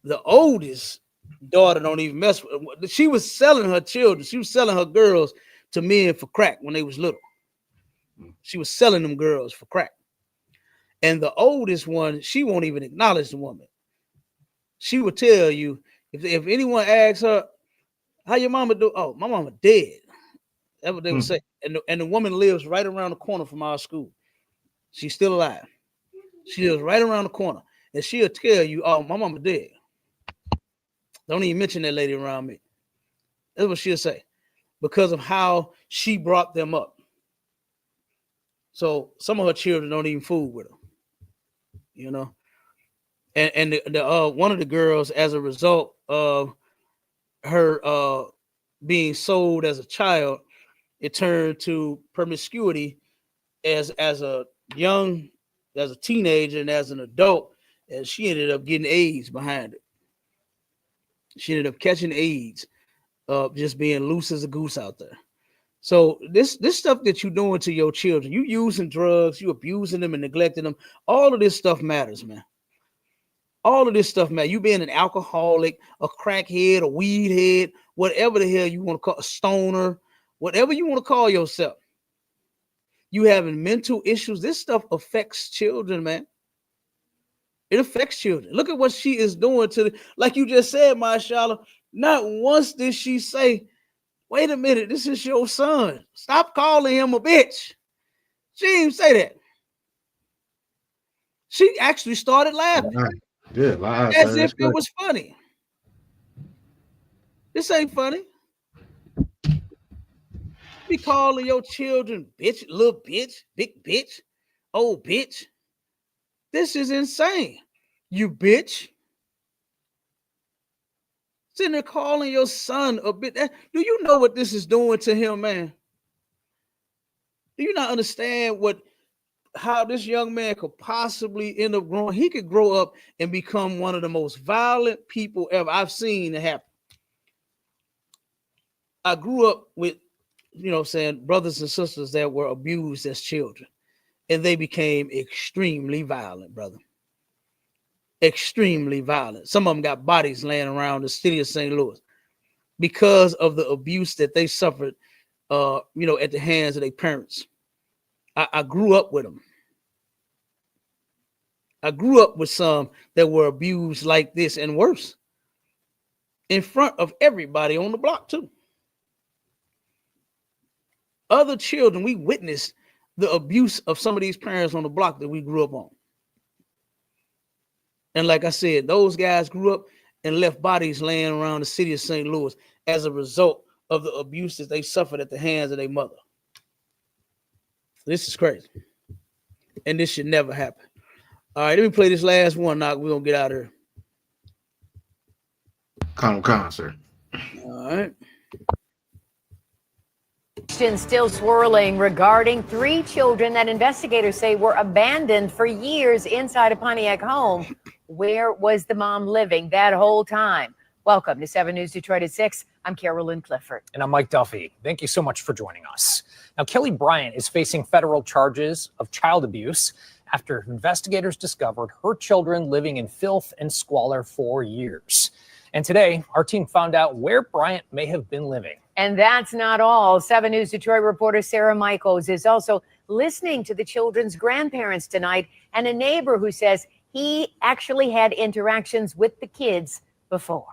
The oldest daughter don't even mess with. She was selling her children. She was selling her girls to men for crack when they was little. She was selling them girls for crack. And the oldest one, she won't even acknowledge the woman. She would tell you, if anyone asks her, how your mama do? Oh, my mama dead. That's what they would say. And the woman lives right around the corner from our school. She's still alive. She lives right around the corner. And she'll tell you, oh, my mama dead. Don't even mention that lady around me. That's what she'll say. Because of how she brought them up. So some of her children don't even fool with her. You know? And the one of the girls, as a result of her being sold as a child, it turned to promiscuity as a teenager and as an adult, and she ended up getting AIDS behind it. She ended up catching AIDS, just being loose as a goose out there. So this stuff that you're doing to your children, you using drugs, you abusing them and neglecting them, all of this stuff matters, man. All of this stuff, man. You being an alcoholic, a crackhead, a weed head, whatever the hell you want to call, a stoner, whatever you want to call yourself. You having mental issues. This stuff affects children, man. It affects children. Look at what she is doing to like you just said, Mashallah. Not once did she say, wait a minute, this is your son. Stop calling him a bitch. She didn't even say that. She actually started laughing. Yeah, as if it was funny. This ain't funny. Be calling your children bitch, little bitch, big bitch, old bitch. This is insane. You bitch. Sitting there calling your son a bitch. Do you know what this is doing to him, man? Do you not understand how this young man could possibly end up growing? He could grow up and become one of the most violent people ever I've seen it happen. I grew up with, brothers and sisters that were abused as children, and they became extremely violent, brother. Extremely violent. Some of them got bodies laying around the city of St. Louis because of the abuse that they suffered, at the hands of their parents. I grew up with them. I grew up with some that were abused like this and worse in front of everybody on the block too. Other children, we witnessed the abuse of some of these parents on the block that we grew up on. And like I said, those guys grew up and left bodies laying around the city of St. Louis as a result of the abuse that they suffered at the hands of their mother. This is crazy. And this should never happen. All right, let me play this last one. Now we're going to get out of here. Calm, sir. All right. Still swirling regarding 3 children that investigators say were abandoned for years inside a Pontiac home. Where was the mom living that whole time? Welcome to 7 News Detroit at 6. I'm Carolyn Clifford. And I'm Mike Duffy. Thank you so much for joining us. Now, Kelly Bryant is facing federal charges of child abuse after investigators discovered her children living in filth and squalor for years. And today, our team found out where Bryant may have been living. And that's not all. 7 News Detroit reporter Sarah Michaels is also listening to the children's grandparents tonight and a neighbor who says he actually had interactions with the kids before.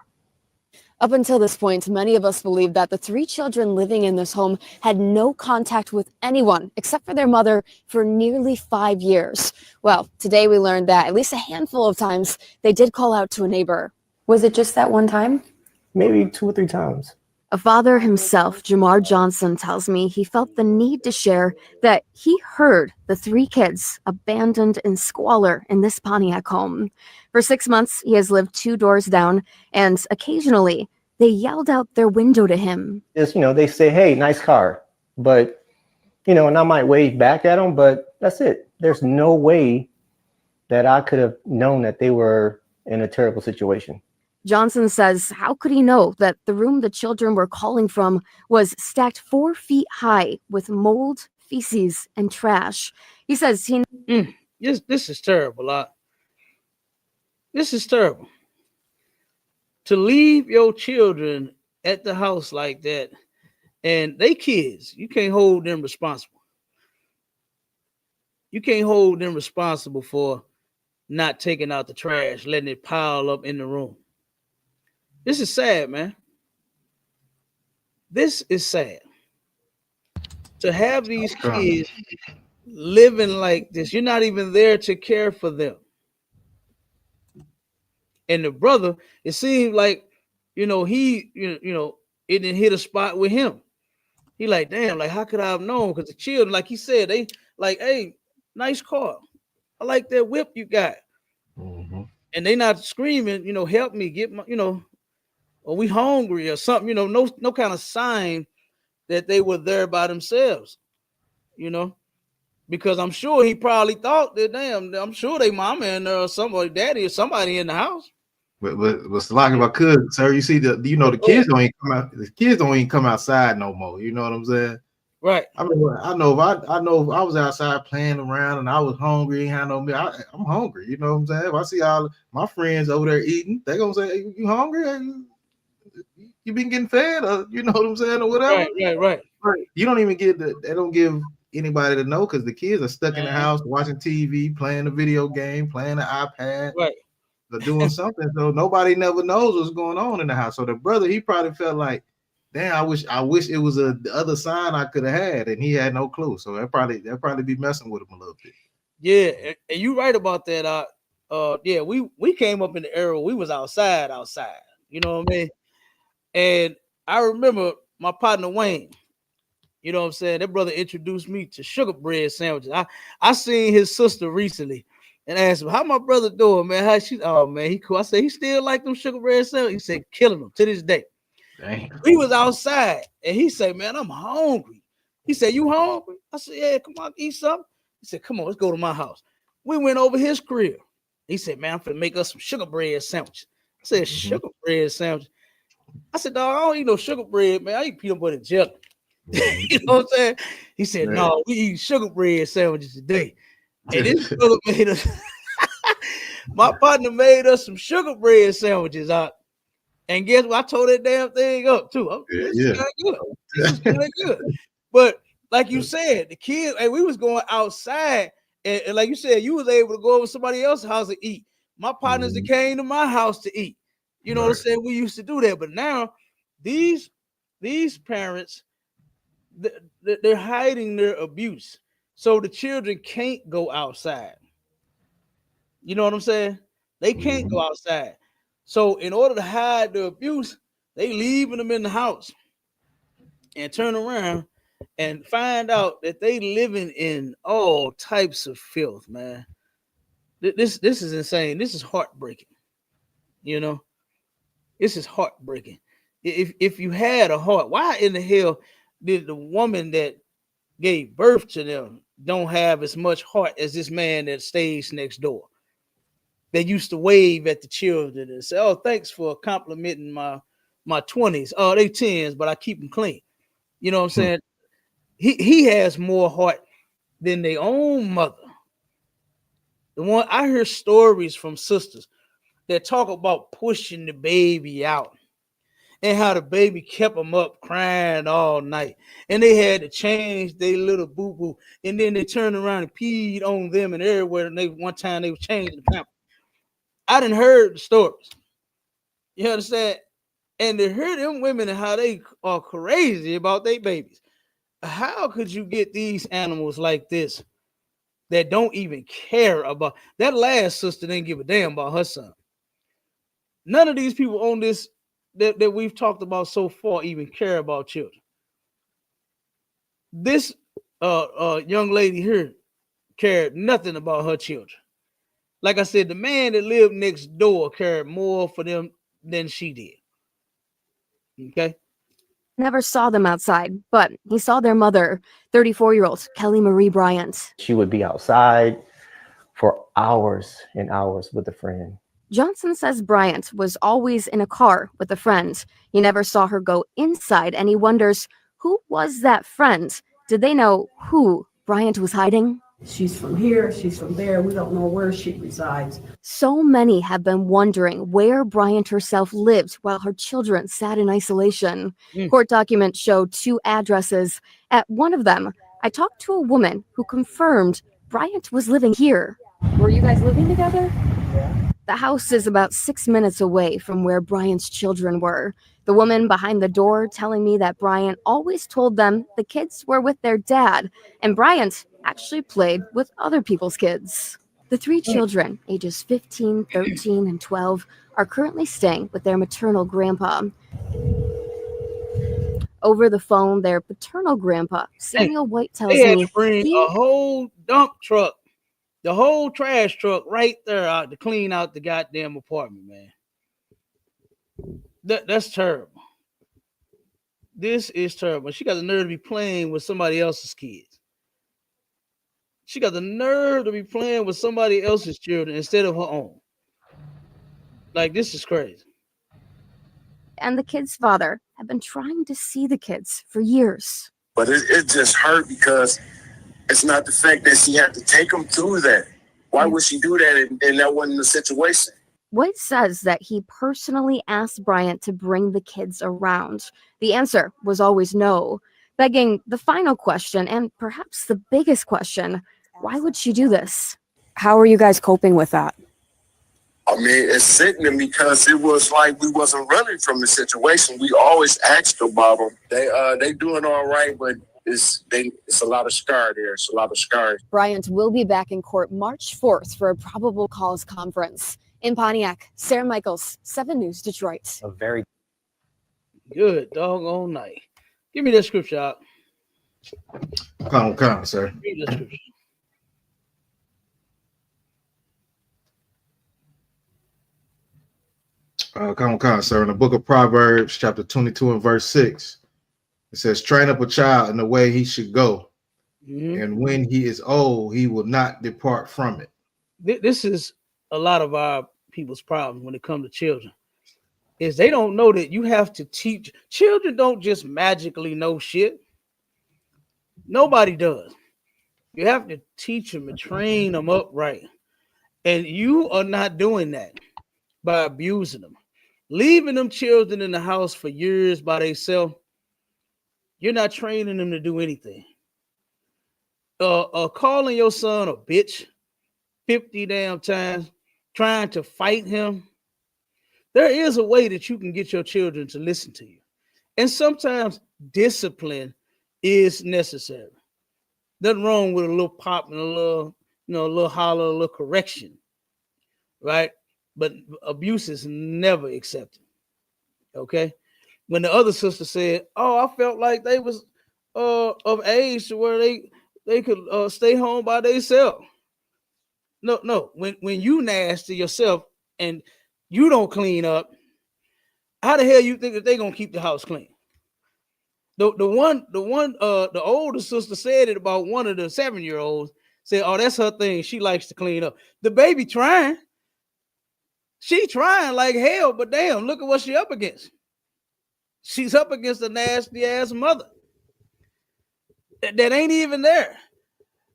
Up until this point, many of us believed that the 3 children living in this home had no contact with anyone except for their mother for nearly 5 years. Well, today we learned that at least a handful of times they did call out to a neighbor. Was it just that one time? Maybe 2 or 3 times. A father himself, Jamar Johnson, tells me he felt the need to share that he heard the 3 kids abandoned in squalor in this Pontiac home. For 6 months, he has lived 2 doors down, and occasionally they yelled out their window to him. Just, they say, hey, nice car. But, and I might wave back at them, but that's it. There's no way that I could have known that they were in a terrible situation. Johnson says, how could he know that the room the children were calling from was stacked 4 feet high with mold, feces, and trash? He says this is terrible. This is terrible. To leave your children at the house like that, and they kids, you can't hold them responsible. You can't hold them responsible for not taking out the trash, letting it pile up in the room. This is sad, man. This is sad. To have these kids living like this, you're not even there to care for them. And the brother, it seems like, it didn't hit a spot with him. He like, damn, like, how could I have known? Because the children, like he said, they like, hey, nice car. I like that whip you got. Mm-hmm. And they not screaming, help me get my, or we hungry or something, no kind of sign that they were there by themselves, because I'm sure he probably thought that, damn, I'm sure they mama and somebody, daddy or somebody in the house. But what's like about kids, sir? You see the kids don't even come out. The kids don't even come outside no more. You know what I'm saying? Right. I know if I was outside playing around and I was hungry, ain't had no meal. I'm hungry. You know what I'm saying? If I see all my friends over there eating, they gonna say, hey, "You hungry? You been getting fed?" Or you know what I'm saying, or whatever. Right. You don't even get they don't give anybody to know because the kids are stuck in the house watching TV, playing a video game, playing the iPad. Right. Or doing something, so nobody never knows what's going on in the house. So the brother, he probably felt like, damn, I wish it was the other sign I could have had, and he had no clue. So they'll probably be messing with him a little bit. Yeah, and you right about that. Yeah, we came up in the era we was outside. You know what I mean? And I remember my partner Wayne. You know what I'm saying? That brother introduced me to sugar bread sandwiches. I seen his sister recently. And asked him, how my brother doing, man? How she? Oh, man, he cool. I said, he still like them sugar bread sandwiches? He said, killing them to this day. Dang. We was outside, and he said, man, I'm hungry. He said, you hungry? I said, yeah, come on, eat something. He said, come on, let's go to my house. We went over his crib. He said, man, I'm finna make us some sugar bread sandwiches. I said, sugar bread sandwich. I said, dog, I don't eat no sugar bread, man. I eat peanut butter and jelly. You know what I'm saying? He said, no, we eat sugar bread sandwiches today. And this brother made us, my partner made us some sugar bread sandwiches out. And guess what? I tore that damn thing up too. This is good. This is kind of good. But like you said, the kids, and we was going outside, and like you said, you was able to go over to somebody else's house and eat. My partners that came to my house to eat. You know what I'm saying? We used to do that. But now these parents, they're hiding their abuse. So the children can't go outside. You know what I'm saying? They can't go outside. So in order to hide the abuse, they leaving them in the house and turn around and find out that they living in all types of filth, man. This is insane. This is heartbreaking. This is heartbreaking. If you had a heart, why in the hell did the woman that gave birth to them don't have as much heart as this man that stays next door? They used to wave at the children and say, oh, thanks for complimenting my 20s. Oh, they 10s, but I keep them clean. You know what I'm saying? He has more heart than their own mother. The one I hear stories from sisters that talk about pushing the baby out and how the baby kept them up crying all night. And they had to change their little boo-boo. And then they turned around and peed on them and everywhere. And one time they were changing the pamper. I done heard the stories. You understand? And to hear them women and how they are crazy about their babies. How could you get these animals like this that don't even care about that? Last sister didn't give a damn about her son. None of these people on this that we've talked about so far even care about children. This young lady here cared nothing about her children. Like I said, the man that lived next door cared more for them than she did. Okay. Never saw them outside, but he saw their mother, 34-year-old Kelly Marie Bryant. She would be outside for hours and hours with a friend. Johnson says Bryant was always in a car with a friend. He never saw her go inside, and he wonders, who was that friend? Did they know who Bryant was hiding? She's from here, she's from there. We don't know where she resides. So many have been wondering where Bryant herself lived while her children sat in isolation. Court documents show 2 addresses. At one of them, I talked to a woman who confirmed Bryant was living here. Were you guys living together? The house is about 6 minutes away from where Bryant's children were. The woman behind the door telling me that Bryant always told them the kids were with their dad, and Bryant actually played with other people's kids. The 3 children, ages 15, 13, and 12, are currently staying with their maternal grandpa. Over the phone, their paternal grandpa, Samuel White, tells They had me to bring a whole dump truck, the whole trash truck right there out to clean out the goddamn apartment, man. That's terrible. This is terrible. She got the nerve to be playing with somebody else's kids. She got the nerve to be playing with somebody else's children instead of her own. Like, this is crazy. and the kid's father have been trying to see the kids for years. But it just hurt because it's not the fact that she had to take them through that. Why would she do that and that wasn't the situation? White says that he personally asked Bryant to bring the kids around. The answer was always no, begging the final question, and perhaps the biggest question: why would she do this? How are you guys coping with that? I mean, it's sickening because it was like we wasn't running from the situation. We always asked about them. They doing all right, but it's a lot of scar there. It's a lot of scars. Bryant will be back in court March 4th for a probable cause conference. In Pontiac, Sarah Michaels, 7 News Detroit. A very good doggone night. Give me that scripture out. Come, sir. Give me that scripture. Come, sir. In the book of Proverbs, chapter 22 and verse 6, it says, train up a child in the way he should go, and when he is old, he will not depart from it. This is a lot of our people's problem when it comes to children, is they don't know that you have to teach. Children don't just magically know shit. Nobody does. You have to teach them and train them up right. And you are not doing that by abusing them. Leaving them children in the house for years by themselves, you're not training them to do anything. Calling your son a bitch 50 damn times, trying to fight him. There is a way that you can get your children to listen to you. And sometimes discipline is necessary. Nothing wrong with a little pop and a little, a little holler, a little correction, right? But abuse is never accepted. Okay. When the other sister said, "Oh, I felt like they was of age to where they could stay home by themselves." No. When you nasty yourself and you don't clean up, how the hell you think that they're gonna keep the house clean? The older sister said it about one of the 7-year-olds. Said, "Oh, that's her thing. She likes to clean up." The baby trying. She trying like hell, but damn, look at what she up against. She's up against a nasty ass mother that ain't even there.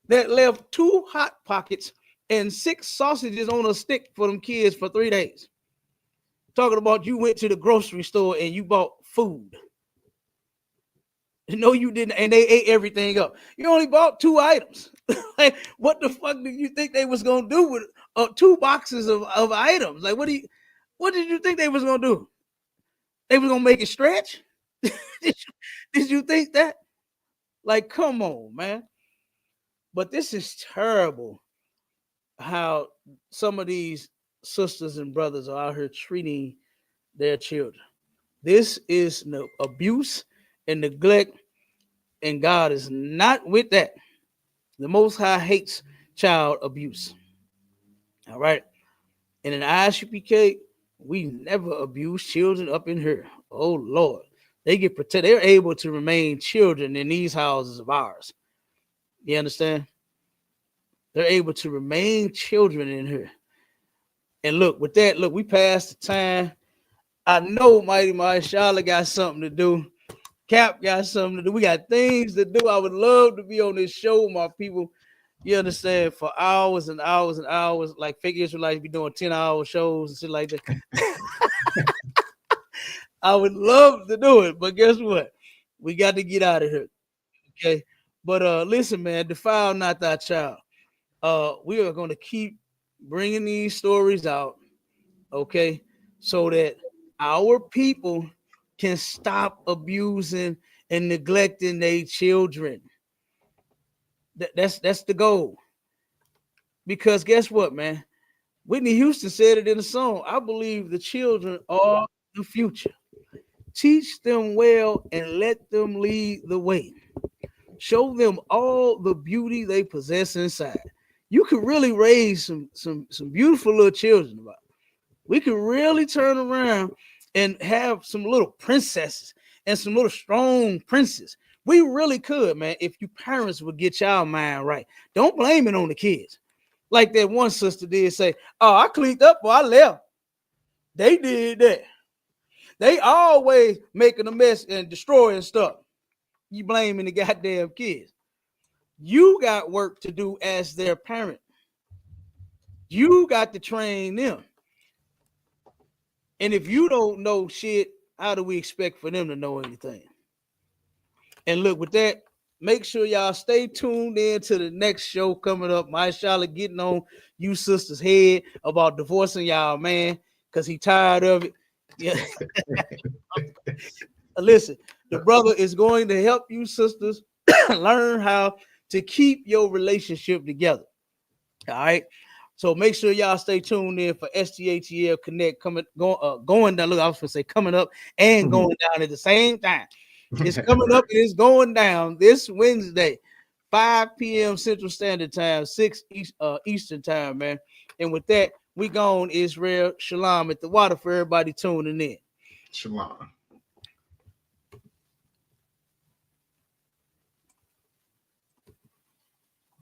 That left 2 hot pockets and 6 sausages on a stick for them kids for 3 days. Talking about you went to the grocery store and you bought food. No, you didn't, and they ate everything up. You only bought 2 items. Like, what the fuck did you think they was gonna do with 2 boxes of items? Like, what did you think they was gonna do? They were gonna make it stretch. Did you think that? Like, come on, man. But this is terrible how some of these sisters and brothers are out here treating their children. This is no abuse and neglect, and God is not with that. The Most High hates child abuse. All right. And in ISUPK, we never abuse children up in here. Oh Lord. They get protected. They're able to remain children in these houses of ours. You understand? They're able to remain children in here. And look, with that, look, we passed the time. I know Mighty Charlotte got something to do. Cap got something to do. We got things to do. I would love to be on this show, my people. You understand, for hours and hours and hours, like fake Israelites be doing 10-hour shows and shit like that. I would love to do it, but guess what? We got to get out of here. Okay. But listen, man, defile not thy child. We are going to keep bringing these stories out, okay, so that our people can stop abusing and neglecting their children. That's the goal. Because guess what, man? Whitney Houston said it in a song. I believe the children are the future. Teach them well and let them lead the way. Show them all the beauty they possess inside. You could really raise some beautiful little children. We could really turn around and have some little princesses and some little strong princes. We really could, man, if you parents would get y'all mind right. Don't blame it on the kids. Like that one sister did say, oh, I cleaned up or I left. They did that. They always making a mess and destroying stuff. You blaming the goddamn kids. You got work to do as their parent. You got to train them. And if you don't know shit, how do we expect for them to know anything? And look, with that, make sure y'all stay tuned in to the next show coming up. My Charlotte getting on you sisters' head about divorcing y'all man because he tired of it. Yeah. Listen, the brother is going to help you sisters learn how to keep your relationship together. All right. So make sure y'all stay tuned in for STATL Connect going down. Look, I was going to say coming up and going down at the same time. It's coming up and it's going down this Wednesday, 5 p.m. Central Standard Time, 6 Eastern Time, man. And with that, we gone, Israel. Shalom at the water for everybody tuning in. Shalom.